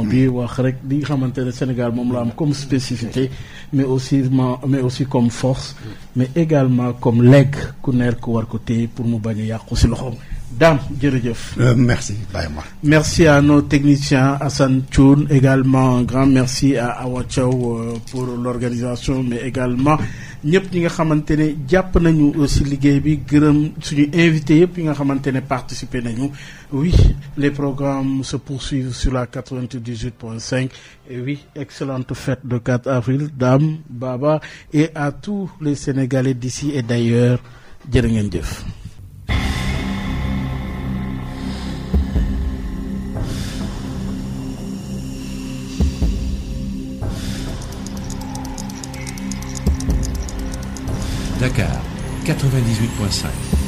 bi wax rek li nga xamante ne Sénégal moom la am comme spécificité mais aussi comme force mais également comme legs ku nekk war ko téye pour mu bañ a yàqu si loxoom. Dame, jërëjëf. Merci, Bayamar. Merci à nos techniciens, Hassan Thioune, également un grand merci à Awa Thiaw pour l'organisation, mais également ñëpp ñi nga xamante ne jàpp nañu aussi liggéey bi gërëm suñu invité yëpp yi nga xamante ne participer nañu. Oui, les programmes se poursuivent sur la 98.5 et oui, excellente fête de 4 avril, Dame, Baba et à tous les Sénégalais d'ici et d'ailleurs. Jërë ngeen jëf. Dakar 98.5